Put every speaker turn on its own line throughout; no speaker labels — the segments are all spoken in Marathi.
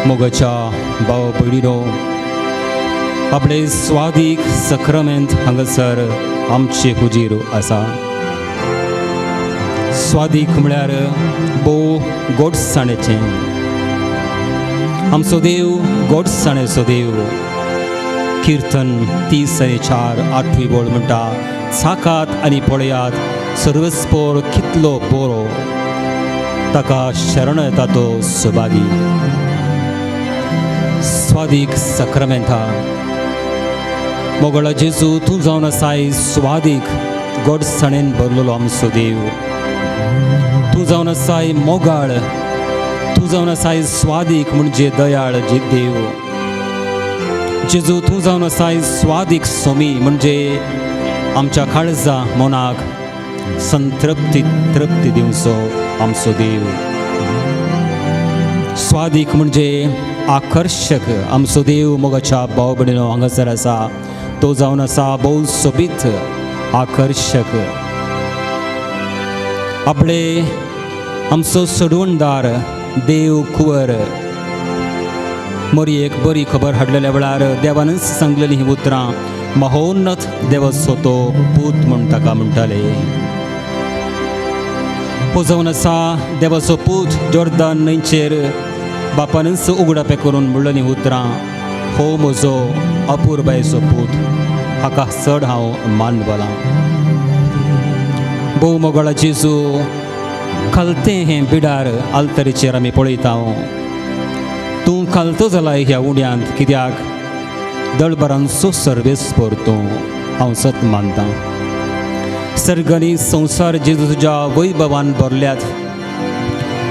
मोगाच्या भाव भयणीनो, आपले स्वादीक सक्रमेंत हांगासर आमचे हुजीर आसा. स्वादीक म्हळ्यार भोव गोडसाणेचें. आमचो देव गोडसाणेचो देव. कीर्तन 30:4 8वी बोल म्हणटा, चाकात आनी पळयात सर्वस्पोर कितलो बरो, ताका शरण येता तो सुभागी. स्वादीक सक्रमेंता मोगळा जेजू तूं जावन आसाय स्वादीक गोडसाणेन भरलेलो आमचो देव. तूं जावन आसाय मोगाळ, तूं जावन आसाय स्वादीक म्हणजे दयाळ जे देव. जेजू तूं जावन आसाय स्वादीक सोमी म्हणजे आमच्या काळजा मनाक संतृप्ती तृप्ती दिवचो आमचो देव. स्वादीक म्हणजे आकर्षक आमचो देव मोगाच्या भाव भयणीनो हांगासर आसा. तो जावन आसा भोव सोबीत आकर्षक. आपले आमचो सोडवणदार देव कुंवर मोरयेक बरी खबर हाडलेल्या वेळार देवानच सांगलेली ही उतरां महोन्नत देवाचो तो पूत म्हूण ताका म्हणटाले. हो जावन आसा देवाचो पूत जॉर्दान न्हंयचेर बापानच उगडापे करून म्हणलेली उतरां, हो म्हजो अपुरबायचो पूत, हाका चड हांव मानवलां. भोव मोगाळा जेजू खालतें हें बिडार आल्तरीचेर आमी पळयता. तूं खालतो जालाय ह्या उड्यांत, कित्याक दळबरांचो सर्वेस्पोर तूं, हांव सत मानतां. सर्ग आनी संवसार जेजू तुज्या वैभवान भरल्यात.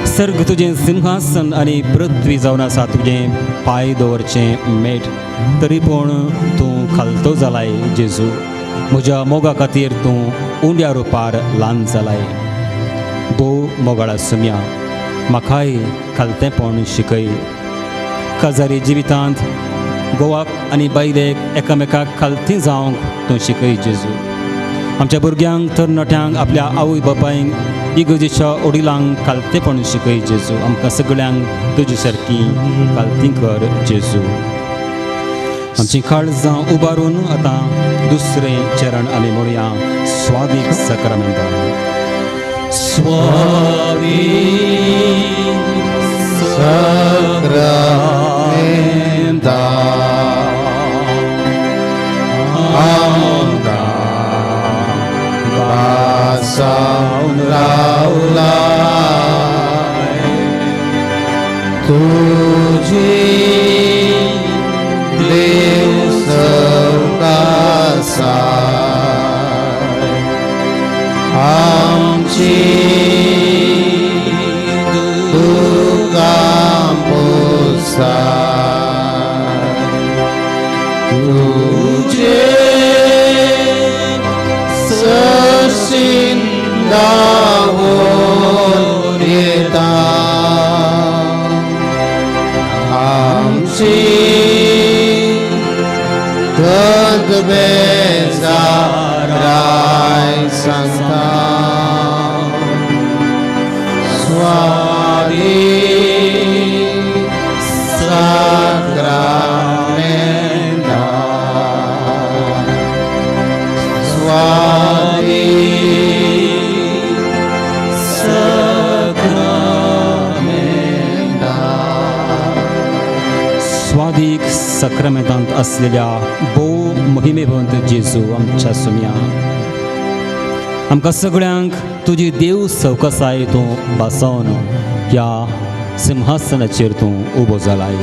सर्ग तुजें सिंहासन आनी पृथ्वी जावन आसा तुजें पांय दवरचें मेट. तरी पूण तूं खालतो जालाय जेजू. म्हज्या मोगा खातीर तूं उंड्या रुपार ल्हान जालाय. भोव मोगाळा सुम्या, म्हाकाय खालतेपण शिकय. काजारी जिवितांत गोवाक आनी बायलेक एकामेकाक खालती जावंक तूं शिकय जेजू. आमच्या भुरग्यांक तरणाट्यांक आपल्या आवय बापायंक इगर्जेच्या वडिलांक खालतेपण शिकय जेजू. आमकां सगळ्यांक तुजे सारकी खालती कर जेजू. आमची काळजां उबारून आतां दुसरें चरण आमी म्हणुया स्वादीक सक्रमेंतां. स्वादीक सक्रमेंतां आमकां पासावन रावला तुजी देव सवकासा आमची दुकां पोसा तुजे सरसिंदा होन येता आमची गंध बेजाराय सांगता स्वादीक सक्रमेंतां स्वादीक स्वादीक सक्रमेंतांत असलेल्या भोव मोहिमेवंत जेजू आमच्या सुम्या आमकां सगळ्यांक तुजी देव सवकसाय तूं बासोवन ह्या सिंहासनाचेर तूं उबो जालाय.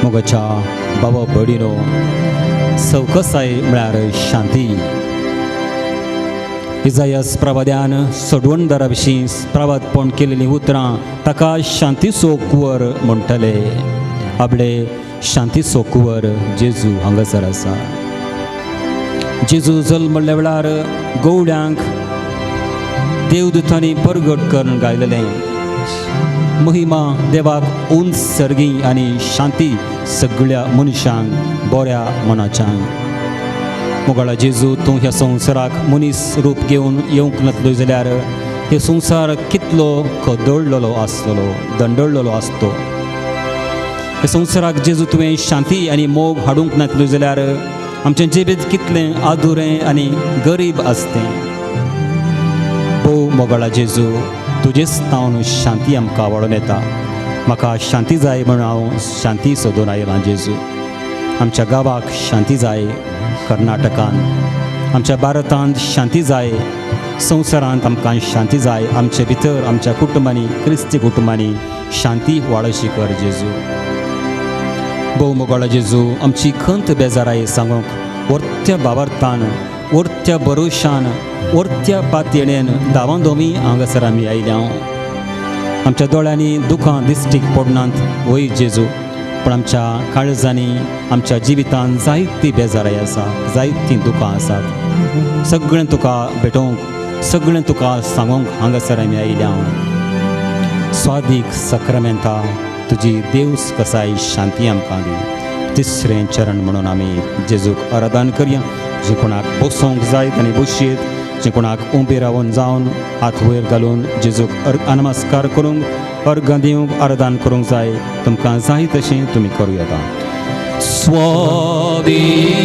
मोगाच्या बाबा बडिनो सवकसाय म्हळ्यार शांती. इजायास प्रवाद्यान सोडवणदारा विशीं प्रवादपण केलेलीं उतरां ताका शांतीचो कुंवर म्हणटले. आपले शांतीचो कुंवर जेजू हांगासर आसा. जेजू जल्मल्या वेळार गवड्यांक देवदूतांनी परगट करून गायलेलें महिमा देवाक उंच सर्गी आनी शांती सगळ्या मनशांक बऱ्या मनाच्यांक. मोगाळा जेजू तूं ह्या संवसाराक मनीस रूप घेवन येवंक नासलो जाल्यार हे संवसार कितलो कदळलेलो आसतलो दंडळलेलो आसतो. हे संवसाराक जेजू तुवें शांती आनी मोग हाडूंक नासलो जाल्यार आमचें जिवीत कितलें आदुरें आनी गरीब आसतें. भोव मोगाळा जेजू तुजेच तावन शांती आमकां वाडोवन येता. म्हाका शांती जाय म्हणून हांव शांती सोदून आयलां जेजू. आमच्या गांवाक शांती जाय, कर्नाटकांत आमच्या भारतांत शांती जाय, संवसारांत आमकां शांती जाय. आमचे भितर आमच्या कुटुंबांनी क्रिस्ती कुटुंबांनी शांती वाडशी कर जेजू. भोव मोगाळा जेजू आमची खंत बेजाराय सांगूंक वर्त्या भावार्थान वर्त्या भरोशान वर्त्या पातयेणेन दावांदोमी हांगासर आमी आयल्या. आमच्या दोळ्यांनी दुखां दिश्टीक पडनात वय जेजू, पण आमच्या काळजांनी आमच्या जिवितांत जायती बेजाराय आसा, जायतीं दुखां आसात. सगळें तुका भेटोवंक सगळें तुका सांगूंक हांगासर आमी आयल्या. स्वादीक सक्रमेंतां तुजी देवस कसाय शांती आमकां दी. तिसरें चरण म्हणून आमी जेजूक आराधन करया. जे कोणाक बसोंक जाय तांणी बसयेत, जे कोणाक उबे रावन जावन हात वयर घालून जेजूक नमस्कार करूंक अर्घ दिवंक आराधन करूंक जाय. तुमकां जाय तशें तुमी करूं येता. स्वादीक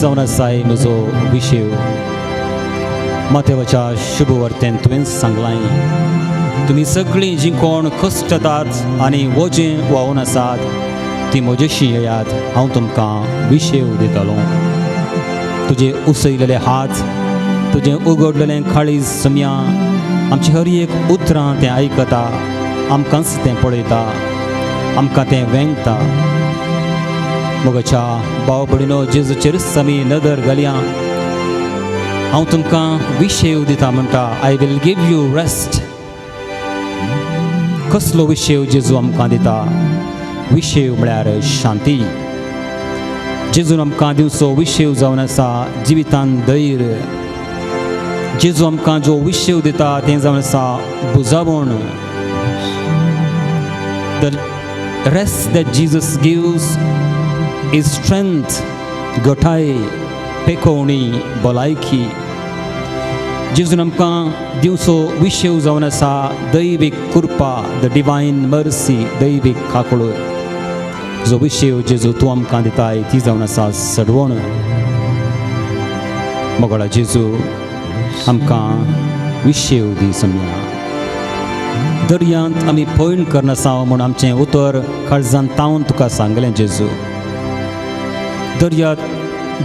जावन आसाय म्हजो विशेव माथेवाच्या शुभवर्तेन तुवें सांगलां तुमी सगळीं जीं कोण कश्टतात आनी वजें व्हांवून आसात ती म्हजेशी येयात हांव तुमकां विशेव दितलो तुजे उसयलेले हात तुजें उगडलेलें काळीज सम्या आमची हर एक उतरां तें आयकता आमकांच तें पळयता आमकां तें वेंगता मोगाच्या भाव भयणीनो जेजूचेर समी नदर घालया हांव तुमकां विशेव दिता म्हणटा I will give you rest कसलो विशेव जेजू आमकां दिता विशेव म्हळ्यार शांती जेजून आमकां दिवचो विशेव जावन आसा जिवितांत धैर्य जेजू आमकां जो विशेव दिता तें जावन आसा बुजावण the rest that Jesus gives is strength घटाय पेखोवणी भलायकी जेजून आमकां दिवचो विशेव जावन आसा दैवीक कृपा द डिवायन मर्सी दैवीक काकूळ जो विशेव जेजू तूं आमकां दिताय ती जावन आसा सडवण मोगळा जेजू आमकां विशेव दी सम्या दर्यांत आमी पयण करनासा म्हूण आमचें उतर काळजांत तावन तुका सांगलें जेजू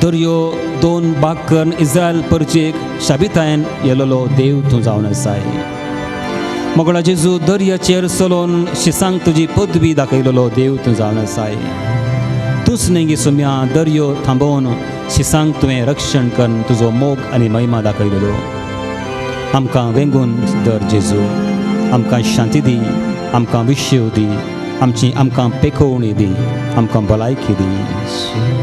दर्यो दोन भाग करून इस्रायल परचेक शाबितायेन येलोलो देव तूं जावन आसाय मोगळा जेजू दर्याचेर चलोवन शिसांक तुजी पदवी दाखयलेलो देव तूं जावन आसाय तूंच नेंगी सुम्या दर्यो थांबोवन शिसांक तुवें रक्षण करून तुजो मोग आनी महिमा दाखयलेलो आमकां वेंगून दर जेजू आमकां शांती दी आमकां विशेव दी आमकां पेखोवणी दी आमकां भलायकी दी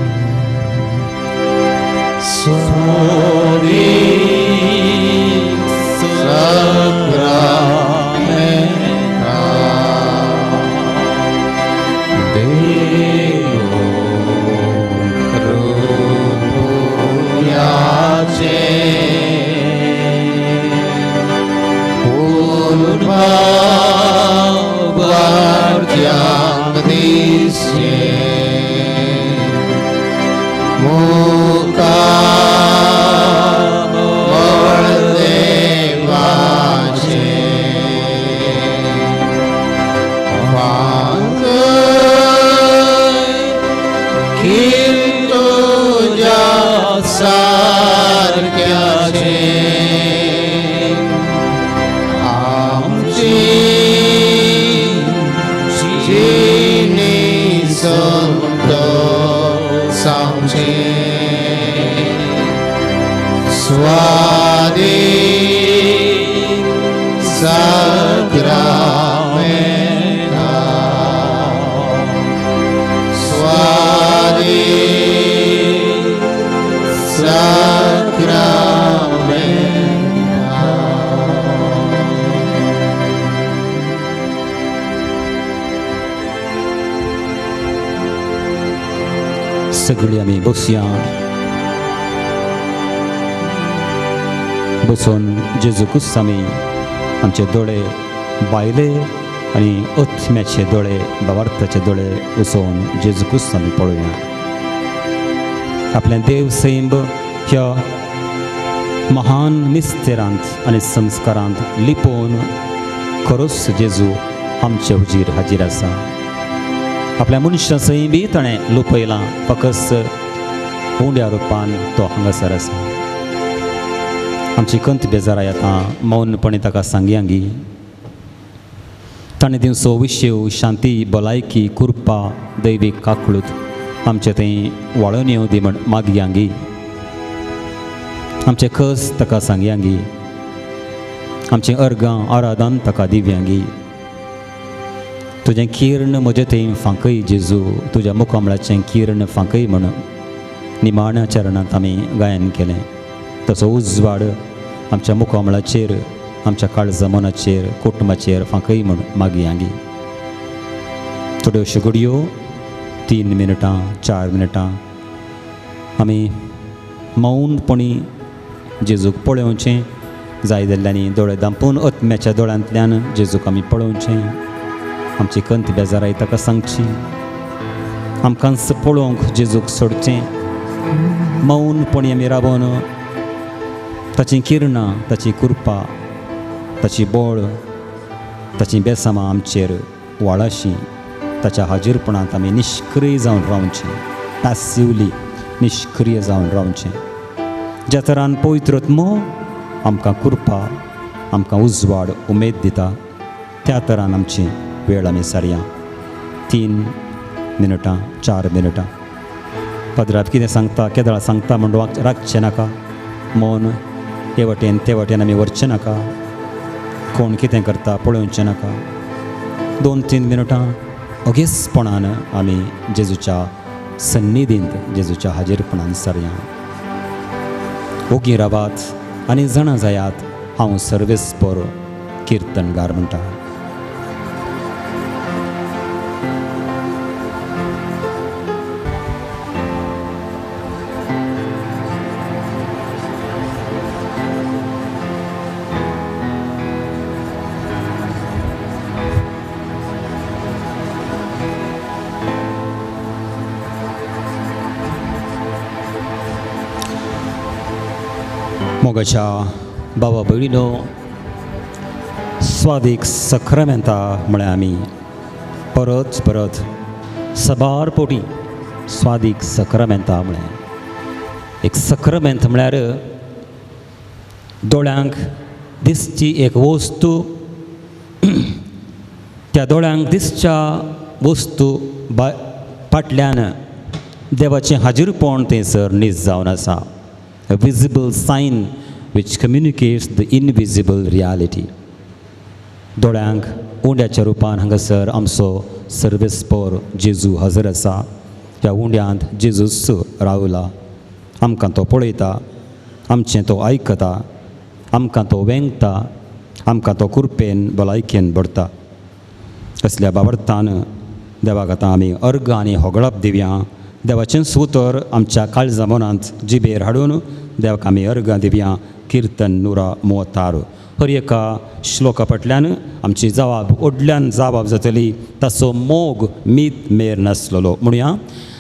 सगळीं आमी बसया बसून जेजू कुस्स आमी आमचे दोळे बायले आनी अथम्याचे दोळे भावार्थाचे दोळे उसोवन जेजू कुस्स आमी पळोवया आपल्या देव सैंब ह्या महान निस्तेरांत आनी संस्कारांत लिपोवन खरोच जेजू आमचे हुजीर हाजीर आसा आपल्या मनशा सई बी ताणें लुपयलां फकत उंड्या रुपान तो हांगासर आसा आमची कंत बेजाराय आतां मौनपणी ताका सांगयांगी ताणें दिवचो विशेव शांती भलायकी कृपा दैवीक काकूळट आमचे थंय वाळून येवं दी म्हण मागयांगी आमचे खस ताका सांगयांगी आमचें अर्गां आराधन ताका दिव्यांगी तुजें किर्ण म्हजे थंय फांकय जेजू तुज्या मुखामळाचें किर्ण फांकय म्हण निमाण्या चरणांत आमी गायन केलें तसो उजवाड आमच्या मुखामळाचेर आमच्या काळजा मनाचेर कुटुंबाचेर फांकय म्हण मागयांगी थोड्योश्यो घडयो 3 मिनटां 4 मिनटां आमी मौनपणी जेजूक पळोवचें जाय जाल्ल्यांनी दोळे धांपून अत्म्याच्या दोळ्यांतल्यान जेजूक आमी पळोवचें आमची कंत बेजाराय ताका सांगची आमकां पळोवंक जेजूक सोडचें मौनपणी आमी राबोवन ताची किरणां, ताची कृपा, ताची बोळ, ताची बेसामां आमचेर वाळाशीं ताच्या हाजीरपणांत आमी निश्क्रीय जावन रावचें, पॅसिवली निश्क्रीय जावन रावचें. ज्या तरान पवित्रत्मो आमकां कृपा, आमकां उजवाड, उमेद दिता, त्या तरान आमची वेळ आमी सारया. 3 मिनटां, 4 मिनटां. पदराप कितें सांगता, केदळां सांगता म्हणून राखचें नाका. मौन हे वटेन ते वटेन आमी व्हरचें नाका. कोण कितें करता पळोवचें नाका. 2-3 मिनटां अगेजपणान आमी जेजूच्या सन्निधींत, जेजूच्या हाजीरपणान सारया. ओगी रावात आनी जाणा जायात, हांव सर्वेस्पर किर्तनगार म्हणटा. मोगाच्या बाबा भयणीनो, स्वादीक सक्रमेंतां म्हळ्यार आमी परत परत सबार पोटी स्वादीक सक्रमेंतां म्हळ्यार एक सक्रमेंत म्हळ्यार दोळ्यांक दिसची एक वस्तू, त्या दोळ्यांक दिसच्या वस्तू फाटल्यान देवाचें हाजीरपण थंयसर नीज जावन आसा. A visible sign which communicates the invisible reality. दोळ्यांक उंड्याच्या रुपान हांगासर आमचो सर्वेस्पर जेजू हजर आसा. ह्या उंड्यांत जेजूस रावला. आमकां तो पळयता, आमचें तो आयकता, आमकां तो वेंगता, आमकां तो कृपेन भलायकेन भरता. असल्या बाबर्तान देवाक आतां आमी अर्घ आनी होगळाप दिवया. देवाचें सुतर आमच्या काळजा मनांत जिबेर हाडून देवाक आमी अर्घां दिवया. किर्तन नुरा 33. हर एका श्लोका फाटल्यान आमची जबाब ओडल्यान जबाब जातली. ताचो मोग मीत मेर नासलेलो. म्हणुया,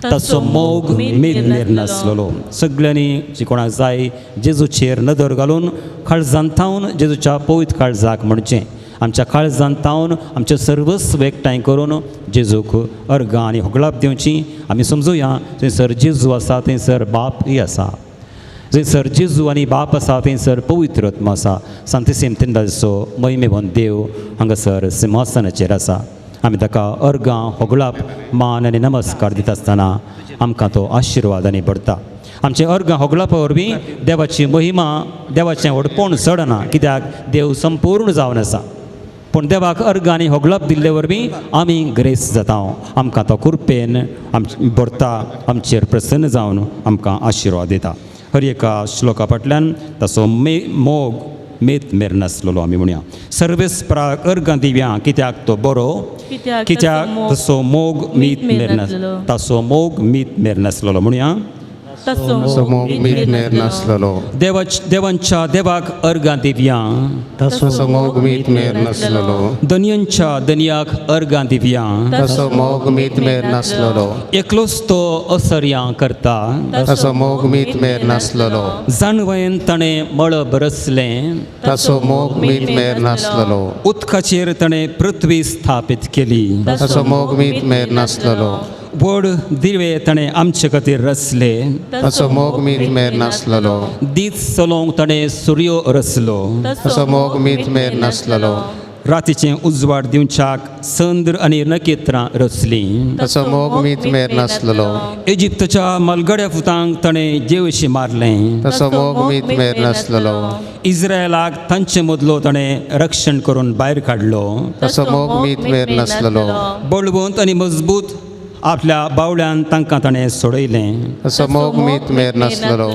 ताचो मोग मीत मेर नासलेलो. सगळ्यांनी जी कोणाक जाय जेजूचेर नदर घालून काळजांतावन जेजूच्या पवित्र काळजाक म्हणचें. आमच्या काळजांतावन आमचें सर्वस्व एकठांय करून जेजूक अर्घां आनी होगळाप दिवची. आमी समजुया, थंयसर जेजू आसा, थंयसर बापूय आसा. जंयसर जेजू आनी बाप आसा, थंयसर पवित्र आत्मा आसा. सांतिसेम तिंडाचो महिमेवन देव हांगासर सिंहासनाचेर आसा. आमी ताका अर्घां होगळाप मान आनी नमस्कार दिता आसतना आमकां तो आशिर्वाद आनी भरता. आमचे अर्घां होगळापा वरवीं देवाची महिमा, देवाचें व्हडपण चडना, कित्याक देव संपूर्ण जावन आसा. पूण देवाक अर्घां आनी होगळाप दिल्ले वरवीं आमी ग्रेस जाता. आमकां तो कृपेन भरता, आमचेर प्रसन्न जावन आमकां आशिर्वाद दिता. हर एका श्लोका फाटल्यान ताचो मोग मेत मेर नासलेलो आमी म्हणया. सर्वेस्पराक अर्घां दिवया, कित्याक तो बरो, कित्याक ताचो मोग मीत मेर नासलेलो. ताचो मोग मीत मेर नासलेलो म्हणया.
ताचो मोग मीत मेर नासलेलो.
देवांच्या देवाक अर्घां दिवया.
ताचो मोग मीत मेर नासलेलो.
दनयांच्या दनयाक अर्घां दिवया.
ताचो मोग मीत मेर नासलेलो.
एकलोच तो असर्यां करता.
ताचो मोग मीत मेर नासलेलो.
जानवेन ताणें मळब रचलें.
ताचो मोग मीत मेर नासलेलो.
उदकाचेर ताणें पृथ्वी स्थापीत केली.
ताचो मोग मीत मेर नासलेलो.
व्हड दिवे ताणें आमचे खातीर रचले.
ताचो मोग मीत मेर नासलेलो.
दीस चलोवंक ताणें सूर्यो रचलो.
ताचो मोग मीत मेर नासलेलो.
रातीचें उजवाड दिवच्याक संद्र आनी नखेत्रां रचलीं.
ताचो मोग मीत मेर नासलेलो.
इजिप्तच्या मलगड्या फुतांक ताणें जेवशी मारलें.
ताचो मोग मीत मेर नासलेलो.
इस्रायलाक तांचे मदलो ताणें रक्षण करून भायर काडलो.
ताचो मोग मीत मेर नासलेलो.
बळवंत आनी मजबूत आपल्या बावड्यान तांकां ताणें सोडयलें.
ताचो मोग मीत मेर नासलेलो.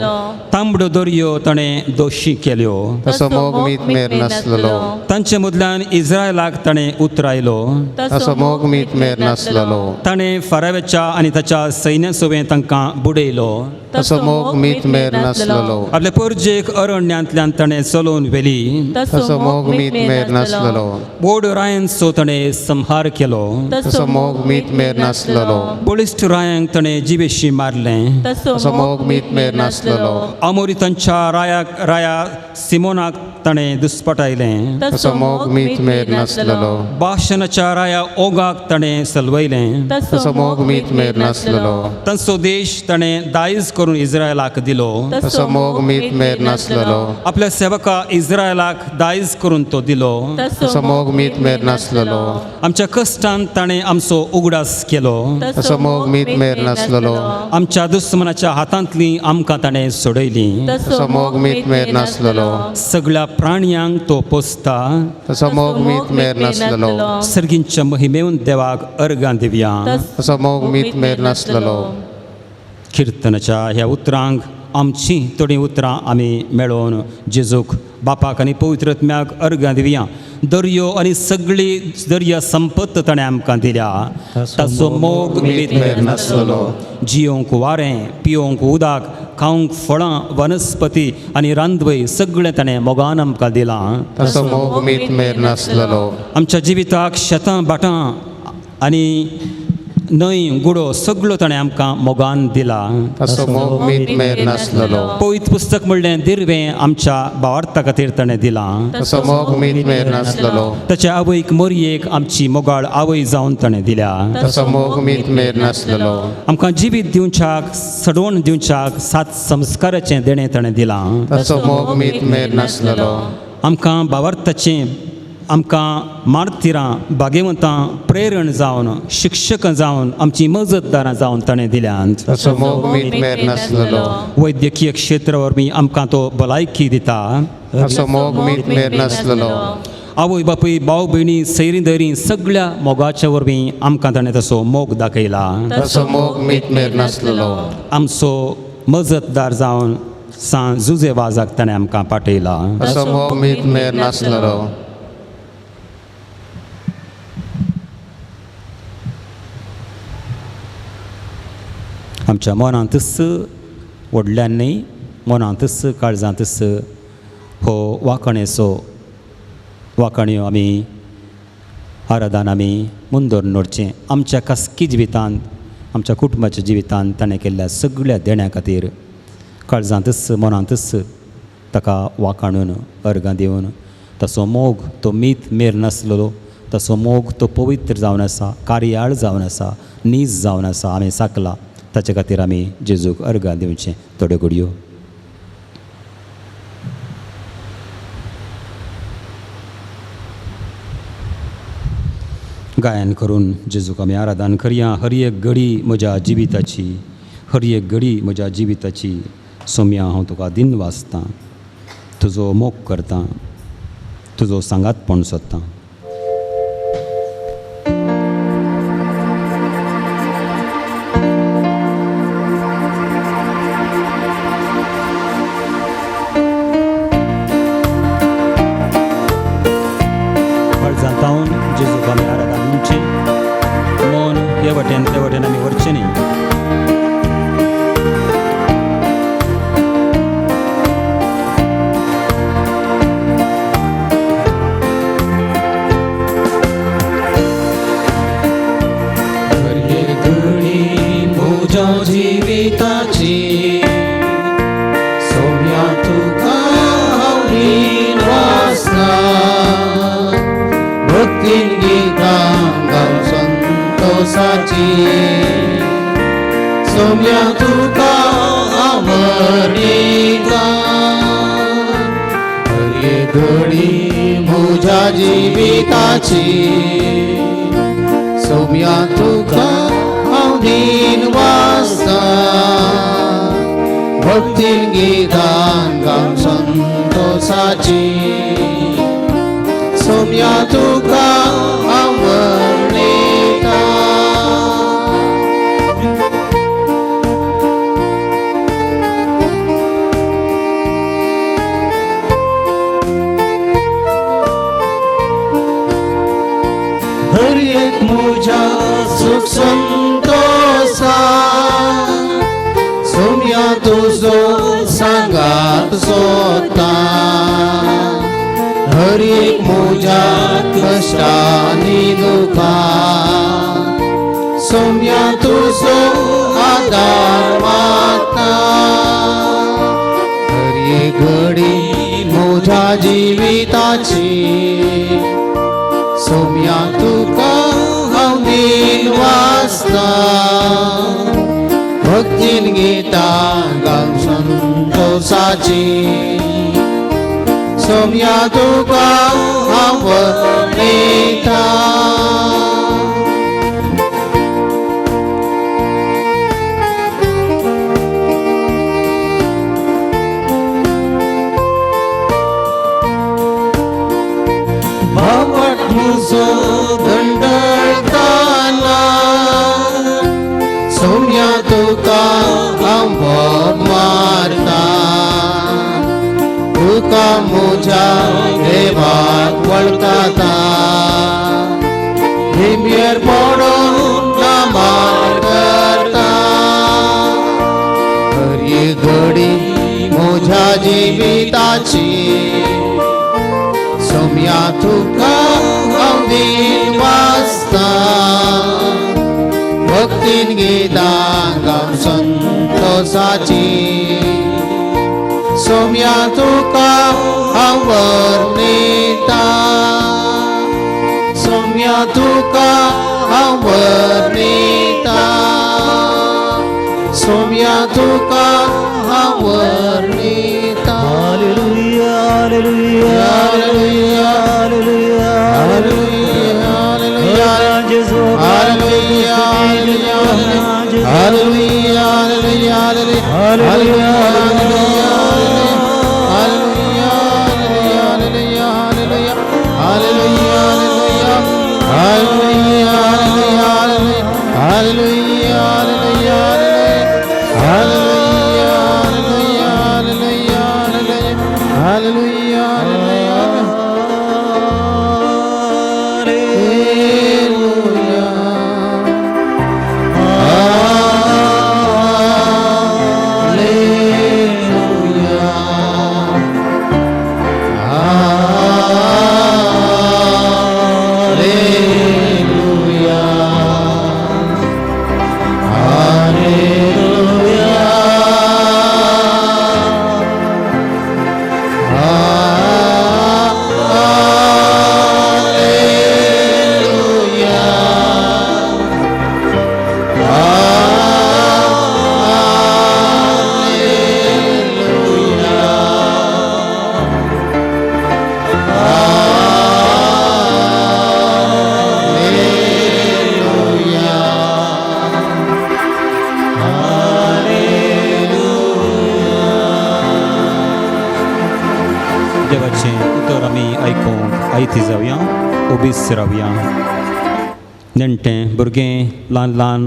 तांबड्यो दर्यो ताणें दोशी केल्यो.
ताचो मोग मीत मेर नासलेलो.
तांचे मदल्यान इस्रायलाक ताणें उतरायलो.
ताचो मोग मीत मेर नासलेलो.
ताणें फारावेच्या आनी ताच्या सैन्या सोबे तांकां बुडयलो.
तसो मोग मीत मेर नासलेलो
आपल्या परजेक अरण्यांतल्यान ताणें चलोवन व्हेली
तसो मोग मीत मेर नासलेलो
बोड रायांचो ताणें संहार केलो
तसो मोग मीत मेर नासलेलो
बळिश्ट रायांक ताणें जिवेशी मारलें
तसो मोग मीत मेर नासलेलो
अमोरितांच्या राया सिमोनाक ताणें दुस्पटायलें
तसो मोग मीत मेर नासलेलो
बाशनाच्या राया ओगाक ताणें सलवयलें
तसो मोग मीत मेर नासलेलो
तांचो देश ताणें दायज करून इस्रायलाक दिलो
तसो मोग मीत मेर नासलेलो
आपल्या सेवका इस्रायलाक दायज करून तो दिलो
तसो मोग मीत मेर नासलेलो
आमच्या कश्टांत ताणें आमचो उगडास केलो
तसो मोग मीत मेर नासलेलो
आमच्या दुस्मनाच्या हातांतली आमकां ताणें सोडयली
तसो मोग मीत मेर नासलेलो
सगळ्या प्राण्यांक तो पोसता
तसो मोग मीत मेर नासलेलो
सर्गींच्या महिमेवन देवाक अर्गां दिवया
तसो मोग मीत मेर नासलेलो
किर्तनाच्या ह्या उतरांक आमची थोडीं उतरां आमी मेळोवन जेजूक बापाक आनी पवित्रत्म्याक अर्गां दिवया दर्यो आनी सगळी दर्या संपत ताणें आमकां दिल्या ताचो मोग मीत मेर नासलेलो जियोंक वारें पियोंक उदक खावंक फळां वनस्पती आनी रांदवय सगळें ताणें मोगान आमकां दिलां
तसो मोग मीत मेर नासलेलो
आमच्या जिविताक शेतां भाटां आनी न्हंय गुडो सगळो ताणें आमकां मोगान दिला
तसो मोग मीत मेर नासलेलो
पवित्र पुस्तक म्हणलें दिर्वें आमच्या भावार्था खातीर ताणें दिलां
तसो मोग मीत मेर नासलेलो
ताच्या आवयक मरयेक आमची मोगाळ आवय जावन ताणें दिल्या
तसो मोग मीत मेर नासलेलो
आमकां जिवीत दिवच्याक सडवण दिवच्याक 7 संस्काराचें देणें ताणें दिलां
तसो मोग मीत मेर नासलेलो
आमकां भावार्थाचें आमकां मार्तिरां भाग्यवंतां प्रेरण जावन शिक्षक जावन आमची मजतदारां जावन ताणें दिल्यात
तसो मोग मीत मेर नासलेलो
वैद्यकीय क्षेत्रा वरवीं आमकां तो भलायकी दिता
तसो मोग मीत मेर नासलेलो
आवय बापूय भाव भयणी सैरी दैरी सगळ्या मोगाच्या वरवीं आमकां ताणें तसो मोग दाखयला
तसो मोग मीत मेर नासलेलो
आमचो मजतदार जावन जुजे वाजाक ताणें आमकां पाठयला
तसो मोग मीत मेर नासलेलो
आमच्या मनांतच व्हडल्यांनी मनांतच काळजांतच हो वाकाण्यो आमी आराधन आमी मुंदोर नोडचें आमच्या खासगी जिवितांत आमच्या कुटुंबाच्या जिवितांत ताणें केल्ल्या सगळ्या देण्यां खातीर काळजांतच मनांतच ताका वाकाणून अर्गां दिवन तसो मोग तो मीत मेर नासलेलो तसो मोग तो पवित्र जावन आसा कार्याळ जावन आसा नीज जावन आसा आमी साकला ताचे खातीर आमी जेजूक अर्गां दिवचें थोड्यो घडयो गायन करून जेजूक आमी आराधन करया हर एक घडी म्हज्या जिविताची हर एक घडी म्हज्या जिविताची सोम्या हांव तुका दिन वाचतां तुजो मोग करतां तुजो सांगातपण सोदतां जातावन जेजूक आमी आराधन म्हणची मन हे वटेन ते वटेन आमी व्हरचें न्ही
जिविताची सोम्या तुका हांव दिन वाचतां भक्तीन गितां गाव संतोषाची सोम्या तुका हांव म्हणितां हर एक घडी म्हज्या जिविताची सोम्या तुका दिन वाचतां भक्तीन गितां गाव संतोषाची सोम्या तुका हांव म्हणितां हर एक म्हज्या सुख संतोषा सोम्या तुजो सांगात सोता हर एक म्हज्या कश्टांनी दुखा सौम्या तुजो आदार मागता हर एक घडी म्हज्या जिविताची सौम्या तुका हांव दीन वाचता भक्तीन गितां गावन संतोषाची सौम्या तुका हांव वळखता भावट म्हजो दंडळताना सौम्या तुका हांव भोग मारता तुका म्हज्या देवाक वळखता हिम्यर पडून नमान करता हर एक घडी म्हज्या जिविताची सौम्या तुका हांव दीन वाचता भक्तीन गितां गावन संतोषाची सौम्या तुका हांव वर्णिता सौम्या तुका हांव वर्णिता सौम्या तुका हांव वर्णिता
hallelujah hallelujah hallelujah hallelujah hallelujah जेजू
हालेलुया हालेलुया हालेलुया हालेलुया
देवाचें उतर आमी आयकूंक आयती जावया उबीच रावया नेणटें भुरगें ल्हान ल्हान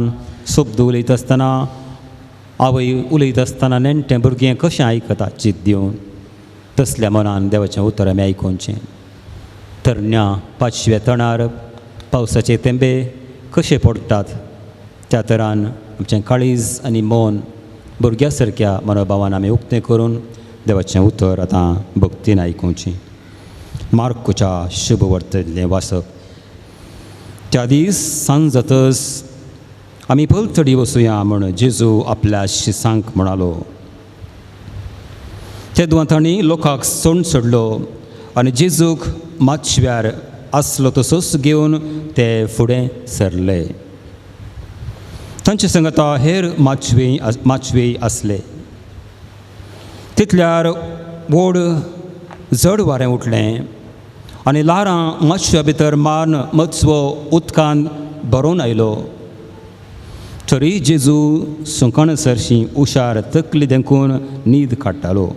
शब्द उलयता आसतना आवय उलयता आसतना नेणटें भुरगें कशें आयकता चित दिवन तसल्या मनान देवाचें उतर आमी आयकोवचें तरण्या पांचव्या तणार पावसाचे तेंबे कशे पडटात त्या तरान आमचें काळीज आनी मन भुरग्या सारक्या मनोभावान आमी उक्तें करून देवाचें उतर आतां भक्तीन आयकुचें मार्कच्या शुभ वर्तलें वाचप त्या दीस सांज जातच आमी पलतडी वचुया म्हूण जेजू आपल्या शिसांक म्हणालो तेदुआं तांणी लोकांक सोंड सोडलो आनी जेजूक माचव्यार आसलो तसोच घेवन ते फुडें सरले तांचे संगता हेर माचवे आसले तितल्यार व्हड जड वारें उठलें आनी ल्हारां माचव्या भितर मारून मचवो उदकांत भरोवन आयलो तरी जेजू सुकणसरशीं हुशार तकली देंकून न्हीद काडटालो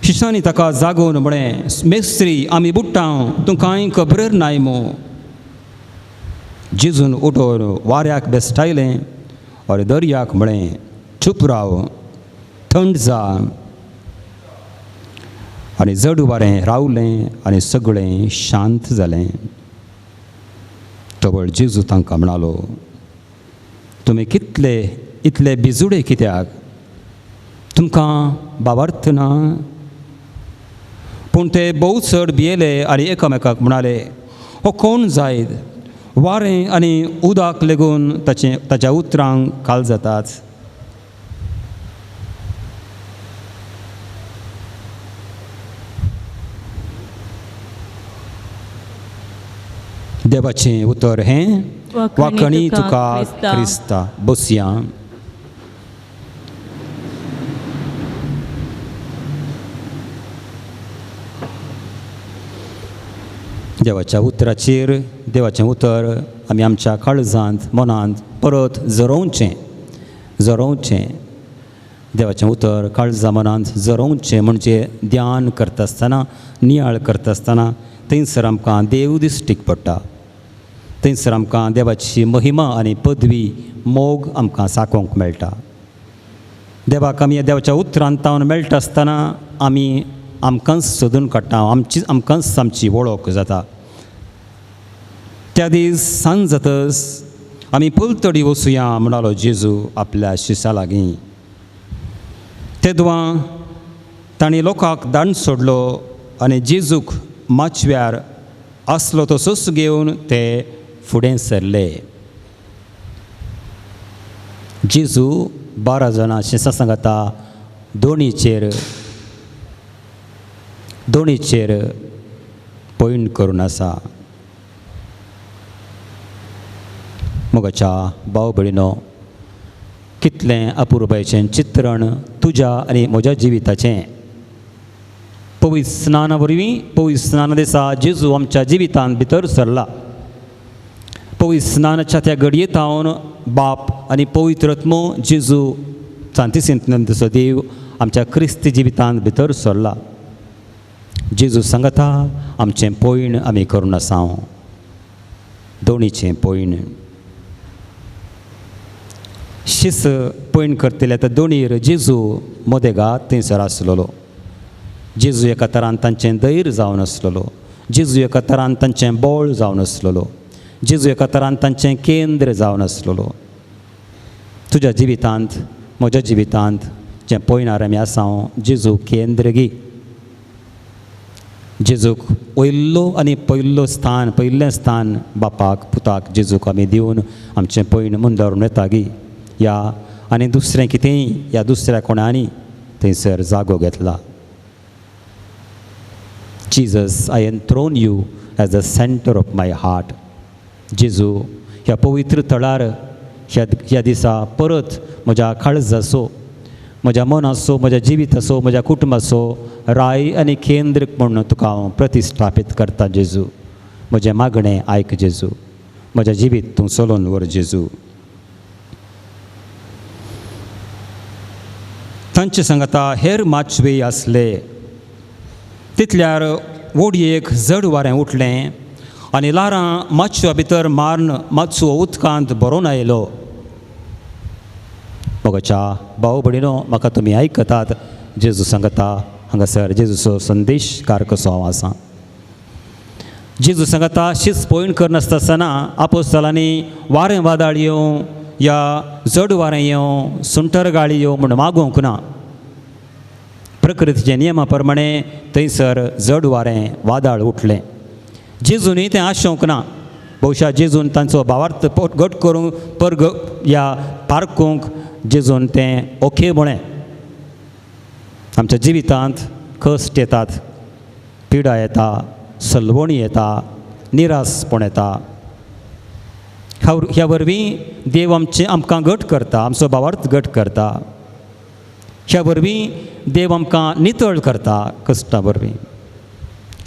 शिश्यांनी ताका जागोवन म्हळें मेस्त्री आमी बुडटांव तूं कांय खबर नाय मो जेजून उठोन वाऱ्याक बेस्टायलें और दर्याक म्हळें चूप राव थंड जा आनी जड वारें रावलें आनी सगळें शांत जालें तवळ जेजू तांकां म्हणालो तुमी इतले बिजुडे कित्याक तुमकां भावार्थ ना? पूण ते भोव चड भियेले आनी एकामेकाक म्हणाले, हो कोण जायत? वारें आनी उदक लेगून ताच्या उतरांक काल जातात. देवाचें उतर हें, वाखणी तुका क्रिस्ता. बसया. देवाच्या उतराचेर देवाचें उतर आमी आमच्या काळजांत मनांत परत जरोवचें. देवाचें उतर काळजा मनांत जरोवचें म्हणजे ध्यान करता आसतना, नियाळ करता आसतना थंयसर आमकां देव दिश्टीक पडटा. थंयसर आमकां देवाची महिमा आनी पदवी मोग आमकां साकोंक मेळटा. देवाक आमी देवाच्या उतरांतावन मेळटा आसतना आमी आमकांच सोदून काडटा, आमकांच आमची वळख जाता. त्या दीस सांज जातच आमी पलतडी वचुया म्हणलो जेजू आपल्या शिश्यां लागीं. तेदवां तांणी लोकांक दांड सोडलो आनी जेजूक माचव्यार आसलो तसोच घेवन ते फुडें सरले. जेजू 12 जाणां शिश्यां सांगता दोणीचेर पॉयंट करून आसा. मोगाच्या भाव भयणीनो, कितलें अपुरबायेचें चित्रण तुज्या आनी म्हज्या जिविताचें. पवित्र स्नाना वरवीं पवित्र स्नाना दिसा जेजू आमच्या जिवितांत भितर सरला. पवित्र स्नानाच्या त्या घडयेंतावन बाप आनी पवित्र आत्मो जेजू सांतिसेंतनंदचो देव आमच्या क्रिस्ती जिवितांत भितर सरला. जेजू सांगता आमचें पॉयण आमी करून आसा. दोणीचें पॉयण. शिस पॉयण करतले त्या दोणीर जेजू मोदेगात थंयसर आसलेलो. जेजू एका तरान तांचें धैर्य जावन आसलेलो. जेजू एका तरान तांचें बोळ जावन आसलेलो. जेजू एका तरान तांचें केंद्र जावन आसलेलो. तुज्या जिवितांत म्हज्या जिवितांत जें पॉयणार आमी आसा जेजू केंद्र घे. जेजूक पयिल्लें स्थान बापाक पुताक जेजूक आमी दिवन आमचें पॉयण मुंदरून येता गी. या आनी दुसरें कितेंय या दुसऱ्या कोणानी थंयसर जागो घेतला. Jesus, I enthrone you as the center of my heart. जेजू ह्या पवित्र थळार ह्या दिसा परत म्हज्या काळजाचो, म्हज्या मनाचो, म्हज्या जिविताचो, म्हज्या कुटुंबाचो राय आनी केंद्र म्हणून तुका हांव प्रतिश्ठापीत करता. जेजू म्हजें मागणें आयक. जेजू म्हजें जिवीत तूं चलोवन व्हर. जेजू तांचे सांगता हेर माचवे आसले. तितल्यार वोडयेक जड वारें उठलें आनी लारां माचव्या भितर मारून माचवो उदकांत भरोवन आयलो. मोगाच्या भाव भयणीनो, म्हाका तुमी आयकतात. जेजू सांगता हांगासर जेजूचो संदेशकार कसो हांव आसा. जेजू सांगता शीच पॉयण करनासतना आपोस्तलांनी वारें वादळ येवं या जड वारें येवं सुंटर गाळी येवं म्हूण मागोवंक ना. प्रकृतीच्या नियमा प्रमाणे थंयसर जड वारें वादळ उठलें. जेजूनी तें आशोवंक ना. भोवशा जेजून तांचो भावार्थ घट करूंक पारखूंक जेजून तें ओके म्हळें. आमच्या जिवितांत कश्ट येतात, पिडा येता, सलवणी येता, निरासपण येता. ह्या वरवीं देव आमकां घट करता, आमचो भावार्थ घट करता. ह्या वरवीं देव आमकां नितळ करता कश्टा वरवीं.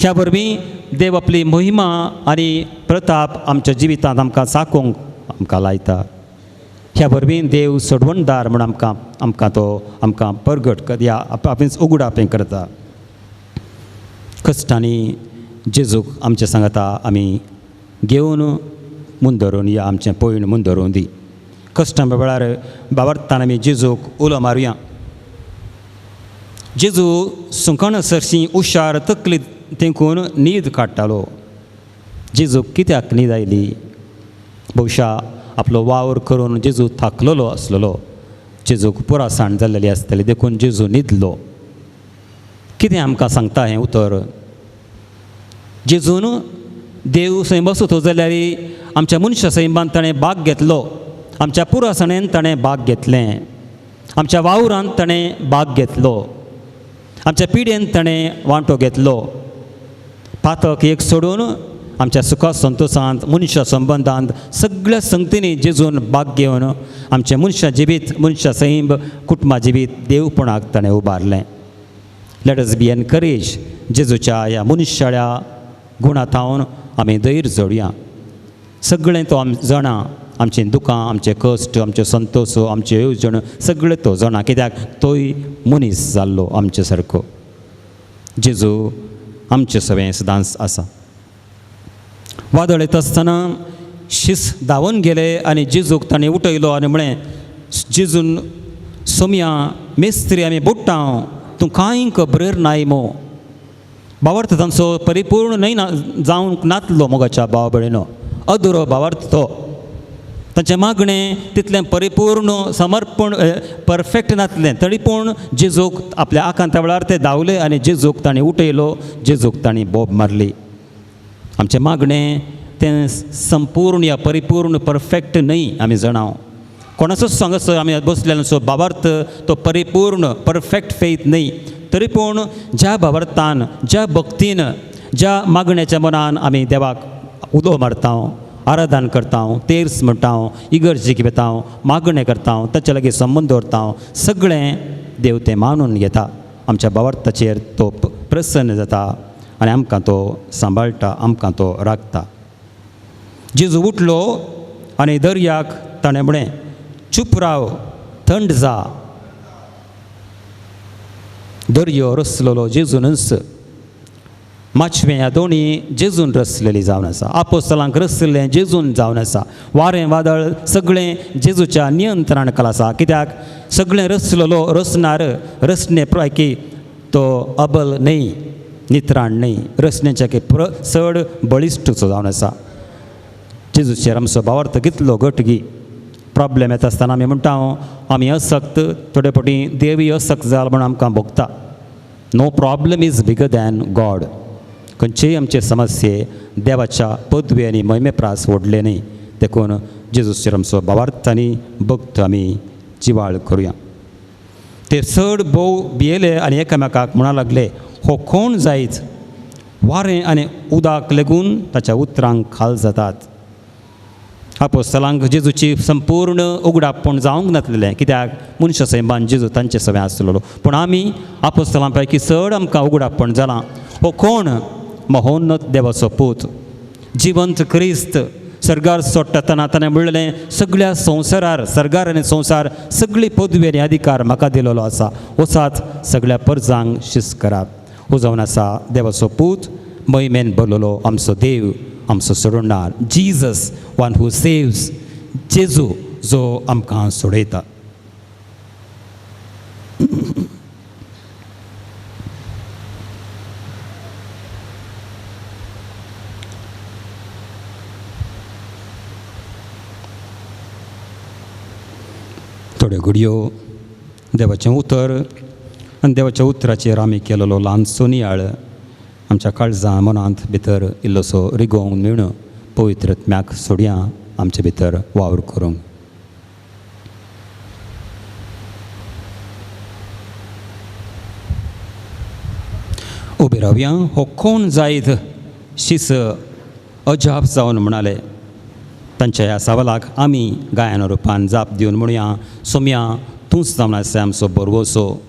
ह्या वरवीं देव आपली महिमा आनी प्रताप आमच्या जिवितांत आमकां साकोंक आमकां लायता. ह्या वरवीं देव सोडवणदार म्हूण आमकां परगट या आपणेच उगडापें करता. कश्टांनी जेजूक आमचें सांगता आमी घेवन मुंदरून या आमचें पॉयण मुंदरून दी. कश्टां वेळार भावार्थान आमी जेजूक उलो मारुया. जेजू सुकण सरशी हुशार तकली तेंकून न्हीद काडटालो. जेजूक कित्याक न्हीद आयली? भोवशा आपलो वावर करून जेजू थाकलेलो आसलेलो. जेजूक पुरासाण जाल्लेली आसतली देखून जेजू न्हिदलो. कितें आमकां सांगता हें उतर? जेजून देव थंय बसतो जाल्यार आमच्या मनशा सैमांत ताणें भाग घेतलो, आमच्या पुरासाणेन ताणें भाग घेतलें, आमच्या वावरांत ताणें भाग घेतलो, आमच्या पिडेन ताणें वांटो घेतलो. पातक एक सोडून आमच्या सुखा संतोशांत मनशा संबंदांत सगळ्या संगतींनी जेजून भाग घेवन आमचें मनशा जिवीत, मनशा सैम, कुटुंबा जिवीत देवपणाक ताणें उबारलें. Let us be encourage. जेजूच्या ह्या मनशाळ्या गुणांतावन आमी धैर्य जोडया. सगळें तो जाणा, आमचीं दुखां, आमचे कश्ट, आमचे संतोश, आमचे येवजण सगळें तो जाणा, कित्याक तोय मनीस जाल्लो आमचे सारको. जेजू आमचे सगळें सदांच आसा. वादळ येता आसतना शीस धांवन गेले आनी जेजूक ताणें उठयलो आनी म्हळें, जेजून सोम्या मेस्त्री आमी बुडटां, तूं कांयक बरेर नाय मो. भावार्थ तांचो परिपूर्ण न्हय जावंक नातलो मोगाच्या भाव भयणीनो. अधुरो भावार्थ तो. तांचें मागणें तितलें परिपूर्ण समर्पण परफेक्ट नासलें, तरी पूण जेजूक आपल्या आकांता वेळार ते धांवले आनी जेजूक ताणें उठयलो, जेजूक ताणीं बोब मारली. आमचें मागणें तें संपूर्ण या परिपूर्ण परफेक्ट न्हय आमी जाणाव. कोणाचोच सांगसो आमी बसलेलो भावार्थ तो परिपूर्ण परफेक्ट फेथ न्हय, तरी पूण ज्या भावार्थान, ज्या भक्तीन, ज्या मागण्याच्या मनान आमी देवाक उलो मारता, आराधन करता, तेर्स म्हणटा, इगर्जी घेता, मागणें करता, ताचे लागीं संबंद दवरता, सगळें देव तें मानून घेता. आमच्या भावार्थाचेर तो प्रसन्न जाता आनी आमकां तो सांबाळटा, आमकां तो राखता. जेजू उठलो आनी दर्याक ताणें म्हळें, चूप राव, थंड जा. दर्यो रसलेलो जेजूनच. माचवें ह्या दोनी जेजून रसलेली जावन आसा. आपोस्तलांक रसलें जेजून जावन आसा. वारें वादळ सगळें जेजूच्या नियंत्रणान खाला आसा. कित्याक सगळें रसलेलो रसनार रसने पैकी तो अबल न्हय, नित्राण न्हय, रसण्याच्या चड बळिश्टचो जावन आसा. जेजूचेर आमचो भावार्थ कितलो घटगी. प्रॉब्लेम येता आसतना आमी म्हणटा आमी असक्त, थोडे फावटी देवूय असक्त जाल म्हूण आमकां भोगता. No problem is bigger than God. खंयचेय आमचे समस्ये देवाच्या पदवी आनी महिमे प्रास व्हडले न्हय. देखून जेजूचेर आमचो भावार्थ आनी भक्त आमी जिवाळ करुया. ते चड भोव भियेले आनी एकामेकाक म्हणूंक लागले, हो कोण जायत? वारें आनी उदक लेगून ताच्या उतरांक खाल जातात. आपोस्तलांक जेजूची संपूर्ण उगडापण जावंक नासलेलें, कित्याक मनशा सैमान जेजू तांचे सवय आसलेलो. पूण आमी आपोस्तलां पैकी चड आमकां उगडापण जालां. हो कोण? महोन्नत देवाचो पूत, जिवंत क्रिस्त. सर्गार सोडटाना ताणें म्हणलेलें, सगळ्या संवसारार, सर्गार आनी संवसार सगळी पदवी आनी अधिकार म्हाका दिलेलो आसा. वचात सगळ्या परजांक शिस करात. हो जावन आसा देवाचो पूत, महिमेन भरलेलो आमचो देव, आमचो सोडवणार. Jesus, one who saves. जेजू जो आमकां सोडयता. थोड्यो घडयो देवाचें उतर आनी देवाच्या उतराचेर आमी केलेलो ल्हानसो नियाळ आमच्या काळजां मनांत भितर इल्लोसो रिगोवंक मेळून पवित्र आत्म्याक सोडया आमचे भितर वावर करूंक. उबे रावया. हो कोण जायत शीस अजाप जावन म्हणाले. तांच्या ह्या सवालाक आमी गायन रुपान जाप दिवन म्हणुया, सोम्या तूंच जावन आसा आमचो बरवसो,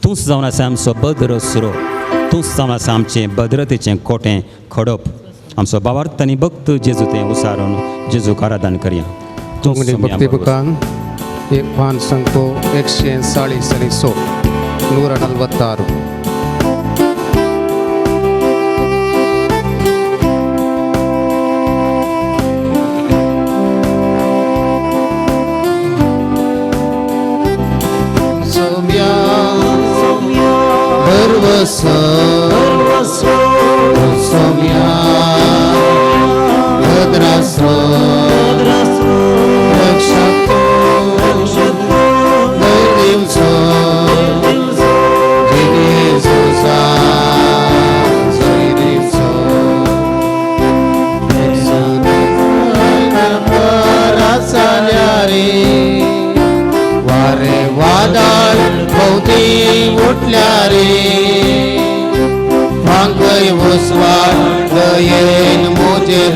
तूंच जावन आसा आमचो बद्र सुरो, तूंच जावन आसा आमचें भद्रतेचें कोटें खडप. आमचो भावार्थ आनी भक्त जेजू तें उसारून जेजूक आराधन करया.
भक्ती बुकान एक पान संख्यो 140 आनी 146. सोम्या भद्रासो रक्षको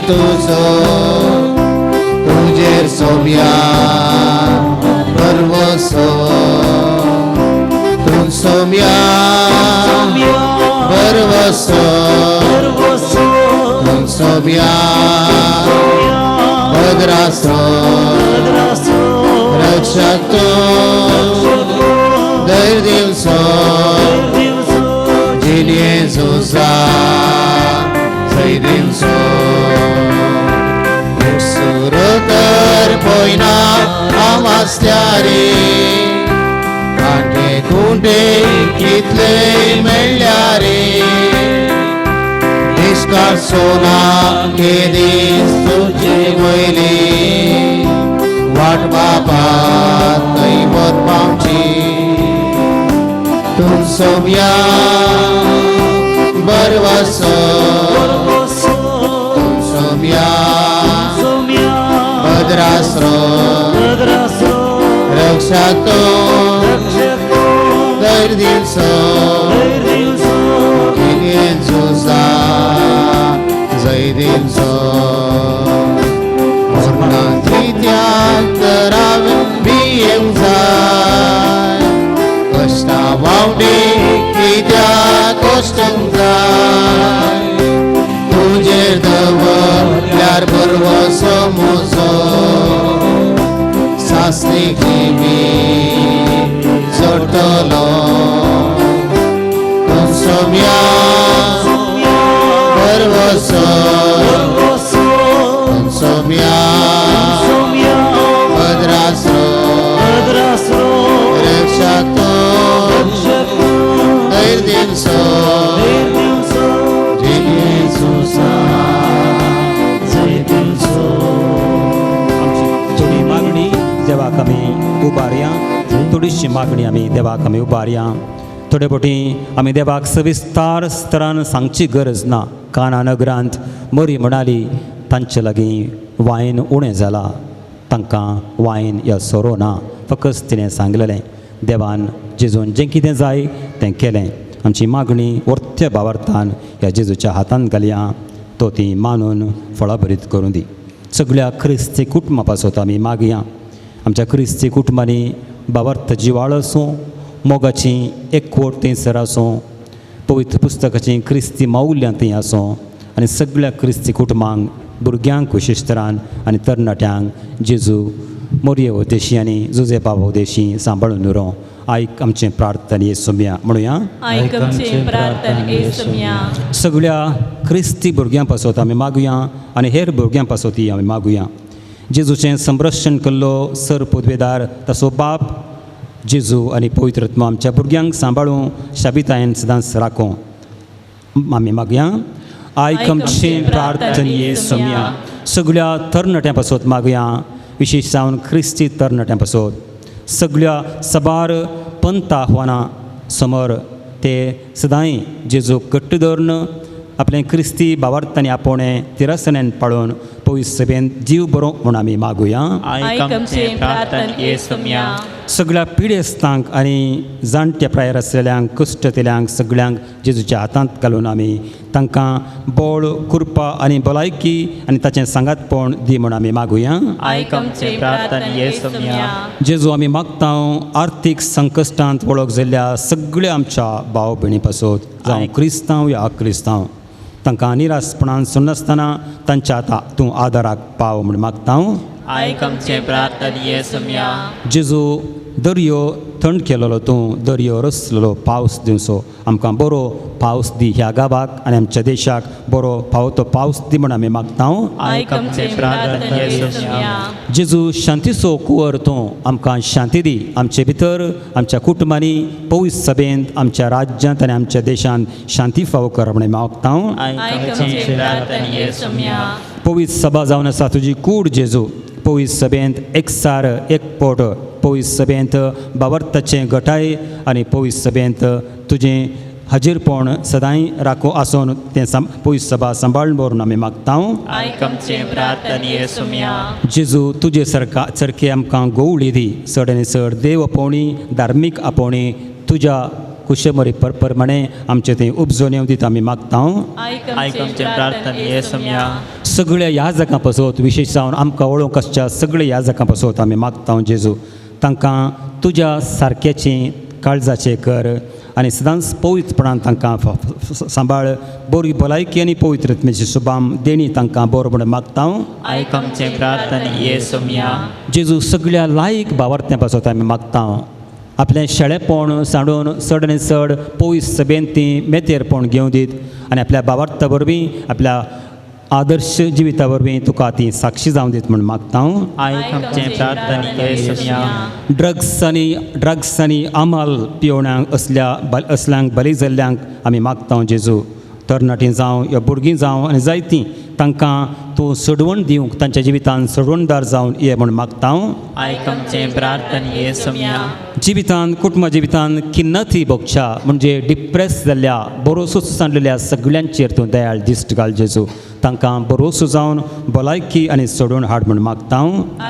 तुझो तुझेर सोम्या परवसो तुझ सोम्या परवसो तुझ सोम्या भद्रासो रक्षक तो दर दिवसो जिन येशूचा जय दिवसो सुरतर पोयना आमास्त्यारे कांटे कुंटे कितले मेळ्यारे निष्काळ सोना केदीस तुझे वयली वाट बापात खंय वचपाची तुम सोम्या बरवसो तुम सोम्या भद्रासो रक्षक तो दर दिवसो जिन येशूचा जय दिवसो मरणाची त्याग करावे बियेंग जाय कष्टा वावडे कित्याक कष्टंग जाय तुजेर दवरल्यार बरवसो म्हजो सासणीक नेमी चडटलो तुझ सोम्या बरवसो तुझ सोम्या भद्रासो रक्षक तो दर दिवसो जिन येशूचा जय दिवसो
थोडी मागणी देवाक आमी उबारया थोडीशी मागणी आमी देवाक आमी उबारया थोडे फावटी आमी देवाक सविस्तार स्तरान सांगची गरज ना काना नगरांत मरी म्हणाली तांचे लागीं वायन उणें जाला तांकां वायन या सोरो ना फकत तिणें सांगलेलें देवान जेजून जें कितें जाय तें केलें आमची मागणी वर्त्य भावार्थान ह्या जेजूच्या हातांत घालया तो ती मानून फळां बरीत करूं दी सगळ्या क्रिस्ती कुटुंबा पासत आमी मागया आमच्या क्रिस्ती कुटुंबांनी भावार्थ जिवाळ आसूं मोगाची एकवट थंयसर आसूं पवित्र पुस्तकाची क्रिस्ती मौल्यां थंय आसूं आनी सगळ्या क्रिस्ती कुटुंबांक भुरग्यांक विशेश तरान आनी तरणाट्यांक जेजू मोरये उद्देशी आनी जुजेबा उद्देशी सांबाळून उरो आयक आमचें प्रार्थना येसुम्या म्हणुया
आयक आमचें प्रार्थना येसुम्या
सगळ्या क्रिस्ती भुरग्यां पासत आमी मागुया आनी हेर भुरग्यां पासतूय आमी मागुया जेजूचें संरक्षण केल्लो सर पदवेदार ताचो बाप जेजू आनी पवित्र आत्मा आमच्या भुरग्यांक सांबाळूं शाबितायेन सदांच राखूं आमी मागया आयक आमचें प्रार्थना येसुम्या सगळ्या तरणाट्यां पासत मागया विशेश जावन क्रिस्ती तरणाट्यां पासत सगळ्या सबार पंत आव्हानां समोर ते सदांय जेजू घट्ट धरून आपलें क्रिस्ती भावार्थांनी आपोवणें तिरासण्यान पाळून पवित्र सभेंत जीव बरो म्हूण आमी मागुया
आयक आमचें प्रार्थना येसुम्या
सगळ्या पिडेस्तांक आनी जाणट्या प्रायर आसलेल्यांक कश्टतेल्यांक सगळ्यांक जेजूच्या हातांत घालून आमी तांकां बळ कृपा आनी भलायकी आनी ताचें सांगातपण दी म्हूण आमी मागुया
आयक आमचें प्रार्थना येसुम्या
जेजू आमी मागता आर्थीक संकश्टांत वळख जाल्ल्या सगळ्या आमच्या भाव भयणी पासत जावं क्रिस्तांव या अक्रिस्तांव तांकां निरासपणान सुनासतना तांच्या आतां तूं आदाराक पाव म्हूण मागता
आयक आमचें प्रार्थना येसुम्या
जेजू दर्यो थंड केलेलो तूं दर्यो रसलेलो पावस दिवचो आमकां बरो पावस दी ह्या गांवाक आनी आमच्या देशाक बरो फावो पावस दी म्हूण आमी मागता
आयक आमचें प्रार्थना येसुम्या
जेजू शांतीचो कुंवर तूं आमकां शांती दी आमचे भितर आमच्या कुटुंबांनी पवित्र सभेंत आमच्या राज्यांत आनी आमच्या देशांत शांती फावो कर म्हूण मागता
आयक आमचें प्रार्थना येसुम्या
पवित्र सभा जावन आसा तुजी कूड जेजू पवित्र सभेंत एकसार एकपोट पवित्र सभेंत भावार्थाचें घटाय आनी पवित्र सभेंत तुजें हाजीरपण सदांय राखो आसून तें पवित्र सभा सांबाळून व्हरून आमी मागता
आयक आमचें प्रार्थना येसुम्या
जेजू तुजे सारके आमकां गोवळी दी चड आनी चड देव आपोवणी धार्मीक आपोवणी तुज्या कुशमरी प्रमाणे आमचे थंय उपजोन येवं दिता आमी मागता
आयक आमचें प्रार्थना येसुम्या
सगळ्या याजकां पासत विशेश जावन आमकां वळोवंक आसच्या सगळ्या याजकां पासत आमी मागता जेजू तांकां तुज्या सारक्याची काळजाचें कर आनी सदांच पवित्रपणान तांकां सांबाळ बरी भलायकी आनी पवित्रत्मेची शुभाम देणी तांकां बरोबर मागता
आयक आमचें प्रार्थना येसू मिया
जेजू सगळ्या लायक भावार्थ्यां पासत आमी मागता आपलें शेळेपण सांडून चड आनी चड पयस सभेन ती मेतेरपण घेवं दीत आनी आपल्या भावार्था वरवीं आपल्या आदर्श जिविता वरवीं तुका ती साक्षी जावं दीत म्हूण मागता
आयक आमचें प्रार्थना येसू मिया
ड्रग्स आनी आमाल पिवण्यांक असल्यांक बली जाल्ल्यांक आमी मागता जेजू तरणाटीं जावं या भुरगीं जावं आनी जायतीं तांकां तूं सोडवण दिवंक तांच्या जिवितान सोडवणदार जावन ये म्हूण मागता
आयक आमचें प्रार्थना येसू मिया
जिवितान कुटुंबा जिवितान खिन्नती भोगच्या म्हणजे डिप्रेस जाल्ल्या बरोसो सांडलेल्या सगळ्यांचेर तूं दयाळ दिश्ट घाल जेजू तांकां बरोसो जावन भलायकी आनी सोडून हाड म्हूण मागता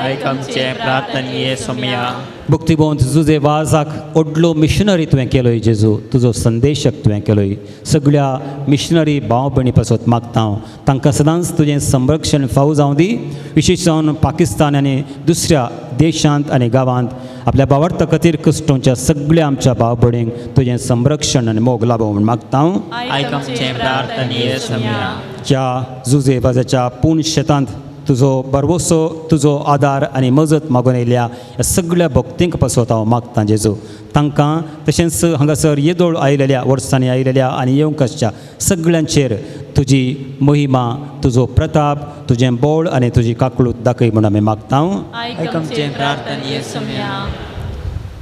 आयक आमचें प्रार्थना येसू मिया
भक्तिबोंत तुजे वाजाक व्हडलो मिशनरी तुवें केलोय जेजू तुजो संदेशक तुवें केलोय सगळ्या मिशनरी भाव भयणी पासत मागता तांकां सदांच तुजें संरक्षण फावो जावं दी विशेश जावन पाकिस्तान आनी दुसऱ्या देशांत आनी गांवांत आपल्या भावार्था खातीर कश्टांच्या सगळ्या आमच्या भाव भयणींक तुजें संरक्षण आनी मोग लाभो म्हूण मागता
आयक आमचें प्रार्थना येसू मिया
ज्या जुजे बाजाच्या पूर्ण शेतांत तुजो बरवोसो तुजो आदार आनी मजत मागून येयल्या ह्या सगळ्या भक्तींक पासत हांव मागता जेजू तांकां तशेंच हांगासर येदोळ आयलेल्या वर्सांनी आयलेल्या आनी येवंक आसच्या सगळ्यांचेर तुजी महिमा तुजो प्रताप तुजें बोळ आनी तुजी काकळूत दाखय म्हूण आमी मागता
आयक आमचें प्रार्थना येसू मिया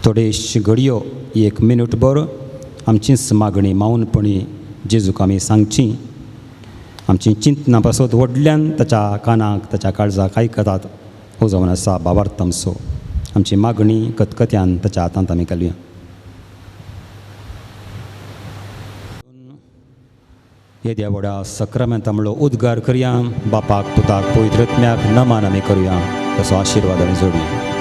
थोडेश घडयो एक मिनट भर आमचीच मागणी माऊनपणी जेजूक आमी सांगची आमची चिंतना पासत व्हडल्यान ताच्या कानाक ताच्या काळजाक आयकतात हो जावन आसा भावार्थ आमचो आमची मागणी खतखत्यान ताच्या हातांत आमी घालुया येद्या व्हडा सक्रामेंता म्हणलो उद्गार करया बापाक पुताक पवित्रत्म्याक नमान आमी करुया तसो आशिर्वाद आमी जोडुया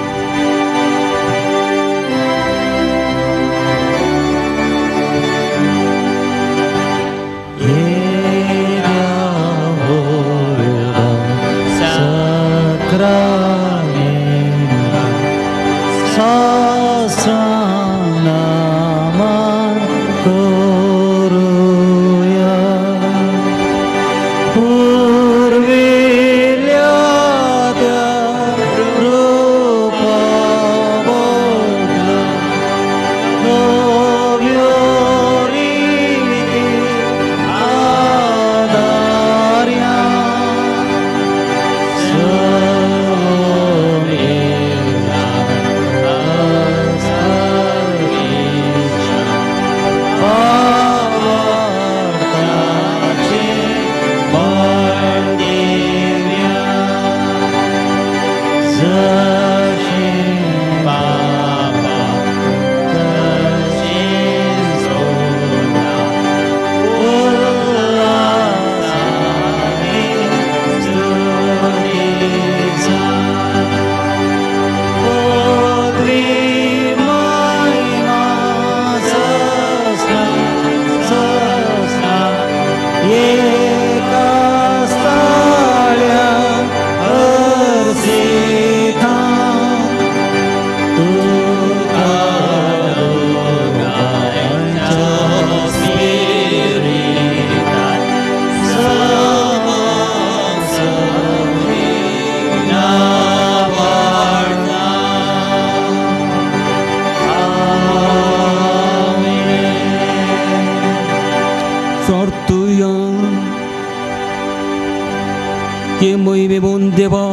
ये मोहिमे बोन देवा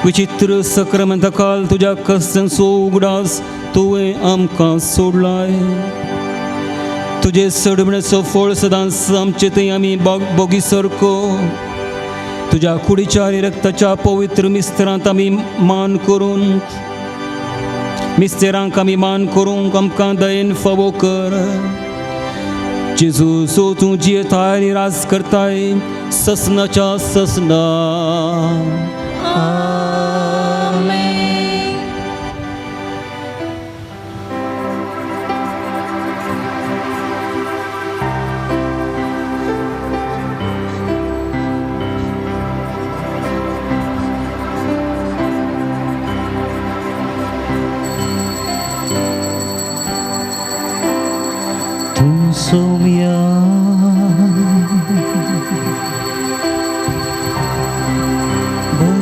विचित्र सक्रामेंता काल तुज्या कस्त्यांचो उगडास तुवें आमकां सोडलाय तुजे सडमण्याचो फळ सदांच आमचे थंय आमी बोगी सारको तुज्या कुडीच्या आनी रक्ताच्या पवित्र मिस्त्रांत आमी मान करून मिस्तेरांक आमी मान करूंक आमकां दयेन फावो कर जेजू सो तूं जियेताय आनी राज करताय ससनाच्या ससना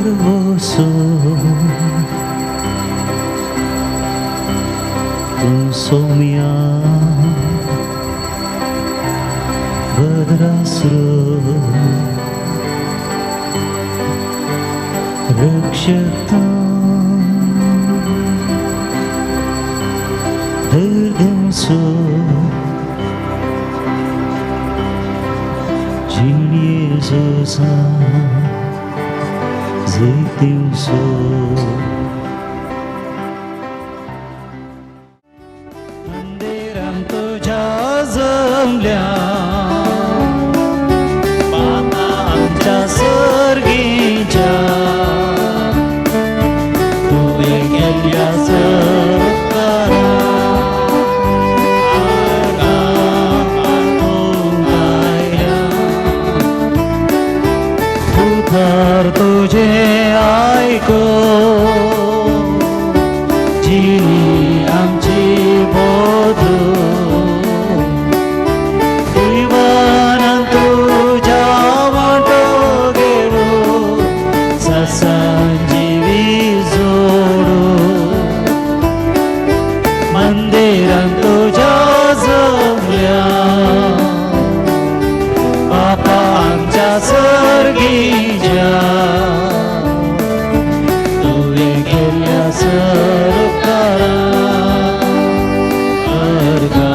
nervoso. Tu soumia भद्रासुर रक्षता धैर्यंसो जीनियेसोसा जैतिंसो मंदिरां तुझ्या जमल्या बाबा आमच्या सर्गीच्या तुवे केल्या सत्कारा तर तुझे ऐको जिनी आमची बोधू दिवान तुझ्या वाटो गेलो ससंजीवी जोडू मंदिरां तुझ्या जमल्या बापा आमच्या सर्गीच्या तुवे केल्या सरकारा अर्गा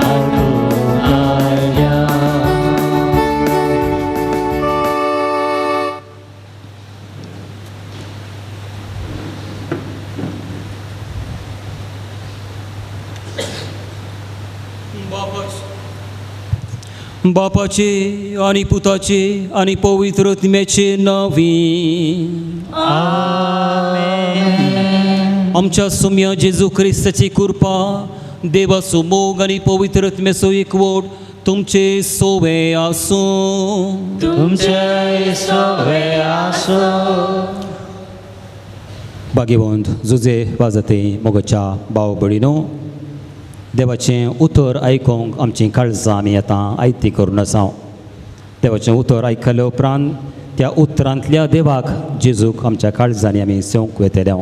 आवडून आल्या
बापाचे आणि पुताचे आणि पवित्र आत्म्याचे नावी आमच्या सौम्य जेजू ख्रिस्ताची कृपा देवाचो मोग आणि पवित्र आत्म्याचो एकवट तुमचे सोवे आसो
तुमचे सवे आसो
भाग्यवंत जुजे वाजते मोगाच्या भाव भयणीनो देवाचें उतर आयकोंक आमची काळजां आमी आतां आयती करून आसा देवाचें उतर आयकल्या उपरांत त्या उतरांतल्या देवाक जेजूक आमच्या काळजांनी आमी सेवंक वेतले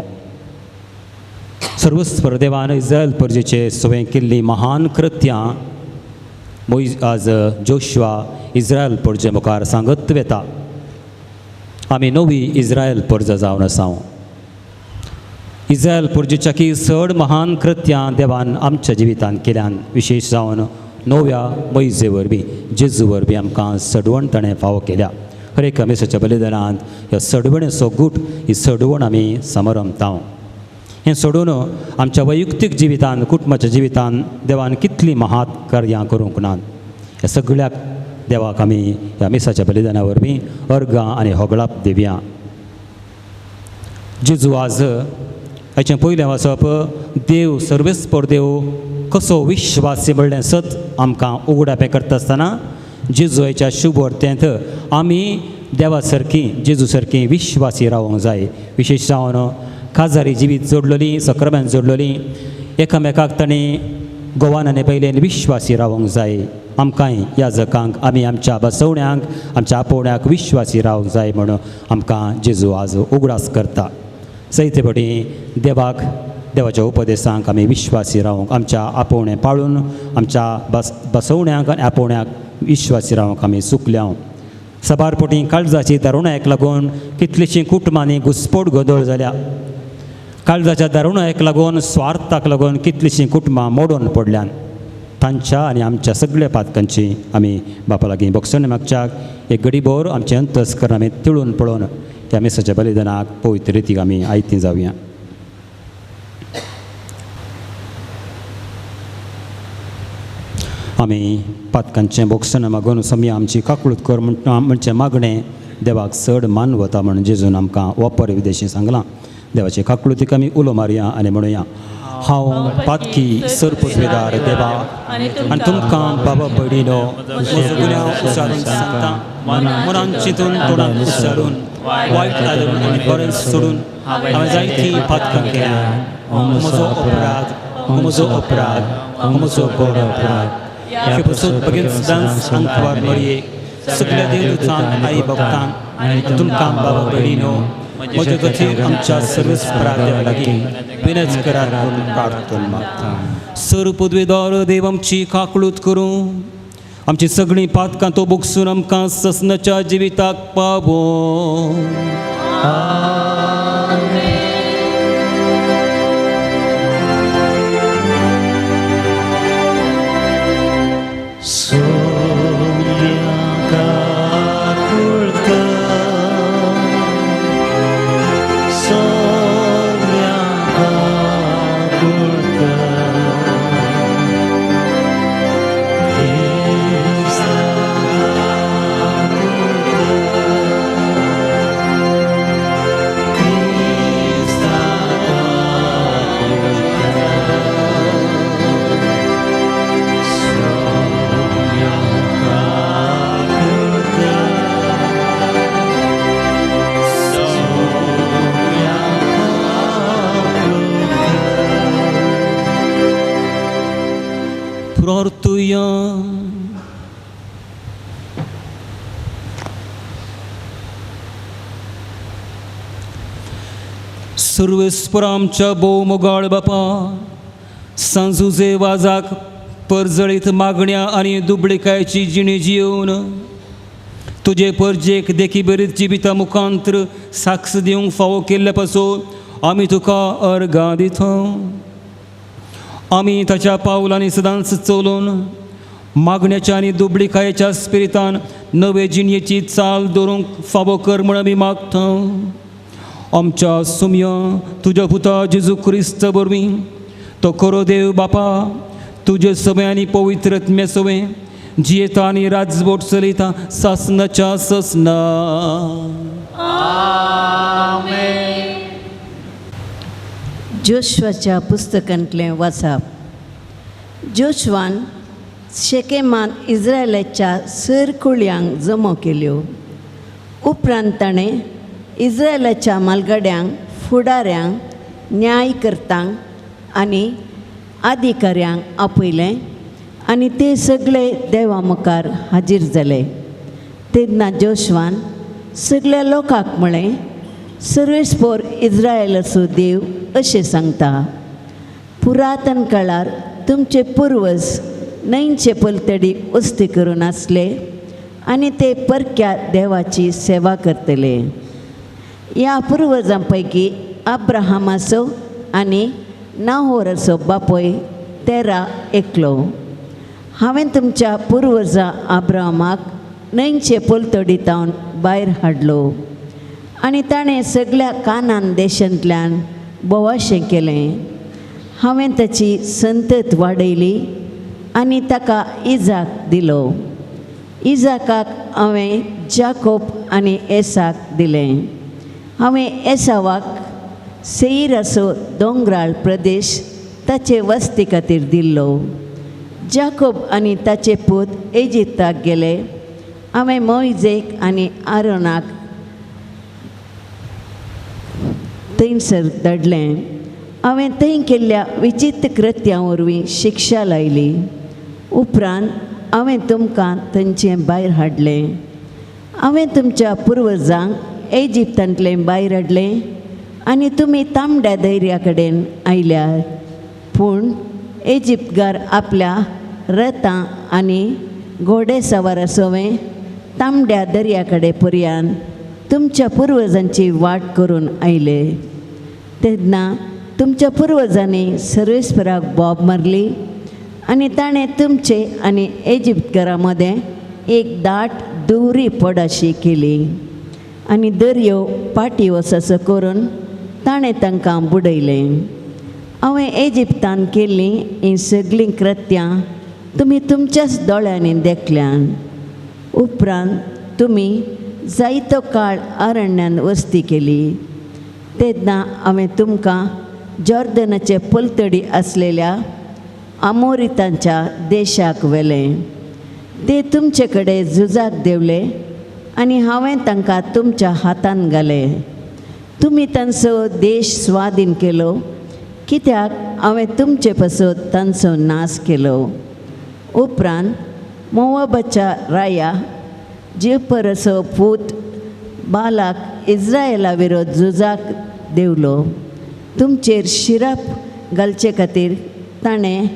सर्वस्वर देवान इस्रायल परजेचे सवें केल्लीं महान कृत्यां आज जोशुआ इस्रायल परजे मुखार सांगत वेता आमी नवी इस्रायल परज जावन आसा इस्रायल परजेच्या की चड महान कृत्यां देवान आमच्या जिवितांत केल्यान विशेश जावन नव्या मैजे वरवीं जेजू वरवीं आमकां सडवण ताणें फावो केल्या हर एक मेसाच्या बलिदानांत ह्या सडवणेचो गूट ही सडवण आमी समरमतांव हें सोडून आमच्या वैयक्तीक जिवितांत कुटुंबाच्या जिवितांत देवान कितलीं महात कार्यां करूंक नात ह्या सगळ्याक देवाक आमी ह्या मेसाच्या बलिदाना वरवीं अर्गां आनी होगळाप दिवया जेजू आज हाचें पयलें वाचप देव सर्वेस्पर देव कसो विश्वासी म्हणलें सत आमकां उगडापें करता आसतना जेजू हेच्या शुभ वर्तेंत आमी देवा सारकीं जेजू सारकीं विश्वासी रावूंक जाय विशेश जावन काजारी जिवीत जोडलेलीं सक्रामेंत जोडलेलीं एकामेकाक तांणी गोवानांनी पयलें विश्वासी रावूंक जाय आमकांय याजकांक आमी आमच्या बसवण्यांक आमच्या आपोवण्याक विश्वासी रावूंक जाय म्हणून आमकां जेजू आज उगडास करता जायते फावटी देवाक देवाच्या उपदेशांक आमी विश्वासी रावूंक आमच्या आपोवणें पाळून आमच्या बसवण्यांक आनी आपोवण्याक विश्वासी रावूंक आमी चुकल्या सबारपोटी काळजाची दारुणायक लागून कितलींशीं कुटुंबांनी घुस्पोट गोंदळ जाल्या काळजाच्या दारुणायक लागून स्वार्थाक लागून कितलींशीं कुटुंबां मोडून पडल्यान तांच्या आनी आमच्या सगळ्या पातकांची आमी बापा लागीं बक्षण मागच्याक एक घडीभर आमचें अंतस्करण आमी तिळून पळोवन त्या मेसाच्या बलिदानाक पवित्र रितीक आमी आयतीं जावया आमी पातकांचें बक्षण मागून समया आमची काकूळट कर म्हणचें मागणें देवाक चड मान वता म्हणून जेजून आमकां वापर विदेशी सांगलां देवाचे काकूळटीक आमी उलो मारया आनी म्हणुया हांव पातकी सरपुजवेदार देवा आनी तुमकां बाबा भयणीनो म्हजो गुन्यांव उच्चारून सांगता मनान चिंतून तोंडान उच्चारून वायट आदरून आनी बरें सोडून हांवें जायतीं पातकां केल्या म्हजो अपराध म्हजो गोड अपराध ह्या पसून बेगीन सदांच आंकवार मरये सगळ्या देवदूतांक आई भक्तांक आनी तुमकां बाबा भयणीनो म्हजे खातीर आमच्या सर्वस्परा देवा लागीं विनच करार करून प्रार्थना मागता. सर्वपदवेदार देव आमची काकळूत करूं आमची सगळीं पातकां तो बोगसून आमकां ससनाच्या जिविताक पावो. प्रार्थुया. सर्वेस्परा आमच्या भोव मोगाळ बापा सांजुजे वाजाक परजळीत मागण्या आनी दुबळेकायची जिणी जियोवन तुजे परजेक देखी बरीच जिविता मुखांतर साक्ष दिवंक फावो केल्ल्या पासून आमी तुका अर्गां दिता. आमी ताच्या पावलांनी सदांच चलोवन मागण्याच्या आनी दुबळीकायेच्या स्पिरितान नवे जिणयेची चाल दवरूंक फावो कर म्हूण आमी मागता. आमच्या सुमया तुज्या पुता जेजू क्रिस्त वरवीं तो खरो देव बापा तुजे सवे आनी पवित्रत्म्या सवे जियेता आनी राजवट चलयता सासनाच्या ससना.
जोशुआच्या पुस्तकांतलें वाचप. जोशुआन शेकेमांत इस्रायेलाच्या सर कुळयांक जमो केल्यो. उपरांत ताणें इस्रायेलाच्या मालगाड्यांक फुडाऱ्यांक न्यायकर्त्यांक आनी अधिकाऱ्यांक आपयलें आनी ते सगळे देवा मुखार हाजीर जाले. तेन्ना जोशुआन सगळ्या लोकांक म्हळें, सर्वेस्पोर इस्रायेलाचो देव अशें सांगता, पुरातन काळार तुमचे पुर्वज न्हंयचे पलतडी उस्ती करून आसले आनी ते परक्या देवाची सेवा करतले. ह्या पुर्वजां पैकी अब्राहमाचो आनी नाहोराचो बापोय तेरा एकलो. हांवें तुमच्या पुर्वजा अब्राहमाक न्हंयचे पलतडींतावन भायर हाडलो आनी ताणें सगळ्या कानान देशांतल्यान बोवाशें केलें. हांवें ताची संतत वाडयली आनी ताका इजाक दिलो. इजाकाक हांवें जाकोब आनी एसाक दिलें. हांवें एसावाक सेईराचो दोंगराळ प्रदेश ताचे वस्ती खातीर दिल्लो. जाकोब आनी ताचे पूत इजिप्ताक गेले. हांवें मोइजेक आनी आरोनाक थंयसर धाडलें. हांवें थंय केल्ल्या विचित्र कृत्यां वरवीं शिक्षा लायली. उपरांत हांवें तुमकां थंयचें भायर हाडलें. हांवें तुमच्या पुर्वजांक इजिप्तांतलें भायर हाडलें आनी तुमी तांबड्या दर्या कडेन आयल्यात. पूण इजिप्तकार आपल्या रथां आनी घोडेसवारासोवें तांबड्या दर्या कडेन पर्यान तुमच्या पुर्वजांची वाट करून आयले. तेन्ना तुमच्या पुर्वजांनी सर्वेस्पराक बोब मारली आनी ताणें तुमचे आनी इजिप्तकारां मदें एक दाट दुवरी पडाशी केली आनी दर्यो पाटी वचसो करून ताणें तांकां बुडयलें. हांवें इजिप्तान केल्लीं हीं सगळीं कृत्यां तुमी तुमच्याच दोळ्यांनी देखल्यान. उपरांत तुमी जायतो काळ अरण्यान वस्ती केली. तेन्ना हांवें तुमकां जॉर्दनाचे पलतडी आसलेल्या अमोरितांच्या देशाक व्हेलें. ते तुमचे कडेन झुजाक देवले आनी हांवें तांकां तुमच्या हातान घालें. तुमी तांचो देश स्वाधीन केलो कित्याक हांवें तुमचे पासून तांचो नाश केलो. उपरांत मोवाबाच्या राया जीव परसो पूत बालाक इस्रायेला विरोध झुजाक देवलो. तुमचेर शिरप घालचे खातीर ताणें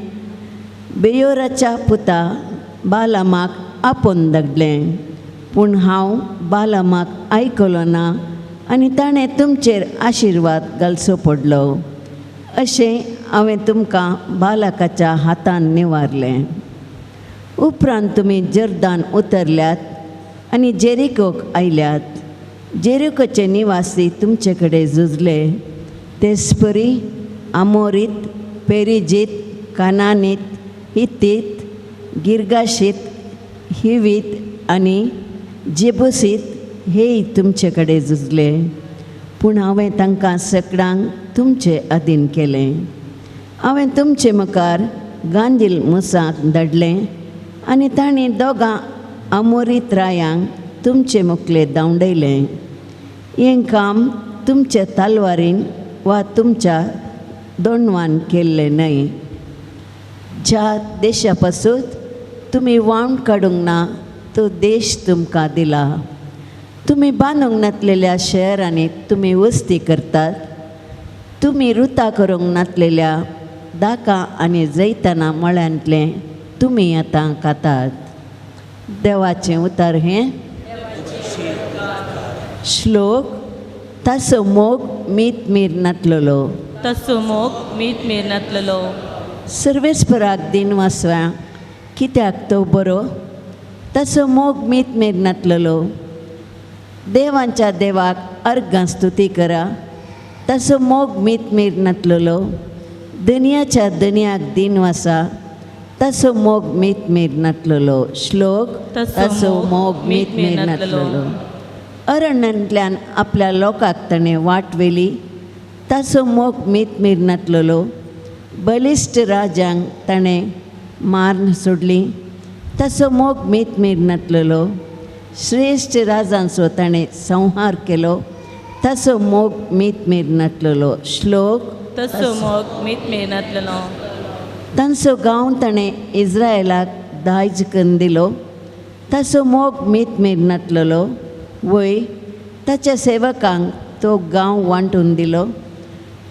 बेयोराच्या पुता बालामाक आपोवन धाडलें. पूण हांव बालामाक आयकलो ना आनी ताणें तुमचेर आशिर्वाद घालचो पडलो. अशें हांवें तुमकां बालाकाच्या हातान निवारलें. उपरांत तुमी जर्दान उतरल्यात आनी जेरिकोक आयल्यात. जेरिकोचे निवासी तुमचे कडेन झुजले. तेसपरी, आमोरीत, पेरिजीत, कानानीत, हितीत, गिरगाशीत, हिवीत आनी जेबुसीत हेय तुमचे कडेन झुजले. पूण हांवें तांकां सगळ्यांक तुमचे अधीन केलें. हांवें तुमचे मुखार गांदील मुसाक धाडलें आनी तांणी दोगां आमोरीत रायांक तुमचे मुखले धांवडयलें. हें काम तुमच्या तालवारीन वा तुमच्या दोंडवान केल्लें न्हय. ज्या देशा पासून तुमी वांड काडूंक ना तो देश तुमकां दिला. तुमी बांदूंक नातलेल्या शहरांनी तुमी वस्ती करतात. तुमी रुतां करूंक नातलेल्या दाकां आनी जैताना मळ्यांतलें तुमी आतां खातात. देवाचें उतर हें. श्लोक. ताचो मोग मीत मीर नातलोलो.
ताचो मोग मीठ मीर नातलेलो.
सर्वेस्पराक दिनवासव्या कित्याक तो बरो. ताचो मोग मीत मीर नातलोलो. देवांच्या देवाक अर्गां स्तुती करा. ताचो मोग मीत मीर नातलोलो. दुनियाच्या दुनियाक दिनवासा. ताचो मोग मीत मीर नातलोलो. श्लोक. ताचो मोग मीत मीर नातलोलो. अरण्यांतल्यान आपल्या लोकाक ताणें वाट वेली. ताचो मोग मीत मीर नातलोलो. बलिश्ट राजांक ताणें मारून सोडली. ताचो मोग मीत मीर नातलोलो. श्रेश्ठ राजांचो ताणें संहार केलो. ताचो मोग मीत मीर नातलोलो. श्लोक.
ताचो मोग मीठ मीर नातलेलो.
तांचो गांव ताणें इस्रायेलाक दायज करून दिलो. ताचो मोग मीत मीर नातलोलो. वय ताच्या सेवकांक तो गांव वांटून दिलो.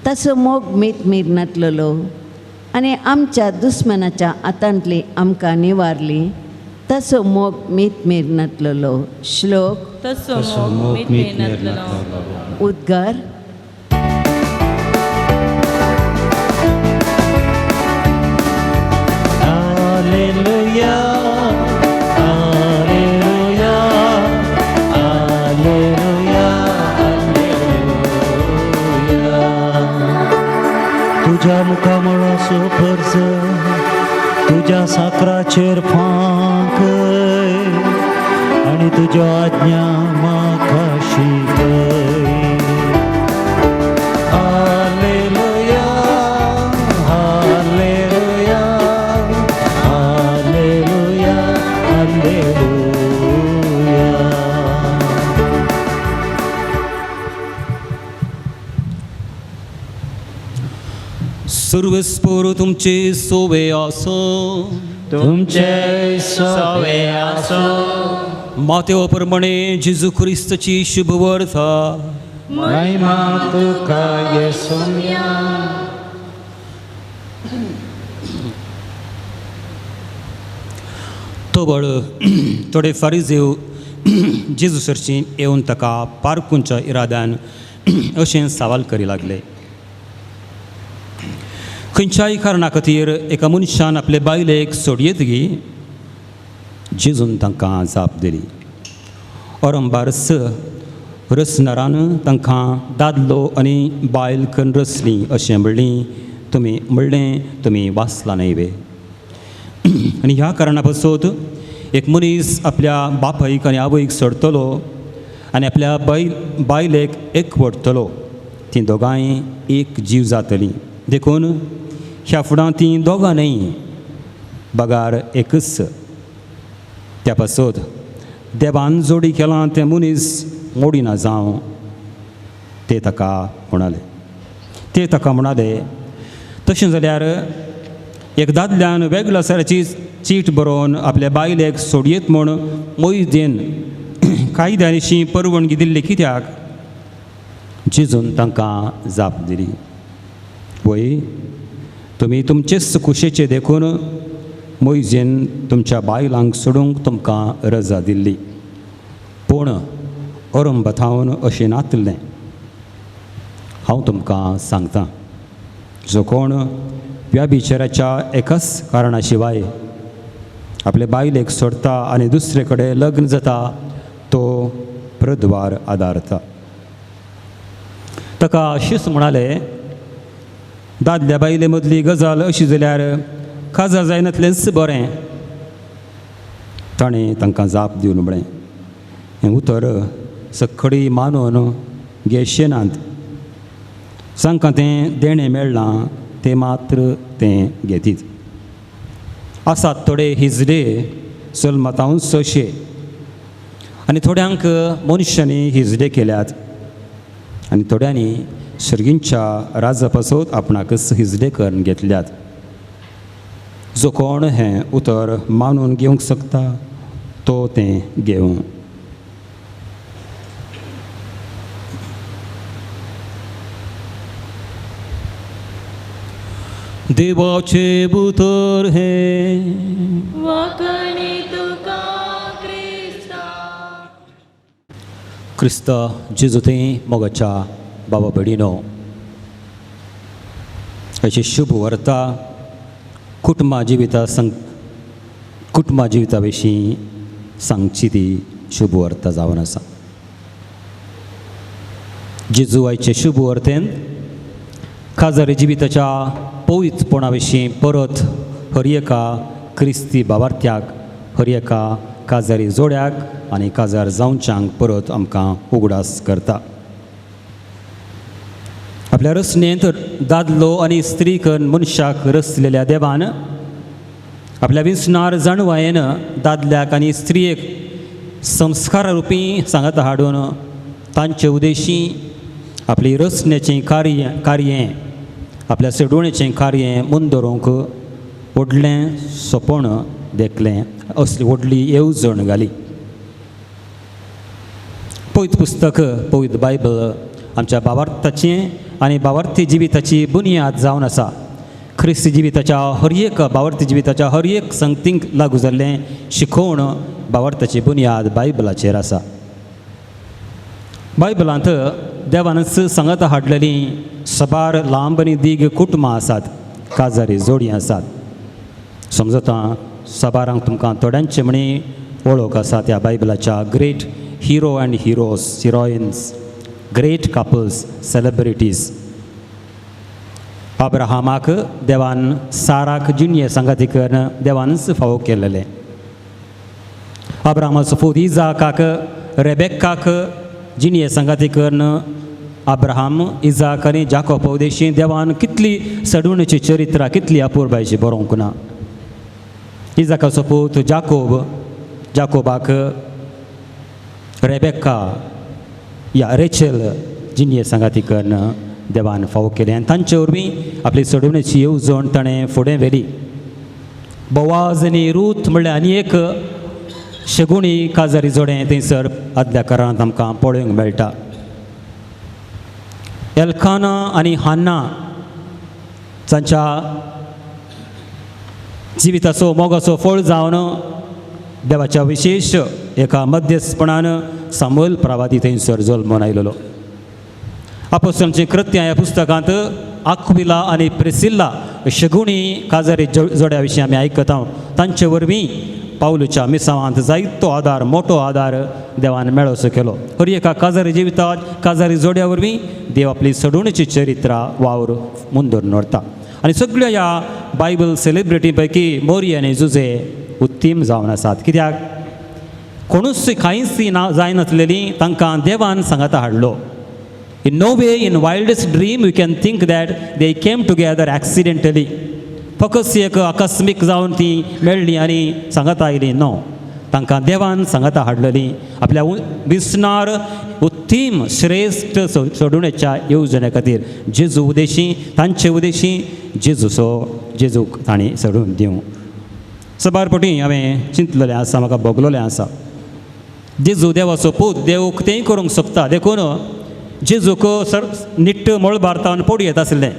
ताचो मोग मीत मीर नातलोलो. आनी आमच्या दुस्मनाच्या हातांतली आमकां निवारली. ताचो मोग मीत मीर नातलोलो. श्लोक.
ताचो मोग मीठ मीर नातलेलो.
उद्गार.
Hallelujah, hallelujah, hallelujah, hallelujah. तुझ्या मुखामळाचो फर्ज, तुझ्या साकराचेर फांकय आनी तुज्यो आज्ञा म्हाका शिकय. Hallelujah, hallelujah, hallelujah, hallelujah.
सर्वस्पोर तुमचे सोवे आसो.
तुमचे सोवे आसो.
मातेव प्रमाणे जेजू ख्रिस्ताची शुभ वार्ता
महिमा तुका येसुया.
तो बळ थोडे फारिजेव जेजू सरची येवन ताका पारखुंच्या इराद्यान अशें सवाल करी लागले. खंयच्याय कारणा खातीर एका मनशान आपले बायलेक सोडयतगी. जेजून तांकां जाप दिली. औरंबार रचनारान तांकां दादलो आनी बायल करून रचली अशें म्हणलें तुमी वाचलां न्हय वे. आनी ह्या कारणा पासून एक मनीस आपल्या बापायक आनी आवयक सोडतलो आनी आपल्या बायलेक एकवटतलो. तीं दोगांय एक जीव जातलीं. देखून ह्या फुडां तीं दोगां न्हय बगार एकच. त्या पासून देवान जोडी केलां तें मनीस मोडिना जावं ते ताका म्हणाले. तशें जाल्यार एक दादल्यान वेगळ्या सराची चीट बरोवन आपल्या बायलेक सोडयेत म्हूण मोहीत देन कायद्यानिशी परवणगी दिल्ली कित्याक जेजून तांकां जाप दिली. वय तुमी तुमचेच कुशेचे देखून मोयजेन तुमच्या बायलांक सोडूंक तुमकां रजा दिल्ली, पूण अरंबथावन अशें नातलें. हांव तुमकां सांगतां, जो कोण व्याभिचाराच्या एकाच कारणा शिवाय आपले बायलेक सोडता आनी दुसरे कडेन लग्न जाता तो प्रद्वार आदारता. ताका अशेंच म्हणालें, दादल्या बायले मदली गजाल अशी जाल्यार काजार जायनातलेंच बरें. ताणें तांकां जाप दिवन म्हळें, हें उतर सखडी मानून घेशेनात. जांकां तें देणें मेळना तें मात्र तें घेतीत. आसात थोडे हिजडे सलमतावन सशे, आनी थोड्यांक मनशांनी हिजडे केल्यात, आनी थोड्यांनी सर्गींच्या राजा पासत आपणाकच हिजडे करून घेतल्यात. जो कोण हें उतर मानून घेवंक शकता तो तें घेवं. देवाचे उतर हे
वखणी तुका क्रिस्ता.
क्रिस्ता जेजू तें मोगाच्या बाबा भयणीनो, अशी शुभ वार्ता कुटुंबा जिविता विशीं सांगची ती शुभ वार्ता जावन आसा. जेजू आयचे शुभ वार्तेन काजारी जिविताच्या पवित्रपणा विशीं परत हर एका क्रिस्ती भावार्थ्याक, हर एका काजारी जोड्याक आनी काजार जावच्यांक परत आमकां उगडास करता. आपल्या रचनेंत दादलो आनी स्त्रीकन मनशाक रचलेल्या देवान आपल्या विस्नार जाणवायेन दादल्याक आनी स्त्रियेक संस्कारा रुपी सांगात हाडून तांचे उद्देशी आपली रचनेचें कार्य आपल्या सोडवणेचें कार्य मुंदोरूंक व्हडलें सोपण देखलें, असली व्हडली येवजण घाली. पवित्र पुस्तक, पवित्र बायबल आमच्या भावार्थाचें आनी भावार्थी जिविताची बुनयाद जावन आसा. ख्रिस्ती जिविताच्या हर एक भावार्थी जिविताच्या हर एक संगतींक लागू जाल्लें शिकोवण भावार्थाची बुनयाद बायबलाचेर आसा. बायबलांत देवानच सांगत हाडलेलीं सबार लांब आनी दीग कुटुंबां आसात, काजारी जोडी आसात. समजता सबारांक तुमकां थोड्यांचे म्हणी वळख आसा त्या बायबलाच्या great hero and heroines, great couples, celebrities. अब्राहामाक देवान साराक जिणये सांगातीकर देवानच फावो केलेले. अब्राहामाचो पूत इजाकाक रेबेक्काक जिणये सांगातीकर अब्राहाम, इजाक आनी जाकोब उद्देशी देवान कितली सडवणेची चरित्रां कितली अपुर्बायची बरोवंक ना. इजाकाचो पूत जाकोबाक रेबेक्का या रेचेल जिणये सांगातीकर देवान फावो केले आनी तांचे वरवीं आपली सडवणेची येवजण ताणें फुडें व्हेली. बोवाज आनी रूथ म्हणल्यार आनी एक शेगुणी काजारी जोडें थंयसर आदल्या काळांत आमकां पळोवंक मेळटा. एल्काना आनी हान्ना जांच्या जिविताचो मोगाचो फळ जावन देवाच्या विशेष एका मध्यस्थपणान सामुएल प्रवादी थंयसर जल्मून आयलेलो. आपोस्तलांचीं कृत्यां ह्या पुस्तकांत आक्विला आनी प्रिसिल्ला शेगुणी काजारी जोड्या विशीं आमी आयकता. तांचे वरवीं पावलूच्या मिसावांत जायतो आदार, मोठो आदार देवान मेळोसो केलो. हर एका काजारी जिवितांत काजारी जोड्या वरवीं देव आपली सडवणेची चरित्रां वावर मुंदोरून व्हरता. आनी सगळ्या ह्या बायबल सेलिब्रिटी पैकी मोरी आनी जुजे उत्तीम जावन आसात. कित्याक कोणूच कांयच जायनासलेलीं तांकां देवान सांगाता हाडलो. In no way, in wildest dream, we can think that they came together accidentally. फकत एक आकस्मीक जावन ती मेळ्ळी आनी सांगाता आयली. नो, तांकां देवान सांगाता हाडलेली आपल्या विस्नार उत्तीम श्रेश्ठ सोडवणेच्या येवजणे खातीर जेजू उद्देशी, तांचे उद्देशी जेजूक तांणी सोडून दिवं. सबार फावटी हांवें चिंतलेलें आसा, म्हाका भोगलोलें आसा. जेजू देवाचो पूत देव कितेंय करूंक शकता देखून जेजूक निट्ट मळ भारतावन पडी येत आसलें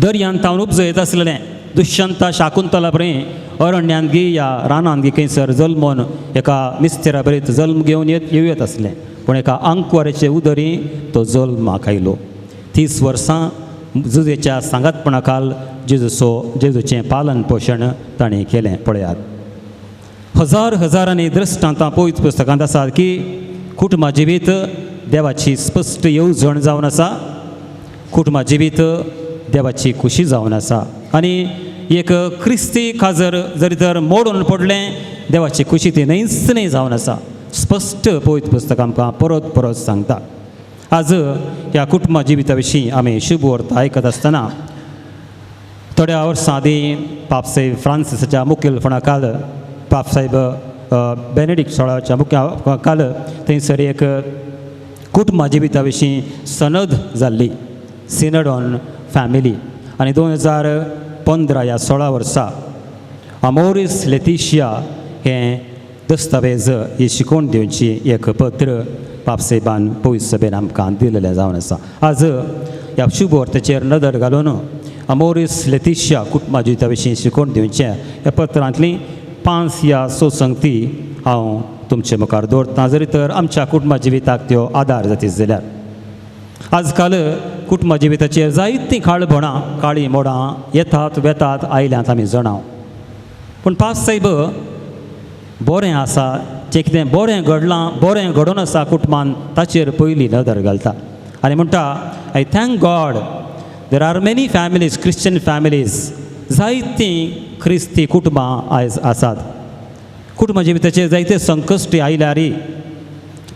दर्यांत तावन उपजो येत आसलें दुश्यंता शाकुंतला पर्यंत अरण्यांत गी या रानांत गी खंयसर जल्मोन एका मिस्तेरा बरीत जल्म घेवन येवत आसलें पूण एका आंकवाराचे उदरी तो जल्माक आयलो 30 वर्सां जुजेच्या सांगातपणा खाल जेजूचें पालन पोशण ताणें केलें पळयात हजारांनी दृश्टांतां पवित्र पुस्तकांत आसात की कुटुंबा जिवीत देवाची स्पश्ट येवजण जावन आसा कुटुंबा जिवीत देवाची खुशी जावन आसा आनी एक क्रिस्ती काजर जरी तर मोडून पडलें देवाची खुशी ती नैच न्हय जावन आसा स्पश्ट पवित्र पुस्तक आमकां परत परत सांगता आज ह्या कुटुंबा जिविता विशीं आमी शुभ वर्त आयकत आसतना थोड्या वर्सां आदीं पापसाहेब फ्रांसिसाच्या मुखेलपणा खाल पापसाहेब बेनेडिक्ट सोळाच्या मुख्य खाल थंयसर एक कुटुंबा जिविता विशीं सनद जाल्ली सिनड ऑन फॅमिली आनी 2015 ह्या 16 वर्सा अमोरिस लेतिशिया हें दस्तावेज ही शिकोवन दिवची एक पत्र पापसाहेबान पवित्र सभेन आमकां दिलेलें जावन आसा आज ह्या शुभ वर्ताचेर नदर घालून अमोरिस लेतिशिया कुटुंबा जिविता विशीं शिकोवन दिवचें ह्या पत्रांतलीं 5 ह्या संगती हांव तुमचे मुखार दवरतां जरी तर आमच्या कुटुंबा जिविताक त्यो आदार जातीत जाल्यार आजकाल कुटुंबा जिविताचेर जायतीं काळबणां काळी मोडां येतात वेतात आयल्यांत आमी जाणाव पूण पापसाहेब बरें आसा जें कितें बरें घडलां बरें घडोवन आसा कुटुंबान ताचेर पयलीं नदर घालता आनी म्हणटा I thank God there are many families Christian families जायतीं क्रिस्ती कुटुंबां आयज आसात कुटुंबा जिविताचेर जायते संकश्टी आयल्यारी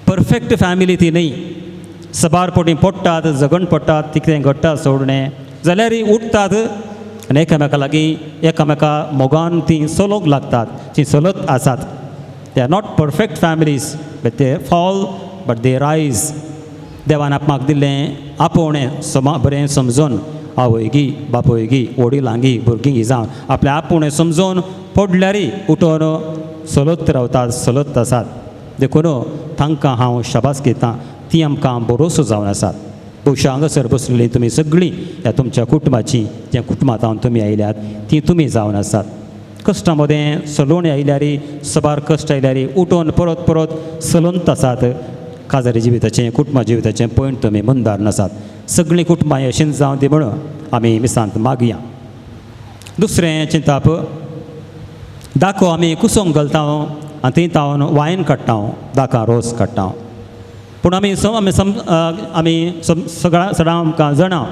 परफेक्ट फॅमिली ती न्हय सबारपटी पडटात झगड पडटात ती कितें घडटा सोडणें जाल्यार उठतात आनी एकामेका लागीं एकामेका मोगान तीं चलोवंक लागतात तीं चलत आसात they are not perfect families but they fall but they रायज देवान आपणाक दिल्लें आपोवणें बरें समजून आवयगी बापोयगी वडिलांगी भुरगीं जावन आपलें आपुणें समजून पडल्यारी उठोन चलत रावतात चलत आसात देखून तांकां हांव शाबास घेतां ती आमकां भरोसो जावन आसात भोवशा हांगासर बसलेलीं तुमी सगळीं ह्या तुमच्या कुटुंबाची ज्या कुटुंबांत तुमी आयल्यात ती तुमी जावन आसात कश्टां मदें चलोवणी आयल्यारी सबार कश्ट आयल्यारी उठोन परत परत चलंत आसात काजारी जिविताचें कुटुंबा जिविताचें पॉयंट तुमी मुंदार नासात सगळीं कुटुंबां अशींच जावं ती म्हणून आमी मिसांत मागया दुसरें चिंताप दाखो आमी कुसोंक घालता आनी थंय तावन वायन काडटा दाका रोस काडटा पूण आमी सगळ्यां आमकां जाणा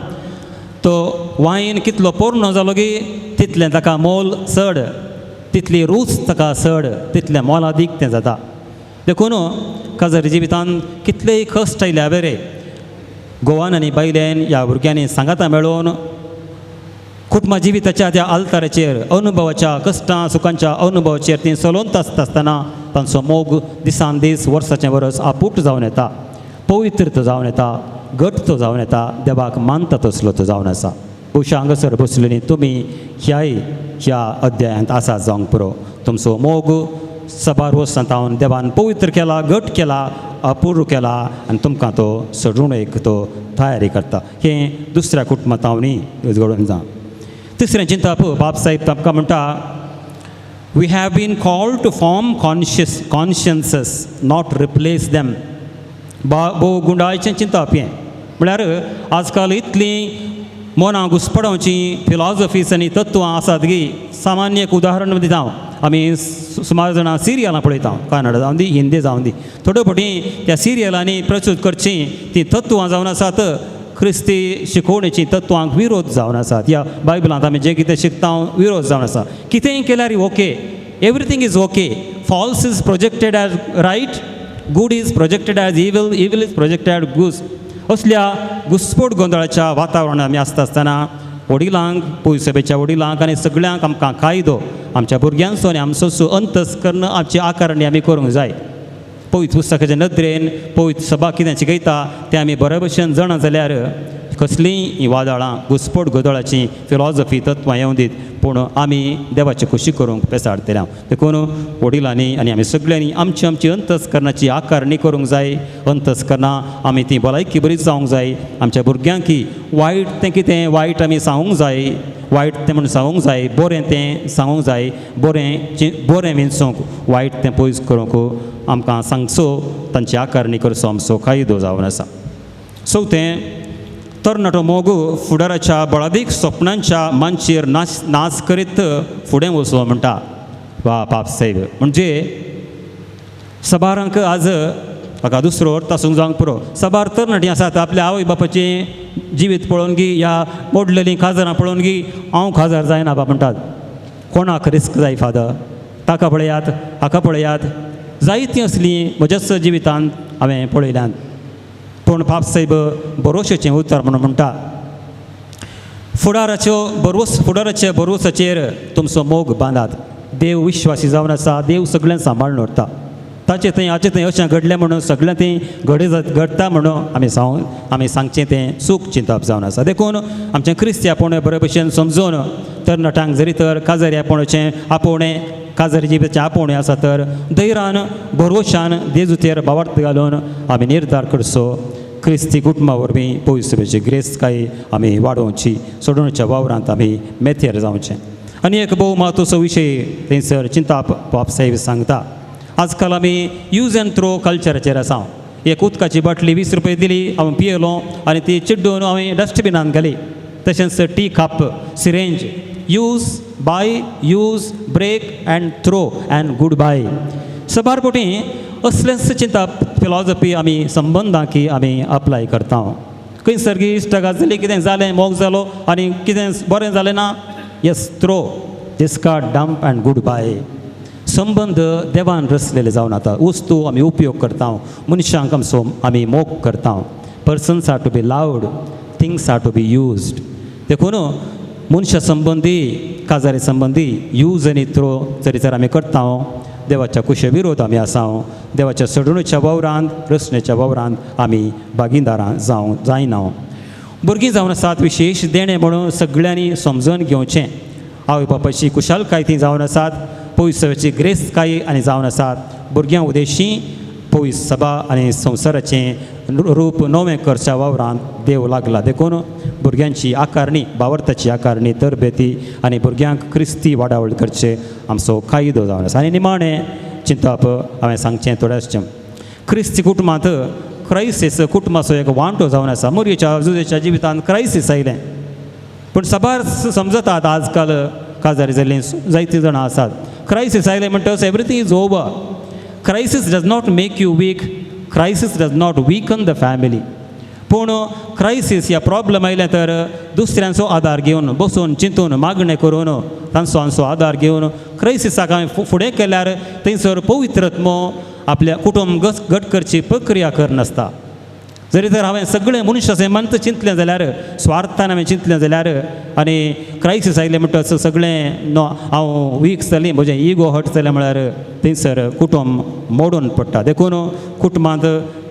तो वायन कितलो पोरनो जालो की तितलें ताका मोल चड तितली रूच ताका चड तितलें मोलादीक तें जाता देखून काजारी जिवितांत कितलेय कश्ट आयल्या बरें गोवान आनी बायलेन ह्या भुरग्यांनी सांगाता मेळोवन कुटुंबा जिविताच्या त्या आल्ताराचेर अनुभवाच्या कश्टां सुखांच्या अनुभवाचेर तीं चलोवंत आसतना तांचो मोग दिसान दीस वर्साचें वर्स आपूट जावन येता पवित्र तो जावन येता घट तो जावन येता देवाक मानता तसलो तो जावन आसा भोवशा हांगासर बसलेलीं तुमी ह्या अध्यायांत आसा जावंक पुरो तुमचो मोग सबार वर्सां तावन देवान पवित्र केला घट केला अपूर्ण केला आनी तुमकां तो सोडून एक तो तयारी करता हें दुसऱ्या कुटुंबांत तावनी घडोवन जावं तिसरें चिंताप बाबसाहेब तांकां म्हणटा we have been called to form consciences not replace them भोव गुंडाळचें चिंताप हें म्हळ्यार आजकाल इतलीं मनां घुसपडावचीं फिलॉसॉफीज आनी तत्वां आसात की सामान्य एक उदाहरण दिता हांव आमी सुमार जाणां सिरियलां पळयता कन्नड जावं दी हिंदी जावं दी थोड्यो फावटी त्या सिरियलांनी प्रस्तूत करचीं तीं तत्वां जावन आसात क्रिस्ती शिकोवणेची तत्वांक विरोध जावन आसात ह्या बायबलांत आमी जें कितें शिकता विरोध जावन आसा कितेंय केल्यार okay everything is okay false is projected as right good is projected as evil evil is projected good असल्या घुसपट गोंधळाच्या वातावरणांत आमी आसता आसतना वडिलांक पवित्र सभेच्या वडिलांक आनी सगळ्यांक आमकां कायदो आमच्या भुरग्यांचो आनी आमचो अंतस्करण आमची आकारणी आमी करूंक जाय पवित्र पुस्तकाच्या नदरेन पवित्र सभा कितें शिकयता तें आमी बरे भशेन जाणा जाल्यार कसलींय वादळां घुसपट गोदळाची फिलॉसॉफी तत्वां येवं दीत पूण आमी देवाची खुशी करूंक पेसाडटल्या देखून वडिलांनी आनी आमी सगळ्यांनी आमची आमची अंतस्करणाची आकारणी करूंक जाय अंतस्करणां आमी ती भलायकी बरी जावंक जाय आमच्या भुरग्यांक वायट तें कितें वायट आमी सांगूंक जाय वायट तें म्हणून सांगूंक जाय बरें तें सांगूंक जाय बरें विंचूंक वायट तें पयस करूंक आमकां सांगचो तांची आकारणी करचो आमचो कायदो जावन आसा चवथें तरणाटो मोग फुडाराच्या बळादीक स्वप्नांच्या मांचेर नाच करीत फुडें वचो म्हणटा वा बाब साहेब म्हणजे सबारांक आज हाका दुसरो अर्थ आसूंक जावंक पुरो सबार तरणाटीं आसात आपल्या आवय बापाचें जिवीत पळोवन गी ह्या मोडलेलीं काजारां पळोवन गी हांव काजार जायना बा म्हणटात कोणाक रिस्क जाय फादर ताका पळयात हाका पळयात जायतीं असलीं म्हज्याच जिवितांत हांवें पळयल्यांत पूण बाब साहेब भरोशेचें उतर म्हणून म्हणटा फुडाराच्या भरोसाचेर तुमचो मोग बांदात देव विश्वासी जावन आसा देव सगळें सांबाळून उरता ताचें थंय हाचें थंय अशें घडलें म्हणून सगळें तें घडटा म्हणून आमी सांगचें तें चूक चिंतप जावन आसा देखून आमचें क्रिस्त्यापण बरे भशेन समजून तरणाट्यांक जरी तर काजऱ्यापणाचें आपोवणें काजरी जिवीताचें आपोवणें आसा तर धैर्यान भरोशान देजूचेर भावार्थ घालून आमी निर्धार करचो क्रिस्ती कुटुंबा वरवीं पवित्रची ग्रेस्त आमी वाडोवची सोडूनच्या वावरांत आमी मेथेर जावचें आनी एक भोव म्हत्वाचो विशय थंयसर चिंताप बाब साहेब सांगता आजकाल आमी यूज एंड थ्रो कल्चराचेर आसा एक उदकाची बाटली 20 रुपया दिली हांवें पियेलो आनी ती चिड्डून हांवें डस्टबिनान घाली तशेंच tea cup syringe use by use break and throw and good bye सबार पोटी असलेंच चिंता फिलॉसॉफी आमी संबंधांक आमी अप्लाय करता खंय सर्गी इश्ट जाली कितें जालें मोग जालो आनी कितें बरें जालें ना yes throw discard dump and good bye संबंध देवान रचलेले जावन आतां वस्तू आमी उपयोग करता मनशांक आमी मोग करता persons are to be loved things are to be used देखून मनशा संबंदी काजारी संबंदी यूज आनी थ्रो जरी तर आमी करता देवाच्या कुशे विरोध आमी आसा देवाच्या सडणुच्या वावरांत रचनेच्या वावरांत आमी भागीदारां जावं जायना भुरगीं जावन आसात विशेश देणें म्हणून सगळ्यांनी समजून घेवचें आवय बापायची कुशालकाय ती जावन आसात पवित्रची ग्रेस्तकाय आनी जावन आसात भुरग्यां उदेशी पवित्र सभा आनी संवसाराचें रूप नवें करच्या वावरांत देव लागला देखून भुरग्यांची आकारणी भावार्थाची आकारणी तरबेती आनी भुरग्यांक क्रिस्ती वाडावळ करचे आमचो कायदो जावन आसा आनी निमाणें चिंतप हांवें सांगचें थोडेशें क्रिस्ती कुटुंबांत क्रायसीस कुटुंबाचो एक वांटो जावन आसा मोरयेच्या जुजेच्या जिवितांत क्रायसीस आयलें पूण सबार समजतात आजकाल काजारी जाल्लीं जायतीं जाणां आसात क्रायसीस आयलें म्हणटच everything is over crisis does not make you weak crisis does not weaken the family पूण क्रायसीस ह्या प्रॉब्लेम आयलें तर दुसऱ्यांचो आदार घेवन बसून चिंतून मागणें करून तांचो आमचो आदार घेवन क्रायसिसाक हांवें फुडें केल्यार थंयसर पवित्रत्म आपल्या कुटुंब घट करची प्रक्रिया करनासता जरी तर हांवें सगळें मनुश्याचें मंत चिंतलें जाल्यार स्वार्थान हांवें चिंतलें जाल्यार आनी क्रायसीस आयलें म्हणटच सगळें हांव वीक जालीं म्हजें इगो हट जालें म्हळ्यार थंयसर कुटुंब मोडून पडटा देखून कुटुंबांत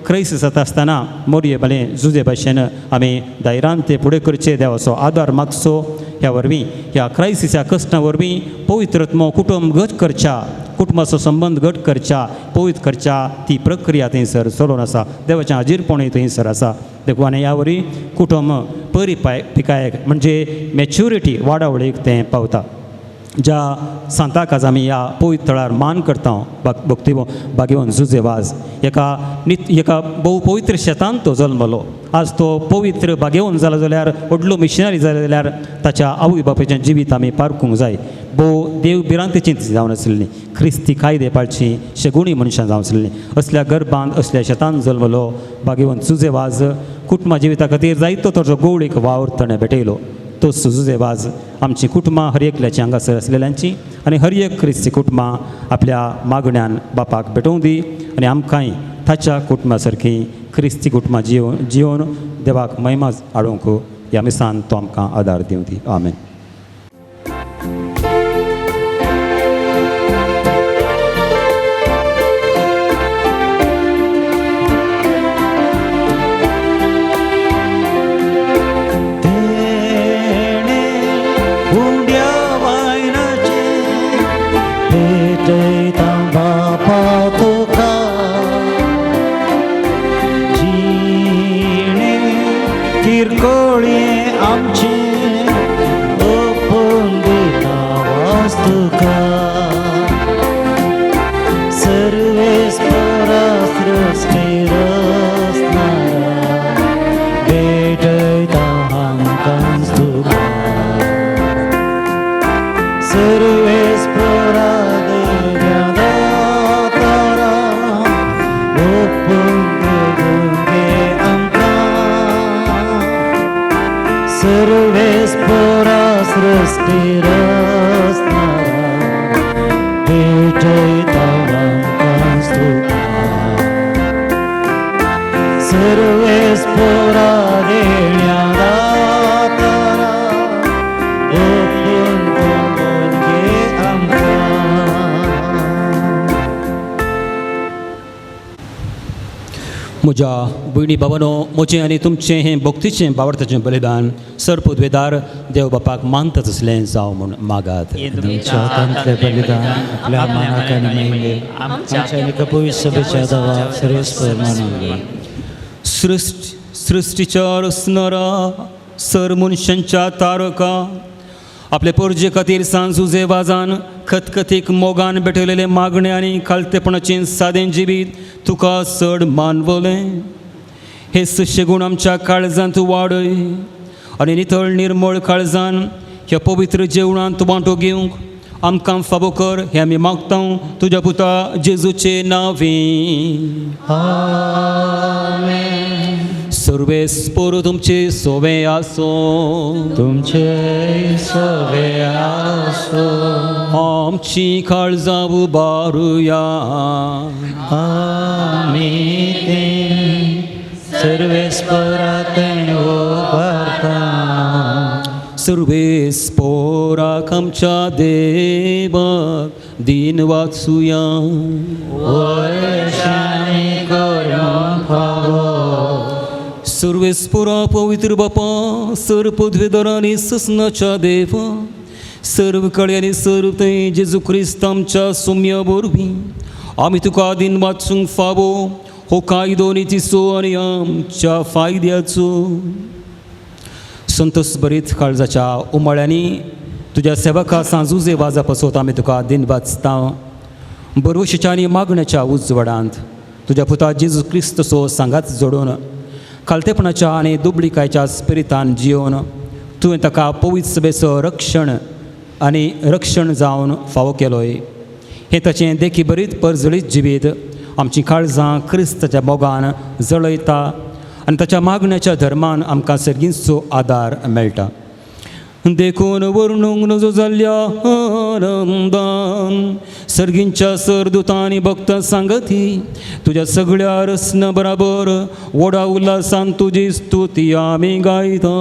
क्रायसीस जाता आसतना मोरये भलें जुजे भाशेन आमी धैर्यान तें फुडें करचें देवाचो आदार मागचो ह्या वरवीं ह्या क्रायसिसा कश्टां वरवीं पवित्रत्म कुटुंब घट करच्या कुटुंबाचो संबंद घट करच्या पवित्र करच्या ती प्रक्रिया थंयसर चलून आसा देवाचें हाजीरपणूय थंयसर आसा देखून आनी ह्या वरी कुटुंब पिकायक म्हणजे मॅच्युरिटी वाडावळीक तें पावता ज्या सांताक आज आमी ह्या पवित्र थळार मान करता भक्ती भाग्यवन जुजे वाज एका भोव पवित्र शेतांत तो जल्मलो आज तो पवित्र भाग्यवन जाला जाल्यार व्हडलो मिशनरी जाला जाल्यार ताच्या आवय बापायचें जिवीत आमी पारखूंक जाय भोव देव भिरांतीची जावन आसलीं क्रिस्ती कायदे पाळची शेगुणी मनशां जावन आसलीं असल्या गर्भांत असल्या शेतांत जल्मलो भाग्यवन जुजे वाज कुटुंबा जिविता खातीर जायतो ताचो गवळीक वावर ताणें भेटयलो तो जुजे वाज आमची कुटुंबां हर एकल्याची हांगासर आसलेल्यांची आनी हर एक क्रिस्ती कुटुंबां आपल्या मागण्यान बापाक भेटोवंक दी आनी आमकांय ताच्या कुटुंबा सारकीं क्रिस्ती कुटुंबां जिवन देवाक महिमा हाडूंक ह्या मिसान तो आमकां आदार दिवं दी आमेन.
कोळी आमची ओपून दिता वास्तुका सर्वेस्परा सृष्टी रचणारा भेटयता आमकां स्तुका सर्वेस्परा देव्या दातारा ओपून दिवंगे आमकां सर्वेस्परा सृष्टी रचणारा भेटयता आमकां स्तुका सर्वेस्परा देण्या दातारा ओपून दिवंगे आमकां
म्हज्या भयणी भावानो, म्हजें आनी तुमचें हें भक्तीचें बावडताचें बलिदान सरपदवेदार देव बापाक मानता तसलें जावं म्हूण मागात.
तुमच्या हातांतलें बलिदान आपल्या मानाक आनी महिमे आमच्या आनी कपवी सभेच्या दावा सर्वेस्पर मानून
सृश्टीच्या रचणारा सर मनशांच्या तारका आपले परजे खातीर सांजुजे वाजान खतखतीक मोगान भेटलेले मागणे आनी खालतेपणाचें सादें जिवीत तुका चड मानवलें. हे सश्य गूण आमच्या काळजांत वाडय आनी नितळ निर्मळ काळजान ह्या पवित्र जेवणांत वांटो घेवंक आमकां फावो कर हें आमी मागता तुज्या पुता जेजूचे नांवीं. सर्वेस्पर तुमचे सोवे आसो.
तुमचे सवे आसो.
आमची काळजां उबारुया.
आमी ते सर्वेस्परात उबारता.
सर्वेस्पराक आमच्या देवाक दिन वाचुया.
वैशानी करून फावो.
सर्वेस्परा पवित्र बापा सर पदवेदार आनी ससनाच्या देवा सर्व कळे आनी सर्व थंय जेजू क्रिस्त आमच्या सुम्या वरवीं आमी तुका दिन वाचूंक फावो हो कायदो नितीचो आनी आमच्या फायद्याचो. संतोश भरीत काळजाच्या उमाळ्यांनी तुज्या सेवका सांजुजे वाजा पासत आमी तुका दिन वाचता. बरवशेच्या आनी मागण्याच्या उजवाडांत तुज्या पुता जेजू क्रिस्तचो सांगात जोडून खालतेपणाच्या आनी दुबळीकायच्या स्पिरितान जियोन तुवें ताका पवित्र सभेचो रक्षण जावन फावो केलोय. हें ताचें देखी बरीत परजळीत जिवीत आमचीं काळजां क्रिस्ताच्या मोगान जळयता आनी ताच्या मागण्याच्या धर्मान आमकां सर्गींचो आदार मेळटा. देखून वर्णूंक नजो जाल्ल्या आनंदान सर्गींच्या सरदुतांनी भक्तां सांगती तुज्या सगळ्या रसना बराबर व्हडा उल्हासान तुजी स्तुती आमी गायता.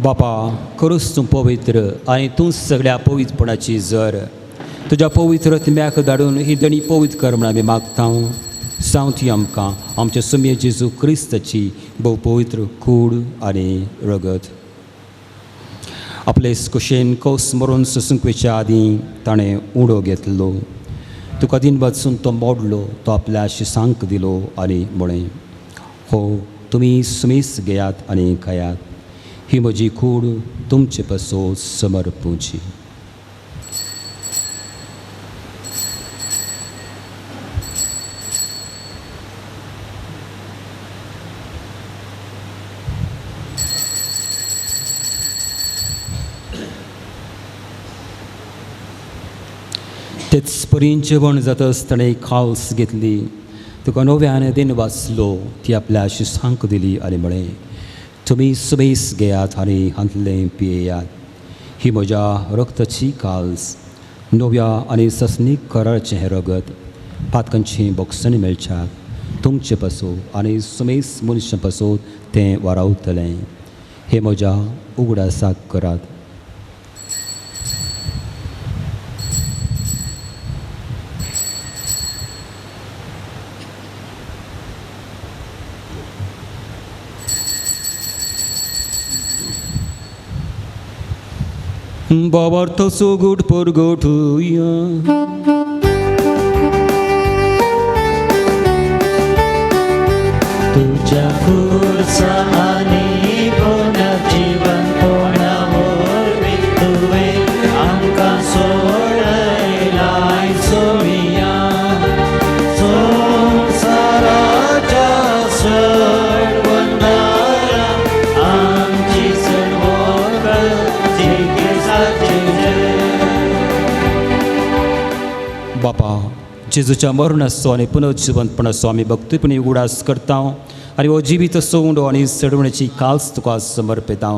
बापा करूस तूं पवित्र आनी तूं सगळ्या पवित्रपणाची जर तुज्या पवित्र आत्म्याक धाडून ही दणी पवित्र कर म्हण आमी मागता. सांवती आमकां आमच्या सुम्ये जेजू क्रिस्ताची भोव पवित्र कूड आनी रगत. आपले कुशेन कौस मरून ससूंकवेच्या आदीं ताणें उडो घेतलो. तुका दिन वाचून तो मोडलो, तो आपल्या शिसांक दिलो आनी म्हळें हो तुमी सुमीस घेयात आनी खायात. ही म्हजी कूड तुमचे पासो समर्पूची. तेच परीन जेवण जातच ताणें एक खावस घेतली. तुका नव्यान दिन वाचलो, ती आपल्या शिसांक दिली आनी म्हळें तुम्ही सुबेस घेयात आनी हांतलें पियेयात. ही म्हज्या रक्ताची काल्स, नव्या आनी ससनीक करारचें हें रगत पातकांची बोक्सांनी मेळच्यात. तुमचे पासून आनी सुमेस मनशां पासून तें वारावतलें. हे म्हज्या उगडासाक करात. Babarta so good por gotuya.
तुझ्या खुर्सा आणि पुनर्जीवन कोणावर तुवे आमकां सोडलाय सोमिया. संसाराच्या सोडवंदारा आमची सर्वोच्च जिज्ञासाची जय.
बापा जेजूच्या मरणाचो आनी पुनर्जिवंतपणाचो आमी भक्तीपणी उगडास करता आनी हो जिवीत सोंड आनी सडवण्याची काल्स तुका समर्पिता.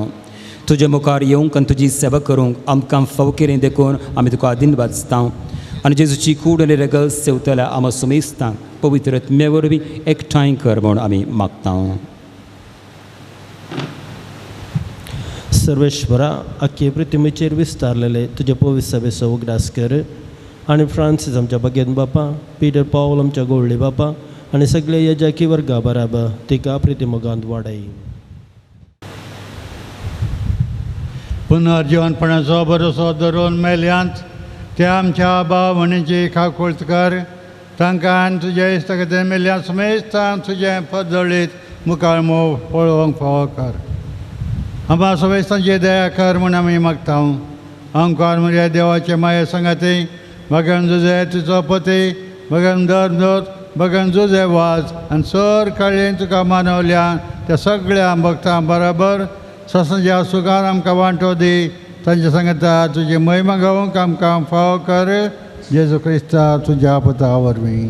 तुजे मुखार येवंक आनी तुजी सेवा करूंक आमकां फावकेरें देखून आमी तुका दिन वाचता आनी जेजूची कूड आनी रेगल सेवतल्या आमी सुमेस्तां पवित्र आत्म्या वरवीं एकठांय कर म्हूण आमी मागता.
सर्वेश्वरा, आख्खे पृथ्वीचेर विस्तारलेले तुजे पवित्र सभेचो उगडास कर आनी फ्रांसीस आमच्या भगेन बापा, पीटर पावल आमच्या गोळ्ळी बापा आनी सगळे येजाकी वर्गा बराबर तिका प्रितीमोगांत वाडय.
पुनर्जीवनपणाचो भरोसो धरून मेल्यांत ते आमच्या भावणीची खाकुळट कर. तांकां तुजे इश्टगते मेल्ल्या सुमेस्तान तुजें पदळीत मुखार मोव पळोवंक फावो कर. आमकां सुमेस्तांची दया कर म्हूण आमी मागता. आमकां म्हज्या देवाचे माये संगाती भगवान जुजे तुजो पती, भगवान धर्मदूत, भगवान जुजे वाज आनी सर काळीन तुका मानवल्या त्या सगळ्या भक्तां बरोबर ससांच्या सुखान आमकां वांटो दी. तांच्या सांगता तुजी महिमा गावूंक आमकां फावो कर. जेजू क्रिस्ता तुज्या पुता वरवीं.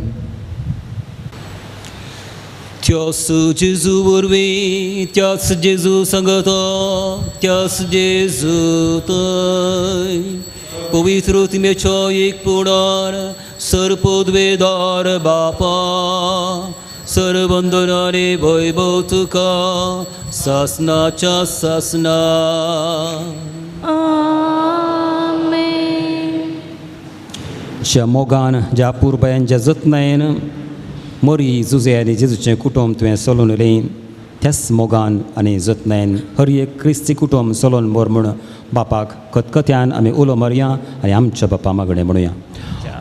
त्याच जेजू वरवीं, त्याच जेजू सांगता, त्याच जेजू थंय पवित्र आत्म्याच्या एकपणान सर्वपदवेदार बापा सर्ववंदनाने वैभव तुका सासनाच्या सासना.
आमेन.
ज्या मोगान ज्या पुरबायांच्या जतनायेन मरी जुजे आनी जेजूचें कुटुंब तुवें चलोवन उरलें, त्याच मोगान आनी जतनायेन हर एक क्रिस्ती कुटुंब चलोवन मोर म्हूण बापाक खतखत्यान आमी उलो मारया आनी आमच्या बापा मागणें म्हणुया.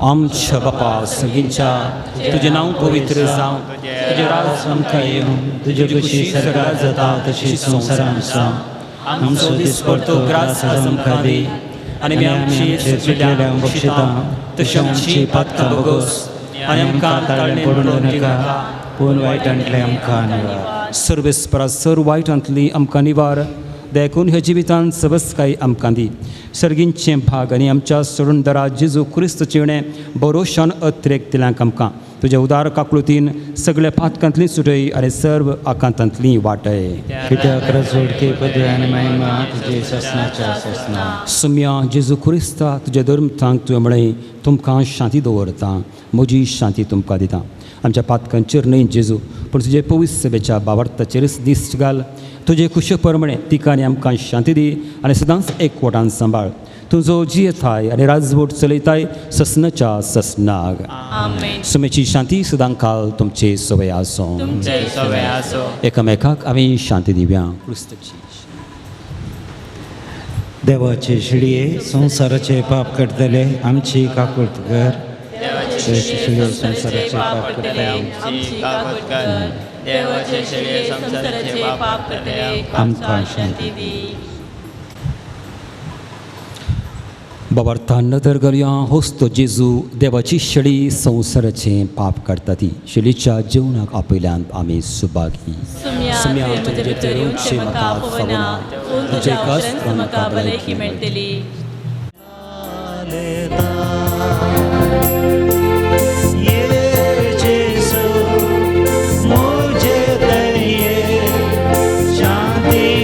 आमच्या बापा सगळींच्या तुजें नांव पवित्र जावं, तुजें राज आमकां येवं,
तुजी कशी सर्गार जाता तशी संवसारांत आसा.
आमचो दिसपडतो ग्रास आज आमकां दी आनी आमची चुकलेल्यांक बक्षिता तशी आमची पातकां बोगोस आनी आमकां ताळणे पडूं नाका,
पूण वायटांतले आमकां निवार.
सर्वेस्परा सर वायटांतली आमकां निवार. देखून ह्या जिवितांत सबस्काय आमकां दी. सर्गींचे भाग आनी आमच्या सोडून दरा जेजू क्रिस्त जिवणें भरोशान अत्रेक दिल्यांक आमकां तुज्या उदार काकुळतीन सगळ्या पातकांतली सुटय आनी सर्व आकांतांतली वाटय.
कित्याक राजवडके पदवी आनी महिमा तुजे ससनाच्या ससना.
सुम्या जेजू क्रिस्ता तुज्या धर्मतांक तुवें म्हळें तुमकां शांती दवरता, म्हजी शांती तुमकां दिता. आमच्या पातकांचेर न्हय जेजू, पूण तुजे पवित्र सभेच्या बावार्थाचेरच दिश्ट घाल. तुजे कुशे प्रमाणे तिका आनी आमकां शांती दी आनी सदांच एकवटान सांबाळ. तुजो जियेताय आनी राजवट चलयताय ससनाच्या ससनाग.
आमेन.
सुमेची शांती सदां काल तुमचे सवय आसूं.
तुमचे सवय आसो.
एकामेकाक आमी शांती दिवया. क्रिस्ताची
देवाचे शिडये संवसाराचे पाप करतले आमची काकुळट कर.
देवाचे शिळे संसाराचे पाप करतले आमची काकुळट कर. देवाचे शिळे संसाराचे पाप करतले आमकां शांती दी.
बाबार्थान नदर घालया. होस्तो जेजू देवाची शिडी संवसाराचें पाप काडटा ती शिडीच्या जेवणाक आपयल्यान आमी सुभागी.
सुम्या तुझे भितर येवचे म्हाका आपोवना, पूण तुज्या अक्षरांत म्हाका भलायकी मेळटली.
शांती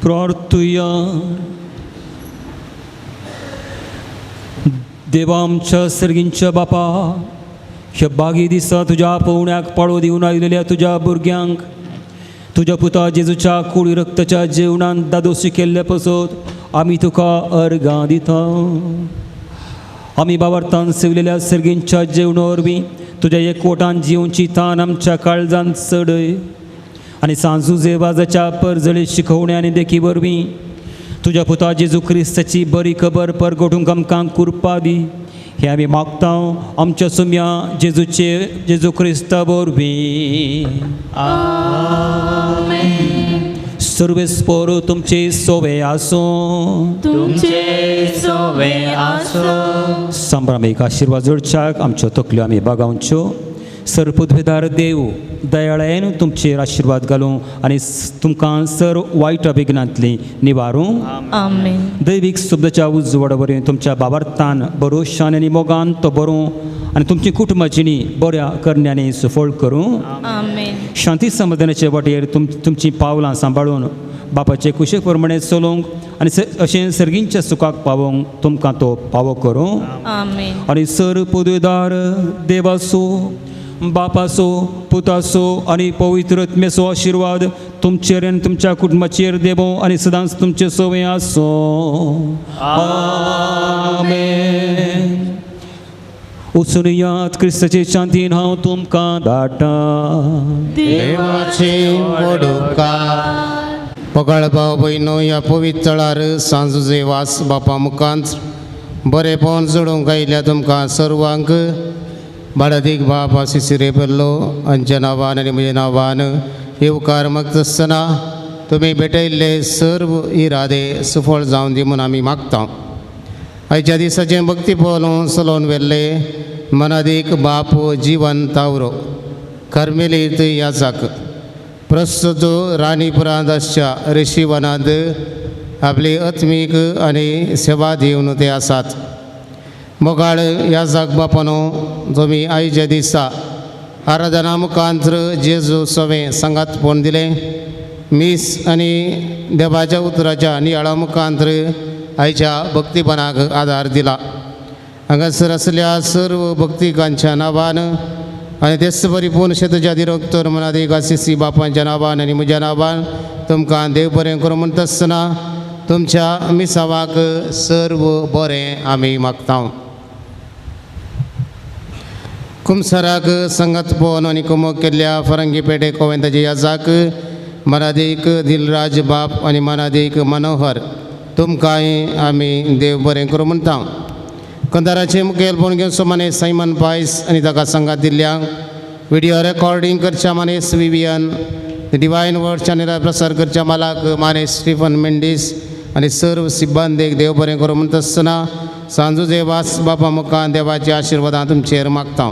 प्रार्थुया. देवा आमच्या सर्गींच्या बापा, ह्या बागी दिसा तुज्या पवण्याक पाळो दिवन आयलेल्या तुज्या भुरग्यांक तुज्या पुता जेजूच्या कुडी रक्ताच्या जेवणान दादोशी केल्ले पसत आमी तुका अर्गां दिता. आमी बाबार्थान सेवलेल्या सर्गींच्या जेवणा वरवीं तुज्या एकवटान जिवची तान आमच्या काळजांत चडय आनी सांजू जेवाजाच्या परजळी शिकवण्या आनी देखी वरवीं तुज्या पुता जेजू क्रिस्ताची बरी खबर परगटूंक आमकां कुरपा दी. हें आमी मागता आमच्या सुम्या जेजू क्रिस्ता वरवीं. सर्वेस्पर तुमचे सोवे आसो.
तुमचे सोवे आसो.
संभ्रामीक आशिर्वाद जोडच्याक आमच्यो तकल्यो आमी बागावच्यो. सर्पद्वेदार देव दयाळेन तुमचेर आशिर्वाद घालूं आनी तुमकां सर्व वायट अभिज्ञांतली निवारूं.
आमेन.
दैवीक शब्दाच्या उजवाडा वरवीं तुमच्या बाबार्थान भरोशान आनी मोगान तो बरो आनी तुमची कुटुंबाची बऱ्या करण्यानी सफळ करूं.
आमेन.
शांती समाधानाचे वाटेर तुमची पावलां सांबाळून बापाचे कुशे प्रमाणे चलोवंक आनी अशें सर्गींच्या सुखाक पावोवंक तुमकां तो पावो करूं.
आमेन.
आनी सर पदवेदार देवासो बापासो पुतासो आनी पवित्र आत्म्याचो आशिर्वाद तुमचेर आनी तुमच्या कुटुंबाचेर देवो आनी सदांच तुमचे सोवे आसो. आमेन. वचून यात क्रिस्ताचे शांतीन हांव तुमकां धाडटा.
देवाचे उपकार. पगळ भाव भयणो, ह्या पवित्र वेळार सांजुजे वास बापा मुखांत बरेपण जोडूंक आयिल्ल्या तुमकां सर्वांक बाळादीक बाप आशिसिरे पेल्लो हांच्या नांवान आनी म्हज्या नांवान हे उपकार मागता आसतना तुमी भेटयल्ले सर्व इरादे सफळ जावन दी म्हूण आमी मागता. आयच्या दिसाचें भक्ती पावलूं चलोवन व्हेल्ले मनादीक बाप जीवन तावरो कार्मेलीत याजाक प्रस्तुत राणीपुरांत आसच्या ऋषीवनांत आपली आत्मीक आनी सेवा दिवन ते आसात. मोगाळ याजाक बापानो, तुमी आयच्या दिसा आराधना मुखांतर जेजू सवें सांगातपण दिलें. मीस आनी देवाच्या उतराच्या नियाळा मुखांतर आयच्या भक्तीपणाक आदार दिला. हांगासर आसल्या सर्व भक्तिकांच्या नांवान आनी देस्त परिपूर्ण शेताच्या दिरोक्तर मनादीक आशिसी बापांच्या नांवान आनी म्हज्या नांवान तुमकां देव बरें करूं म्हणटा आसतना तुमच्या मिसावाक सर्व बरें आमी मागता. कुमसाराक संगतपण आनी कुमक केल्ल्या फरंगी पेटे कोवेंताचे याजाक मनादीक दिलराज बाप आनी मनादीक मनोहर तुमकांय आमी देव बरें करूं म्हणटा. कंदाराचे मुखेलपण घेवन सोमाने सैमन पायस आनी ताका संगात दिल्ल्यांक व्हिडिओ रेकॉर्डिंग करच्या मानेस विवियन, डिवायन वर्ड चॅनलार प्रसार करच्या मालाक मानेस स्टीफन मेंडीस आनी सर्व सिब्बंदीक देव बरें करूं म्हणटा आसतना सांजुजे वास बापा मुखान देवाच्या आशिर्वादां तुमचेर मागता.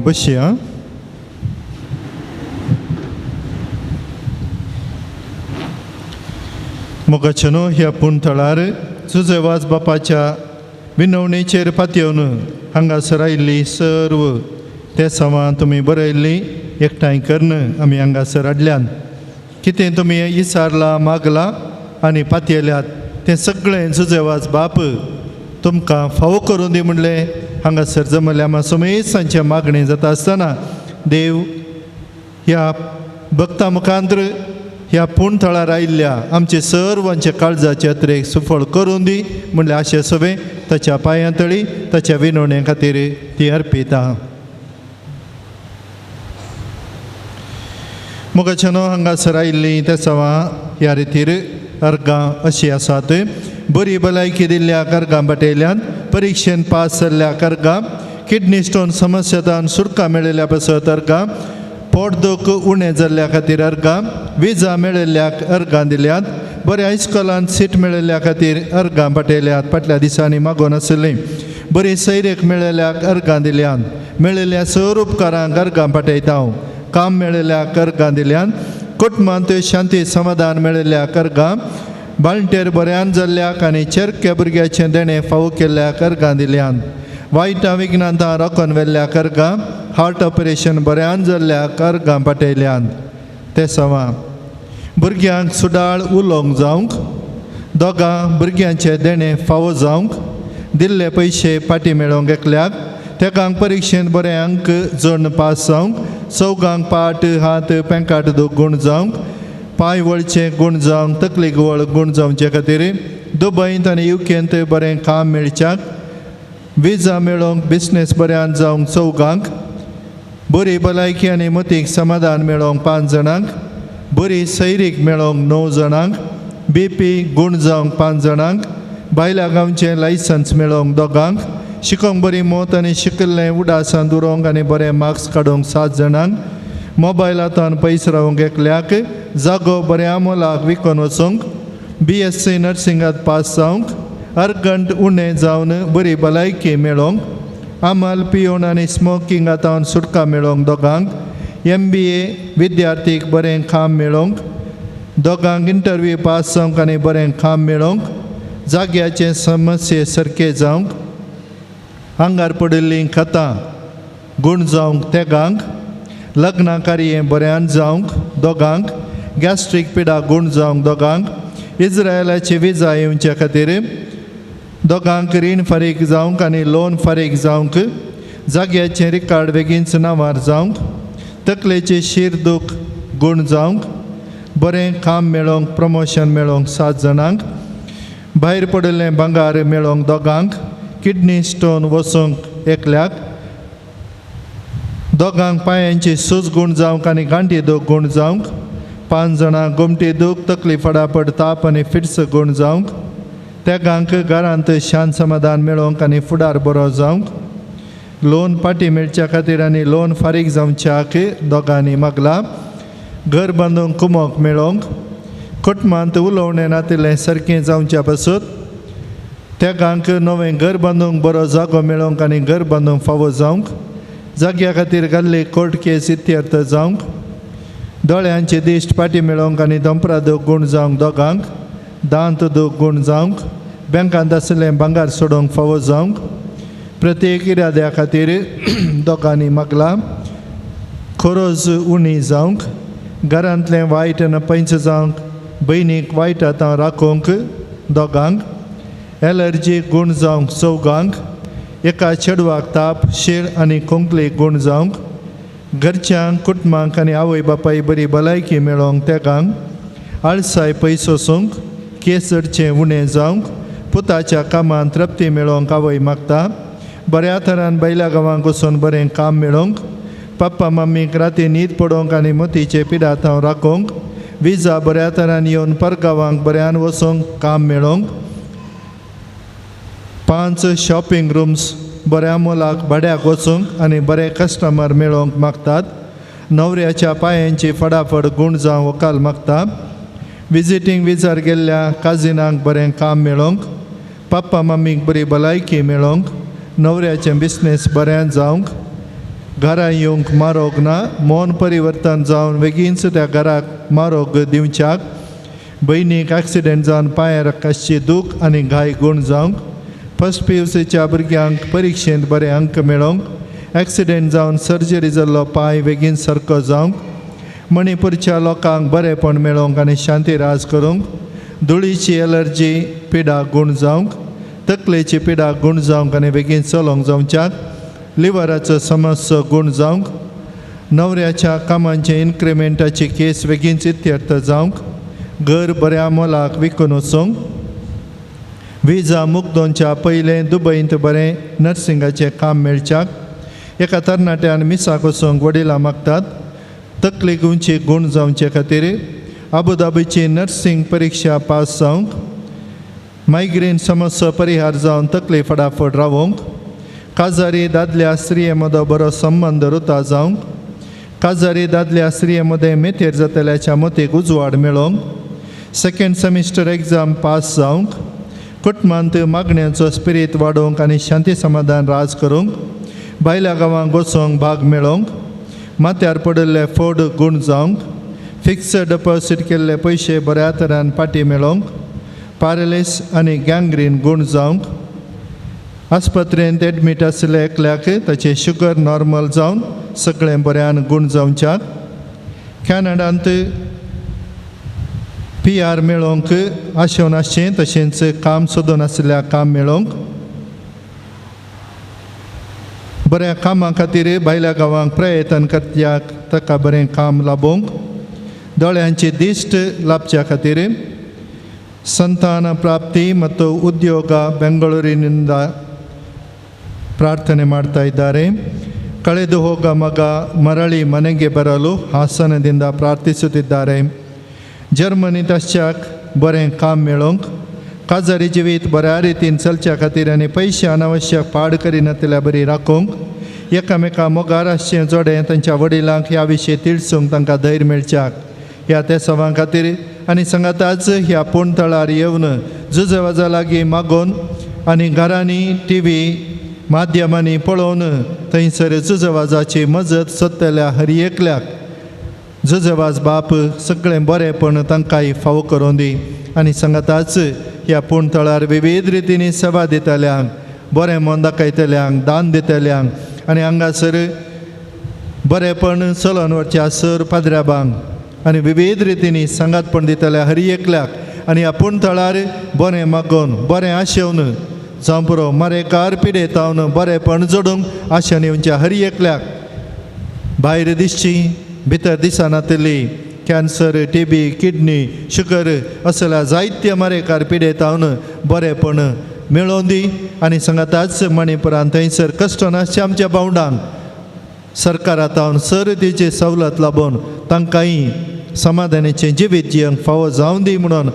बसया. मोगाचनो ह्या पुणथळार सुजेवाज बापाच्या विनवणेचेर पातयेवन हांगासर आयिल्ली सर्व ते सवां तुमी बरयल्ली एकठांय करून आमी हांगासर हाडल्यान कितें तुमी इसारला मागला आनी पातयेल्यात तें सगळें सुजेवाज बाप तुमकां फावो करून दी म्हणलें हांगासर जमल्या समेसांचें मागणें जाता आसतना देव ह्या भक्ता मुखांतर ह्या पुणथळार आयिल्ल्या आमचे सर्वांचे काळजाचे यात्रेक सुफळ करून दी म्हणलें आशे सवे ताच्या पांयां तळी ताच्या विनवणे खातीर ती अर्पिता. मोगाचनो हांगासर आयिल्लीं ते सवां ह्या रितीर अर्गां अशीं आसात. बरी भलायकी दिल्ल्या अर्गां बटयल्यान परिक्षेन पास जाल्ल्या अर्गां किडनी स्टोन समस्येंतल्यान सुटका मेळिल्ल्या पासत अर्गां
पोटदुख उणें जाल्ल्या खातीर अर्गां, विजा मेळिल्ल्याक अर्गां दिल्यात, बऱ्या इस्कॉलांत सीट मेळिल्ल्या खातीर अर्गां पाठयल्यात, फाटल्या दिसांनी मागोवन आसलीं, बरी सैरेक मेळिल्ल्याक अर्गां दिल्यात, मेळिल्ल्या सर उपकारांक अर्गां पाठयता हांव, काम मेळिल्ल्याक अर्गां दिल्यात, कुटुंबांत शांती समाधान मेळिल्ल्याक अर्गां, बाळंटेर बऱ्यान जाल्ल्याक आनी चेरक्या भुरग्याचें देणें फावो केल्ल्याक अर्गां दिल्यात, वायटा विघ्नांतां रोखोन व्हेल्ल्याक अर्गां, हार्ट ऑपरेशन बऱ्यान जाल्ल्याक अर्गां पाठयल्यात. ते सवा भुरग्यांक सुडाळ उलोवंक जावंक, दोगां भुरग्यांचे देणें फावो जावंक, दिल्ले पयशे फाटीं मेळोवंक एकल्याक, तेकांक परिक्षेंत बरे अंक जोडून पास जावंक, चौगांक पाट हात पेंकाट गूण जावंक, पांय वळचे गूण जावंक, तकली वळ गूण जावचे खातीर दुबयंत आनी युकेंत बरें काम मेळच्याक, विजा मेळोवंक बिझनेस बऱ्यान जावंक चौगांक, बरी भलायकी आनी मतीक समाधान मेळोवंक 5 जाणांक, बरी सैरीक मेळोवंक 9 जाणांक, BP गूण जावंक 5 जाणांक, भायल्या गांवचें लायसन्स मेळोवंक 2गांक, शिकोवंक बरी मोत आनी शिकिल्लें उडासांत उरोवंक आनी बरे मार्क्स काडूंक 7 जाणांक, मोबायलांतल्यान पयस रावंक एकल्याक, जागो बऱ्या मोलाक विकून वचूंक, BSc नर्सिंगांत पास जावंक, अर्गंट उणें जावन बरी भलायकी मेळोवंक, आमाल पियोन आनी स्मोकिंगांतावन सुटका मेळोवंक 2गांक, MBA विद्यार्थीक बरें काम मेळोवंक, 2गांक इंटरव्यू पास जावंक आनी बरें काम मेळोवंक, जाग्याचे समस्ये सारके जावंक, आंगार पडिल्लीं खतां गूण जावंक 3गांक, लग्ना कार्य बऱ्यान जावंक 2गांक, गॅस्ट्रीक पिडा गूण जावंक 2गांक, इस्रायलाची विजा येवचे खातीर 2गांक रीण फारीक जावंक आनी लोन फारीक जावंक, जाग्याचें रिकार्ड बेगीनच नांवार जावंक, तकलेची शीर दूख गूण जावंक, बरें काम मेळोवंक प्रमोशन मेळोवंक 7 जाणांक, भायर पडिल्लें भांगार मेळोवंक 2गांक, किडनी स्टोन वचूंक एकल्याक, 2गांक पांयांची सूज गूण जावंक आनी गांठी दूख गूण जावंक, 5 जाणांक गुमटी दूख तकली फडाफड ताप आनी फिट्स गूण जावंक, 3गांक घरांत शांत समाधान मेळोवंक आनी फुडार बरो जावंक, लोन पाटी मेळच्या खातीर आनी लोन फारीक जावच्याक 2गांनी मागला, घर बांदूंक कुमोक मेळोवंक, कुटुंबांत उलोवणें नातिल्लें सारकें जावच्या पासून 3गांक नवें घर बांदूंक बरो जागो मेळोवंक आनी घर बांदूंक फावो जावंक, जाग्या खातीर घाल्ली कोर्ट केस इत्यर्थ जावंक, दोळ्यांचे दिश्ट पाटी मेळोवंक आनी दंपरा दूख गूण जावंक 2गांक, दांत दूख गूण जावंक, बँकांत आसलें भांगार सोडूंक फावो जावंक, प्रत्येक इराद्या खातीर 2गांनी मागला, खोरोज उणी जावंक, घरांतलें वायट पैंच जावंक, भयणीक वायटांत राखोवंक 2गांक, एलर्जी गूण जावंक 4गांक, एका चेडवाक ताप शीळ आनी खोंकली गूण जावंक, घरच्यांक कुटुंबांक आनी आवय बापाय बरी भलायकी मेळोवंक 3गांक, आळसाय पयस वचूंक, केसरचें उणें जावंक, पुताच्या कामांत तृप्ती मेळोवंक आवय मागता, बऱ्या तरान भायल्या गांवांक वचून बरें काम मेळोवंक, पप्पा मम्मीक राती न्हीद पडोवंक आनी मतीचे पिडांत राखोवंक, विजा बऱ्या तरान येवन परगांवांक बऱ्यान वचूंक काम मेळोवंक, 5 शॉपिंग रूम्स बऱ्या मोलाक भाड्याक वचूंक आनी बरे कस्टमर मेळोवंक मागतात, न्हवऱ्याच्या पांयांची फडाफड गूण जावं वकाल मागता, विजिटींग विजार गेल्ल्या काजिनांक बरें काम मेळोवंक, पप्पा मम्मीक बरी भलायकी मेळोवंक, न्हवऱ्याचें बिझनेस बरें जावंक, घरा येवंक मारोग ना, मोन परिवर्तन जावन बेगीनच त्या घराक मारोग दिवच्याक, भयणीक एक्सिडेंट जावन पांयार काशची दूख आनी घाय गूण जावंक, फर्स्ट PUCच्या भुरग्यांक परिक्षेंत बरे अंक मेळोवंक, एक्सिडेंट जावन सर्जरी जाल्लो पांय बेगीन सारको जावंक, मणिपूरच्या लोकांक बरेपण मेळोवंक आनी शांती राज करूंक, धुळीची एलर्जी पिडा गूण जावंक, तकलेची पिडा गूण जावंक आनी बेगीन चलोवंक जावच्याक, लिव्हराचो समस्या गूण जावंक, न्हवऱ्याच्या कामांचे इन्क्रिमेंटाची केस बेगीनच इत्यर्थ जावंक, घर बऱ्या मोलाक विकून वचूंक, विजा मुक्तोवच्या पयलें दुबयंत बरें नर्सिंगाचें काम मेळच्याक, एका तरणाट्यान मिसाक वचूंक वडिलां मागतात, तकलेक उंची गूण जावचे खातीर अबुधाबीची नर्सिंग परीक्षा पास जावंक, मायग्रेन समस्या परिहार जावन तकली फडाफड रावंक, काजारी दादल्या स्त्रिये मदो बरो संबंद रुता जावंक, काजारी दादल्या स्त्रियेमध्ये मेथेर जातल्याच्या मतीक उजवाड मेळोवंक, सेकंड सेमिस्टर एग्जाम पास जावंक, कुटुंबांत मागण्यांचो स्पिरीट वाडोवंक आनी शांती समाधान राज करूंक, भायल्या गांवांक वचोंक भाग मेळोवंक, माथ्यार पडिल्ले फोड गूण जावंक, फिक्स्ड डिपॉझिट केल्ले पयशे बऱ्या तरान पाटी मेळोवंक, पॅरालिस आनी गँग्रीन गूण जावंक, आस्पत्रेंत एडमीट आशिल्ले एकल्याक ताचे शुगर नॉर्मल जावन सगळें बऱ्यान गूण जावच्याक, कॅनडांत PR मेळोवंक आशेवन आसचें तशेंच काम सोदून आशिल्ल्या काम मेळोवंक, बऱ्या कामा खातीर भायल्या गांवांक प्रयत्न करत्याक ताका बरें काम लाबोवंक, दोळ्यांची दिश्ट लाभच्या खातीर, ಸಂತಾನ ಪ್ರಾಪ್ತಿ ಮತ್ತು ಉದ್ಯೋಗ ಬೆಂಗಳೂರಿನಿಂದ ಪ್ರಾರ್ಥನೆ ಮಾಡ್ತಾ ಇದ್ದಾರೆ. ಕಳೆದು ಹೋಗ ಮಗ ಮರಳಿ ಮನೆಗೆ ಬರಲು ಹಾಸನದಿಂದ ಪ್ರಾರ್ಥಿಸುತ್ತಿದ್ದಾರೆ. जर्मनी तश्याक बरें काम मेळोवंक, काजारी जिवीत बऱ्या रितीन चलच्या खातीर आनी पयशे अनावश्यक पाड करिनातल्या बरी राखूंक, एकामेका मोगार आसचें जोडें तांच्या वडिलांक ह्या विशीं तिळसूंक तांकां धैर्य मेळच्याक ह्या त्या सवां खातीर आनी सांगाताच ह्या पोंडतळार येवन जुजवाजा लागीं मागोवन आनी घरांनी TV माध्यमांनी पळोवन थंयसर जुजवाजाची मजत सोदतल्या हर एकल्याक जुजवाज बाप सगळें बरेंपण तांकांय फावो करून दी आनी सांगाताच ह्या पोंडतळार विविध रितींनी सेवा दितल्यांक, बरें मन दाखयतल्यांक, दान दितल्यांक आनी हांगासर बरेंपण चलोन वरच्या सर पाद्र्याबांक आनी विविध रितींनी सांगातपण दितल्या हर एकल्याक आनी ह्या पोंडतळार बरें मागोवन बरें आशेवन जावं पुरो मारेकार पिडेतावन बरेंपण जोडूंक आशेन येवच्या हर एकल्याक भायर दिसची भितर दिसनातली कॅन्सर, TB, किडनी, शुगर असल्या जायत्या मारेकार पिडेतावन बरेंपण मेळोवन दी आनी सांगाताच मणिपुरांत थंयसर कश्ट नासचे आमच्या भावंडांक सरकारांतावन सर तिची सवलत लाबोवन तांकांय समाधानाचें जिवीत जियेवंक फावो जावं दी म्हणून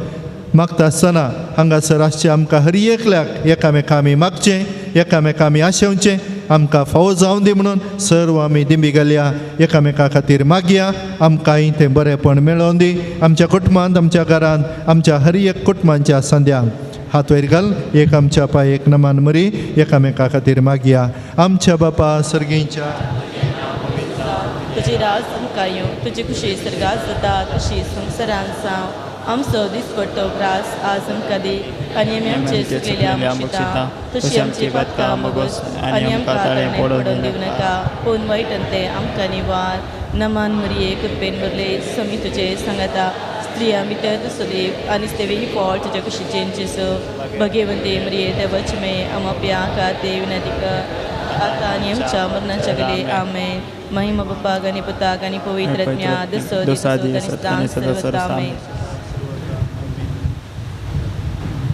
मागता आसतना हांगासर आसचें आमकां हर एकल्याक एकामेका आमी मागचें, एकामेका आमी आशेवचें, आमकां फावो जावं दी म्हणून सर्व आमी दिंबी घालया, एकामेका खातीर मागया, आमकांय तें बरेंपण मेळोवन दी. आमच्या कुटुंबांत, आमच्या घरांत, आमच्या हर एक कुटुंबांच्या संद्यांक हात वयर घाल, एक आमच्या पांय एक नमान मरी एकामेका खातीर मागया. आमच्या बापा सर्गीच्या
तुझे राज संकायो तुझे खुशी सर्गास जाता तशी संवसारांत जावं आमचो दिसपट्टो ग्रास आज आमकां दी आनी आमी आमचे चुकलेल्या आमचिता तशी आमची बातकां मोगोस आनी आमकां ताळें पडोवन दिवं नाका पूण वायट अंते आमकां निवार. नमान मरिये कृपेन भरले समी तुजे सांगाता स्त्रिया भितर सुदेव आनी स्तेवे ही फळ तुज्या कुशीचे जेसो भगवंते मरिये देवच मे आमाप्या खाते विनंती कर आता आनी आमच्या मरणाच्या गले आमेन. महिमा बापाक आनी पुताक आनी पवित्रात्म्या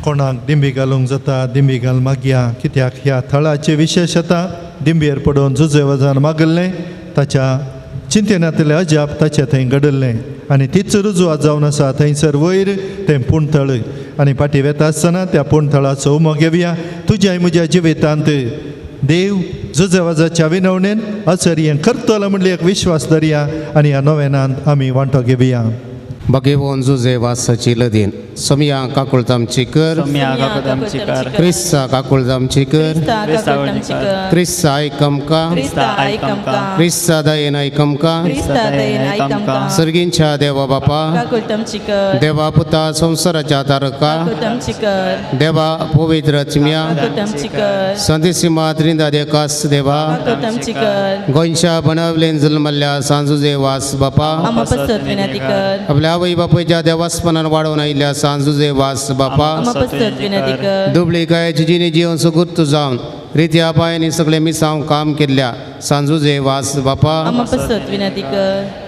कोणाक दिंबी घालूंक जाता दिंबी घाल मागया, कित्याक ह्या थळाची विशेशता दिंबयेर पडोवन जुजे वजान मागल्लें ताच्या चिंतनांतलें अजाप ताचे थंय घडल्लें आनी तीच रुजवात जावन आसा. थंयसर वयर तें पोंडतळ आनी फाटीं वेता आसतना त्या पोंडतळाचो उमो घेवया. तुज्याय म्हज्या जिवितांत देव जुजेवाजाच्या विनवणेन आचर्य करतलो म्हणली एक विश्वास धरया आनी ह्या नोवेनांत आमी वांटो घेवया.
भगेवोन जुजे वासाची लदीन समिया काकुळतामची कर, क्रिस्ता काकुळतामची कर, क्रिस्ता आयकमका, क्रिस्ता दयेन आयकमका, सर्गींच्या देवा बापा, देवा पुता संसाराच्या तारका, देवा पवित्र आत्म्या, संदेशिमा त्रिंदा देकास देवा, गोंयच्या बनवलेन जल्मल्ल्या सांजुजे वास बापा, आपल्या आवय बापायच्या देवास्पनान वाडोवन आयिल्ल्या सांजुजे वास बापा, दुबळी कायाची जिणी जिवन सुगुर्त जावन रित्या पायांनी सगळे मिसांव काम केल्ल्या सांजुजे वास बापा,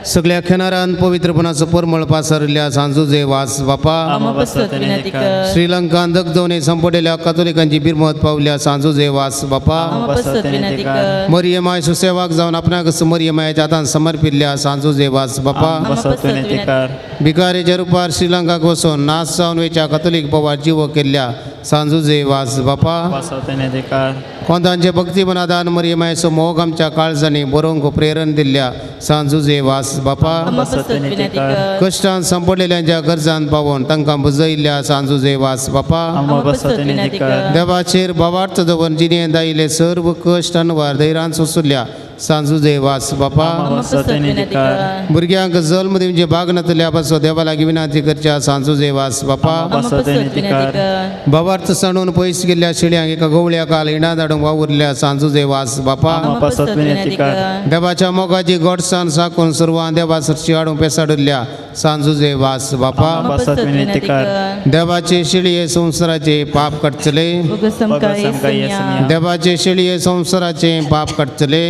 सगळ्या खेनारान पवित्रपणाचो परमळ पासरल्या सांजुजे वास बापा, श्रीलंकान दगदवणे संपडेल्या कातोलिकांची बिरमत पावल्या सांजुजे वास बापा, मरियमाय सुसेवाक जावन आपणाक मरियमायाच्या हातान समर्पिल्ल्या सांजुजे वास बापा, भिकारेच्या रुपार श्रीलंकाक वचून नास जावन वेच्या कातोलीक बोवार जिवो केल्ल्या सांजुजे वास बापा
बसवतेने अधिकार
कोंतांचे भक्ती मनादान मरियमायचो मोग आमच्या काळजांनी बरोवंक प्रेरण दिल्ल्या सांजुजे वास बापा
बसवतेने अधिकार
कश्टान संपडलेल्यांच्या गरजांत पावोन तांकां बुजयल्ल्या सांजुजे वास बापा
बसवतेने अधिकार
देवाचेर बावार्थ दवरून जिणेंत आयिल्ले सर्व कश्ट अनवार धैर्यान सोंसुल्ल्या सांजुजे वास बापा
बसवतेने अधिकार
भुरग्यांक जल्म दिवचे बागनातल्या पासो देवा लागीं विनंती करच्या सांजुजे वास बापा
बसवतेने अधिकार
बाबार्थ सणून पयस गेल्ल्या शिड्यांक एका गवळ्या काल इणा धाडूंक वावुरल्या सांजुजे वास बापा
बसवतेने अधिकार
देवाच्या मोगाची गोडसाण साकून सुरवां देवा सरची हाडूंक पेसाडिल्ल्या सांजुजे वास बापा
बसवतेने अधिकार
देवाचे शिळये संवसाराचे पाप कटचले देवाचे शिळये संवसाराचे पाप कटचले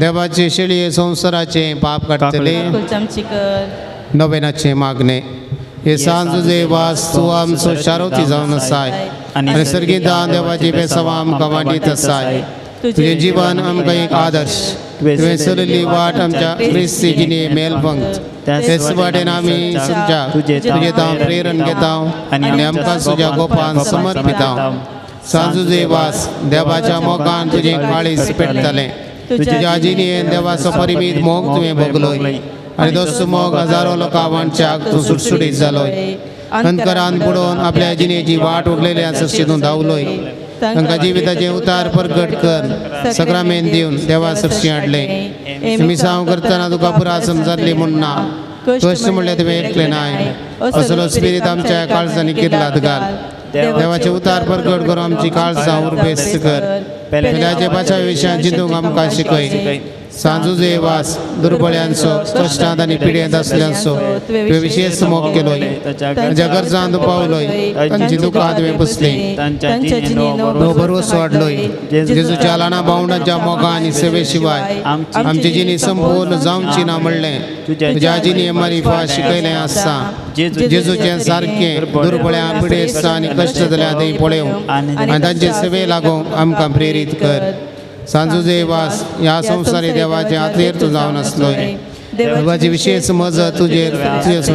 देवाचे शिळये संवसाराचे पाप कटचले नवेनाचे मागणे हे सांजुजे वास तूं आमचो शारोती जावन आसाय आनी सर्गीदान देवाची बेसवा आमकां वांटीत आसाय तुझे जीवन आमकां एक आदर्श तुवें चलिल्ली वाट आमच्या क्रिस्ती जिणे मेलभंग तेच वाटेन आमी तुझे दान प्रेरण घेता आनी आमकां तुज्या गोपान समर्पिता सांजुजे वास देवाच्या मोगान तुजें काळीज पेटतलें तुज्या जिणेन देवाचो परिमीत मोग तुवें भोगलोय आनी दोस्त मोग हजारो लोकां वांच्याक तूं सुटसुटीत जालोय अंतरान बुडोवन आपल्या जिणेची वाट उरलेल्या सस्तीतूं धांवलोय तांकां जिविताचें उतार प्रकट कर सक्रामेंत दिवन देवा सरशी हाडलें मिसांव करतना तुका पुरा समजली म्हूण ना कश्ट म्हणल्यार तुवें एकले नाय असलो स्पिरीत आमच्या काळजांनी किर्लात घाल देवाचे उतार प्रकट करून आमची काळजां उर्बेस्त कर पेल्याचे पाच्या विशयान चिंतूंक आमकां शिकय सांजुजे वास दुर्बळ्यांचो कश्टांत आनी पिडेंत आसल्यांचो तुवें विशेश मोग केलोय तांच्या गरजांत पावलोय तांची दुकां तुवें पुसलीं नो भरवंसो वाडलोय जेजूच्या ल्हाना भावंडांच्या मोगा आनी सेवे शिवाय आमची जिणी संपूर्ण जावची ना म्हणलें तुज्या जिणी मारिफा शिकयलें आसा जेजूचें सारकें दुर्बळ्यां पिडेस्त आनी कश्ट जाल्या थंय पळयोवंक आनी तांचे सेवे लागोवंक आमकां प्रेरीत कर सांजुजे वास ह्या संवसारी देवाचे हातेर तूं जावन आसलोय देवाची विशेष मजत तुजे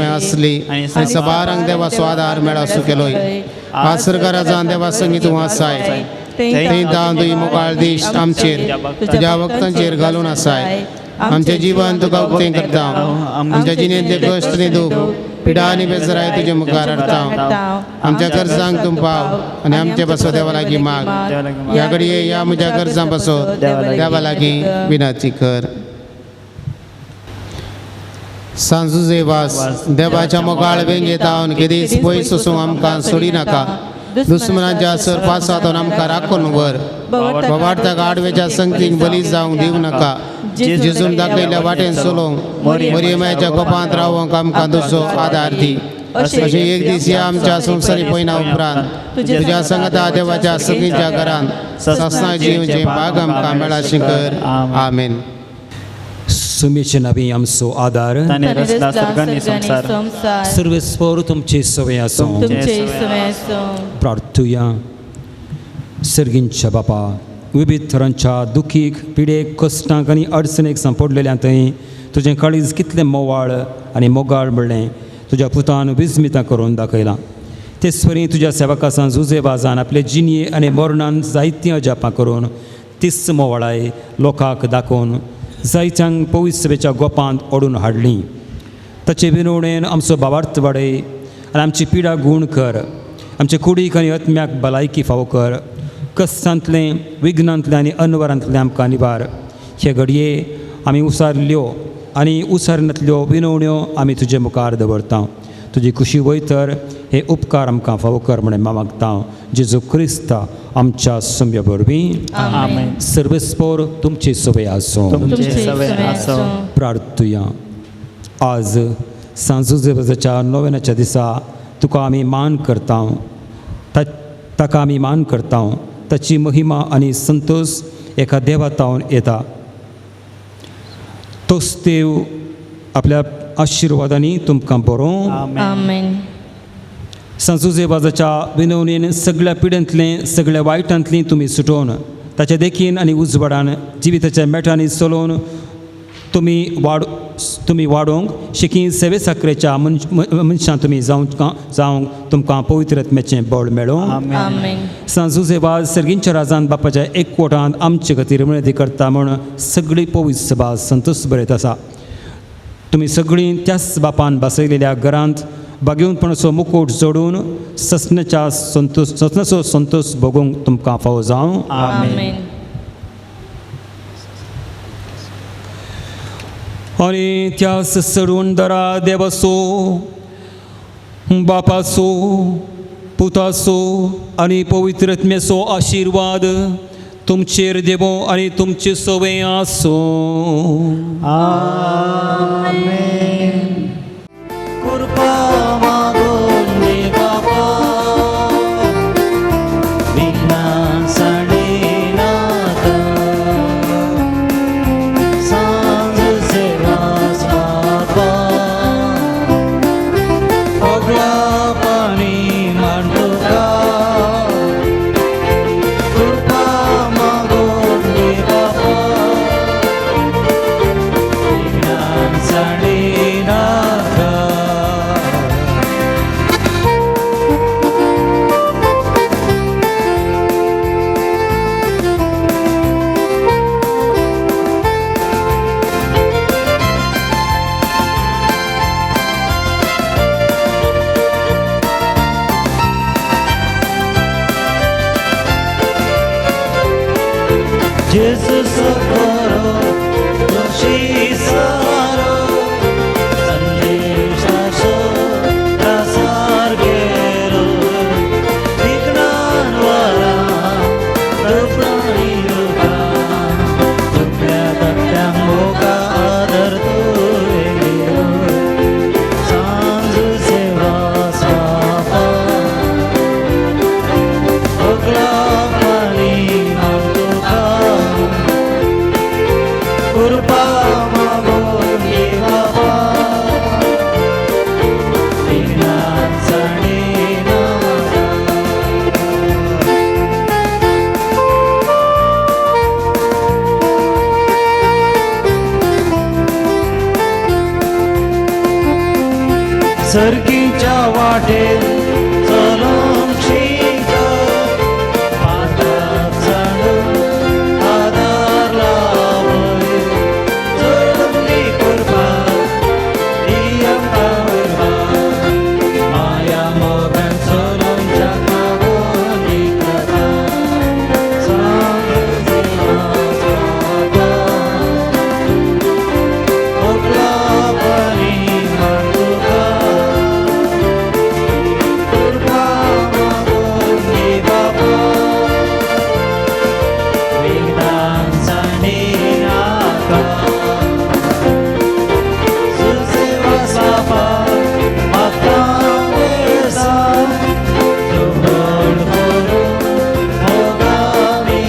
आसली आनी सबारांक देवाचो आदार मेळासो केलोय आज सरकारान देवा संगी तूं आसाय थंय दान तुजी मोकाळ दिश आमचेर तुज्या भक्तांचेर घालून आसाय आमचें जीवन तुका उक्तें करता आमच्या जिणेंतले कश्ट न्ही दूख पिडा आनी बेजाराय तुजे मुखार हाडटा आमच्या गरजांक तूं पाव आनी आमचे पासो देवा लागीं माग ह्या घडये ह्या म्हज्या गरजां पासो देवा लागीं विनंती कर सांजुजे वास देवाच्या मोगाळ वेंगेत हांव केदीच पयस वचूंक आमकां सोडी नाका दुस्मनांच्या सर पासांतून आमकां राखून व्हर बोवार्थाक आडवेच्या संगतीक बली जावंक दिवं नाका जेजून दाखयल्ल्या वाटेन चलोवंक मरियमाच्या गोपांत रावंक आमकां तुजो आदार दी अशें एक दीस ह्या आमच्या संवसारी पयना उपरांत तुज्या संगता देवाच्या सगळींच्या घरांत सस्नां जिवचें भाग आमकां मेळाशी कर आमेन
सुमेचे नवी आमचो आदार सर्वेस्पर तुमचे सवय आसूं प्रार्थुया सर्गींच्या बापा विविध तरांच्या दुखीक पिडेक कश्टांक आनी अडचणीक सांपडलेल्या थंय तुजें काळीज कितलें मोवाळ आनी मोगाळ म्हणलें तुज्या पुतान विस्मितां करून दाखयलां तेच परी तुज्या सेवका सांजुजे वाजान आपले जिणये आनी मरणान जायतीं अजापां करून तीच मोवाळाय लोकांक दाखोवन जायत्यांक पवित्र सभेच्या गोपांत ओडून हाडलीं ताचे विनवणेन आमचो भावार्थ वाडय आनी आमची पिडा गूण कर आमचे कुडीक आनी आत्म्याक भलायकी फावो कर कश्टांतलें विघ्नांतलें आनी अनवरांतलें आमकां निवार हे घडये आमी उसारल्यो आनी उसारनांतल्यो विनवण्यो आमी तुजे मुखार दवरता तुजी खुशी वयतर हे उपकार आमकां फावो कर म्हणून मागता जेजू क्रिस्त आमच्या सम्य वरवीं सर्वेस्पर तुमची सवय आसूं प्रार्थुया आज सांजुजे वाजाच्या नोवेनाच्या दिसा तुका आमी मान करता ताका आमी मान करता ताची महिमा आनी संतोष एका देवातावन येता तोच देव आपल्या आशिर्वादांनी तुमकां बरो सांजुजे वाजाच्या विनवणेन सगळ्या पिड्यांतलें सगळ्या वायटांतलीं तुमी सुटोवन ताच्या देखीन आनी उजवाडान जिविताच्या मेटांनी चलोवन तुमी तुमी वाडोवंक शिकी सेवे साखरेच्या मनशां तुमी जावंक तुमकां पवित्र आत्म्याचें बळ मेळो
आमेन.
सांजुजे वाज सर्गींच्या राजान बापाच्या एकवटांत आमचे खातीर विनंती करता म्हण सगळी पवित्र सभा संतोश बरयत आसा. तुमी सगळीं त्याच बापान बसयलेल्या घरांत बागेवंतपणाचो मुकुट जोडून ससनाचो संतोष भोगूंक तुमकां फावो जावं
आमेन.
आणि त्याच सडवणदारा देवाचो बापाचो पुताचो आनी पवित्र आत्म्याचो आशिर्वाद तुमचेर देवो आनी तुमचे सवय आसो.
कृपा मागून दे बापा विघ्नां साडेनाथ सांज सेवास बापा पगला पाणी मांडतो का कृपा मागून दे बापा विघ्नां साडेनाथ. Jesus socorro, doce saro, संदेशासो प्रसार केलो, विघ्नांवरा प्रभुनी रुपा, तुमच्या तत्यांग मोका आदर तुवेलो, सांज सेवा स्वापा, ओकला पाणी मागतो का कृपा मागून दे बाबा विघ्नां साडेनाथ. सर्गीच्या वाटेर चलूंक शिक पाताक चढून आदार लावय जोडली कृपा दियंका वरपा माया मोगान चलून जगा बोली कथा सांग देवास बाबा ओकला पाणी मांडतो का कृपा मागून दे बाबा विघ्नां साडेनाथ. सुसेवास बाबा म्हाका वेळ सांग जोड करून मोगामी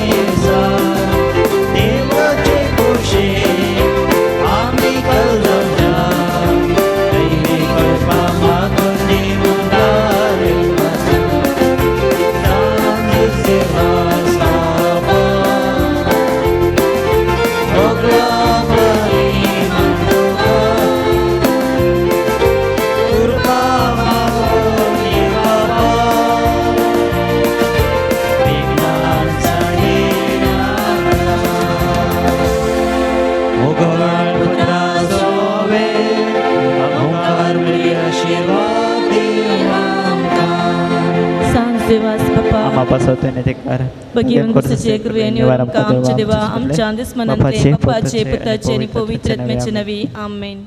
सांग देवाचे कुशीक आमी कलवजा दैवी कृपा मागून दे मुखार वचा. सांज सेवास बाबा ओकला पाणी मांडतो का कृपा मागून दे बाबा विघ्नां साडेनाथ. मोगल पुत्राचो वेळ ओंकार बळी आशिर्वाद दे आमकां.
सांग देवास बापा
आम्हा बसवतोय ते कर
भगीवन गुरुचे कृपेने आमकां आमच्या देवा आमच्या दिसमनांतले बापाचे पुताचे आणि पवित्र आत्म्याचे नवी आमेन.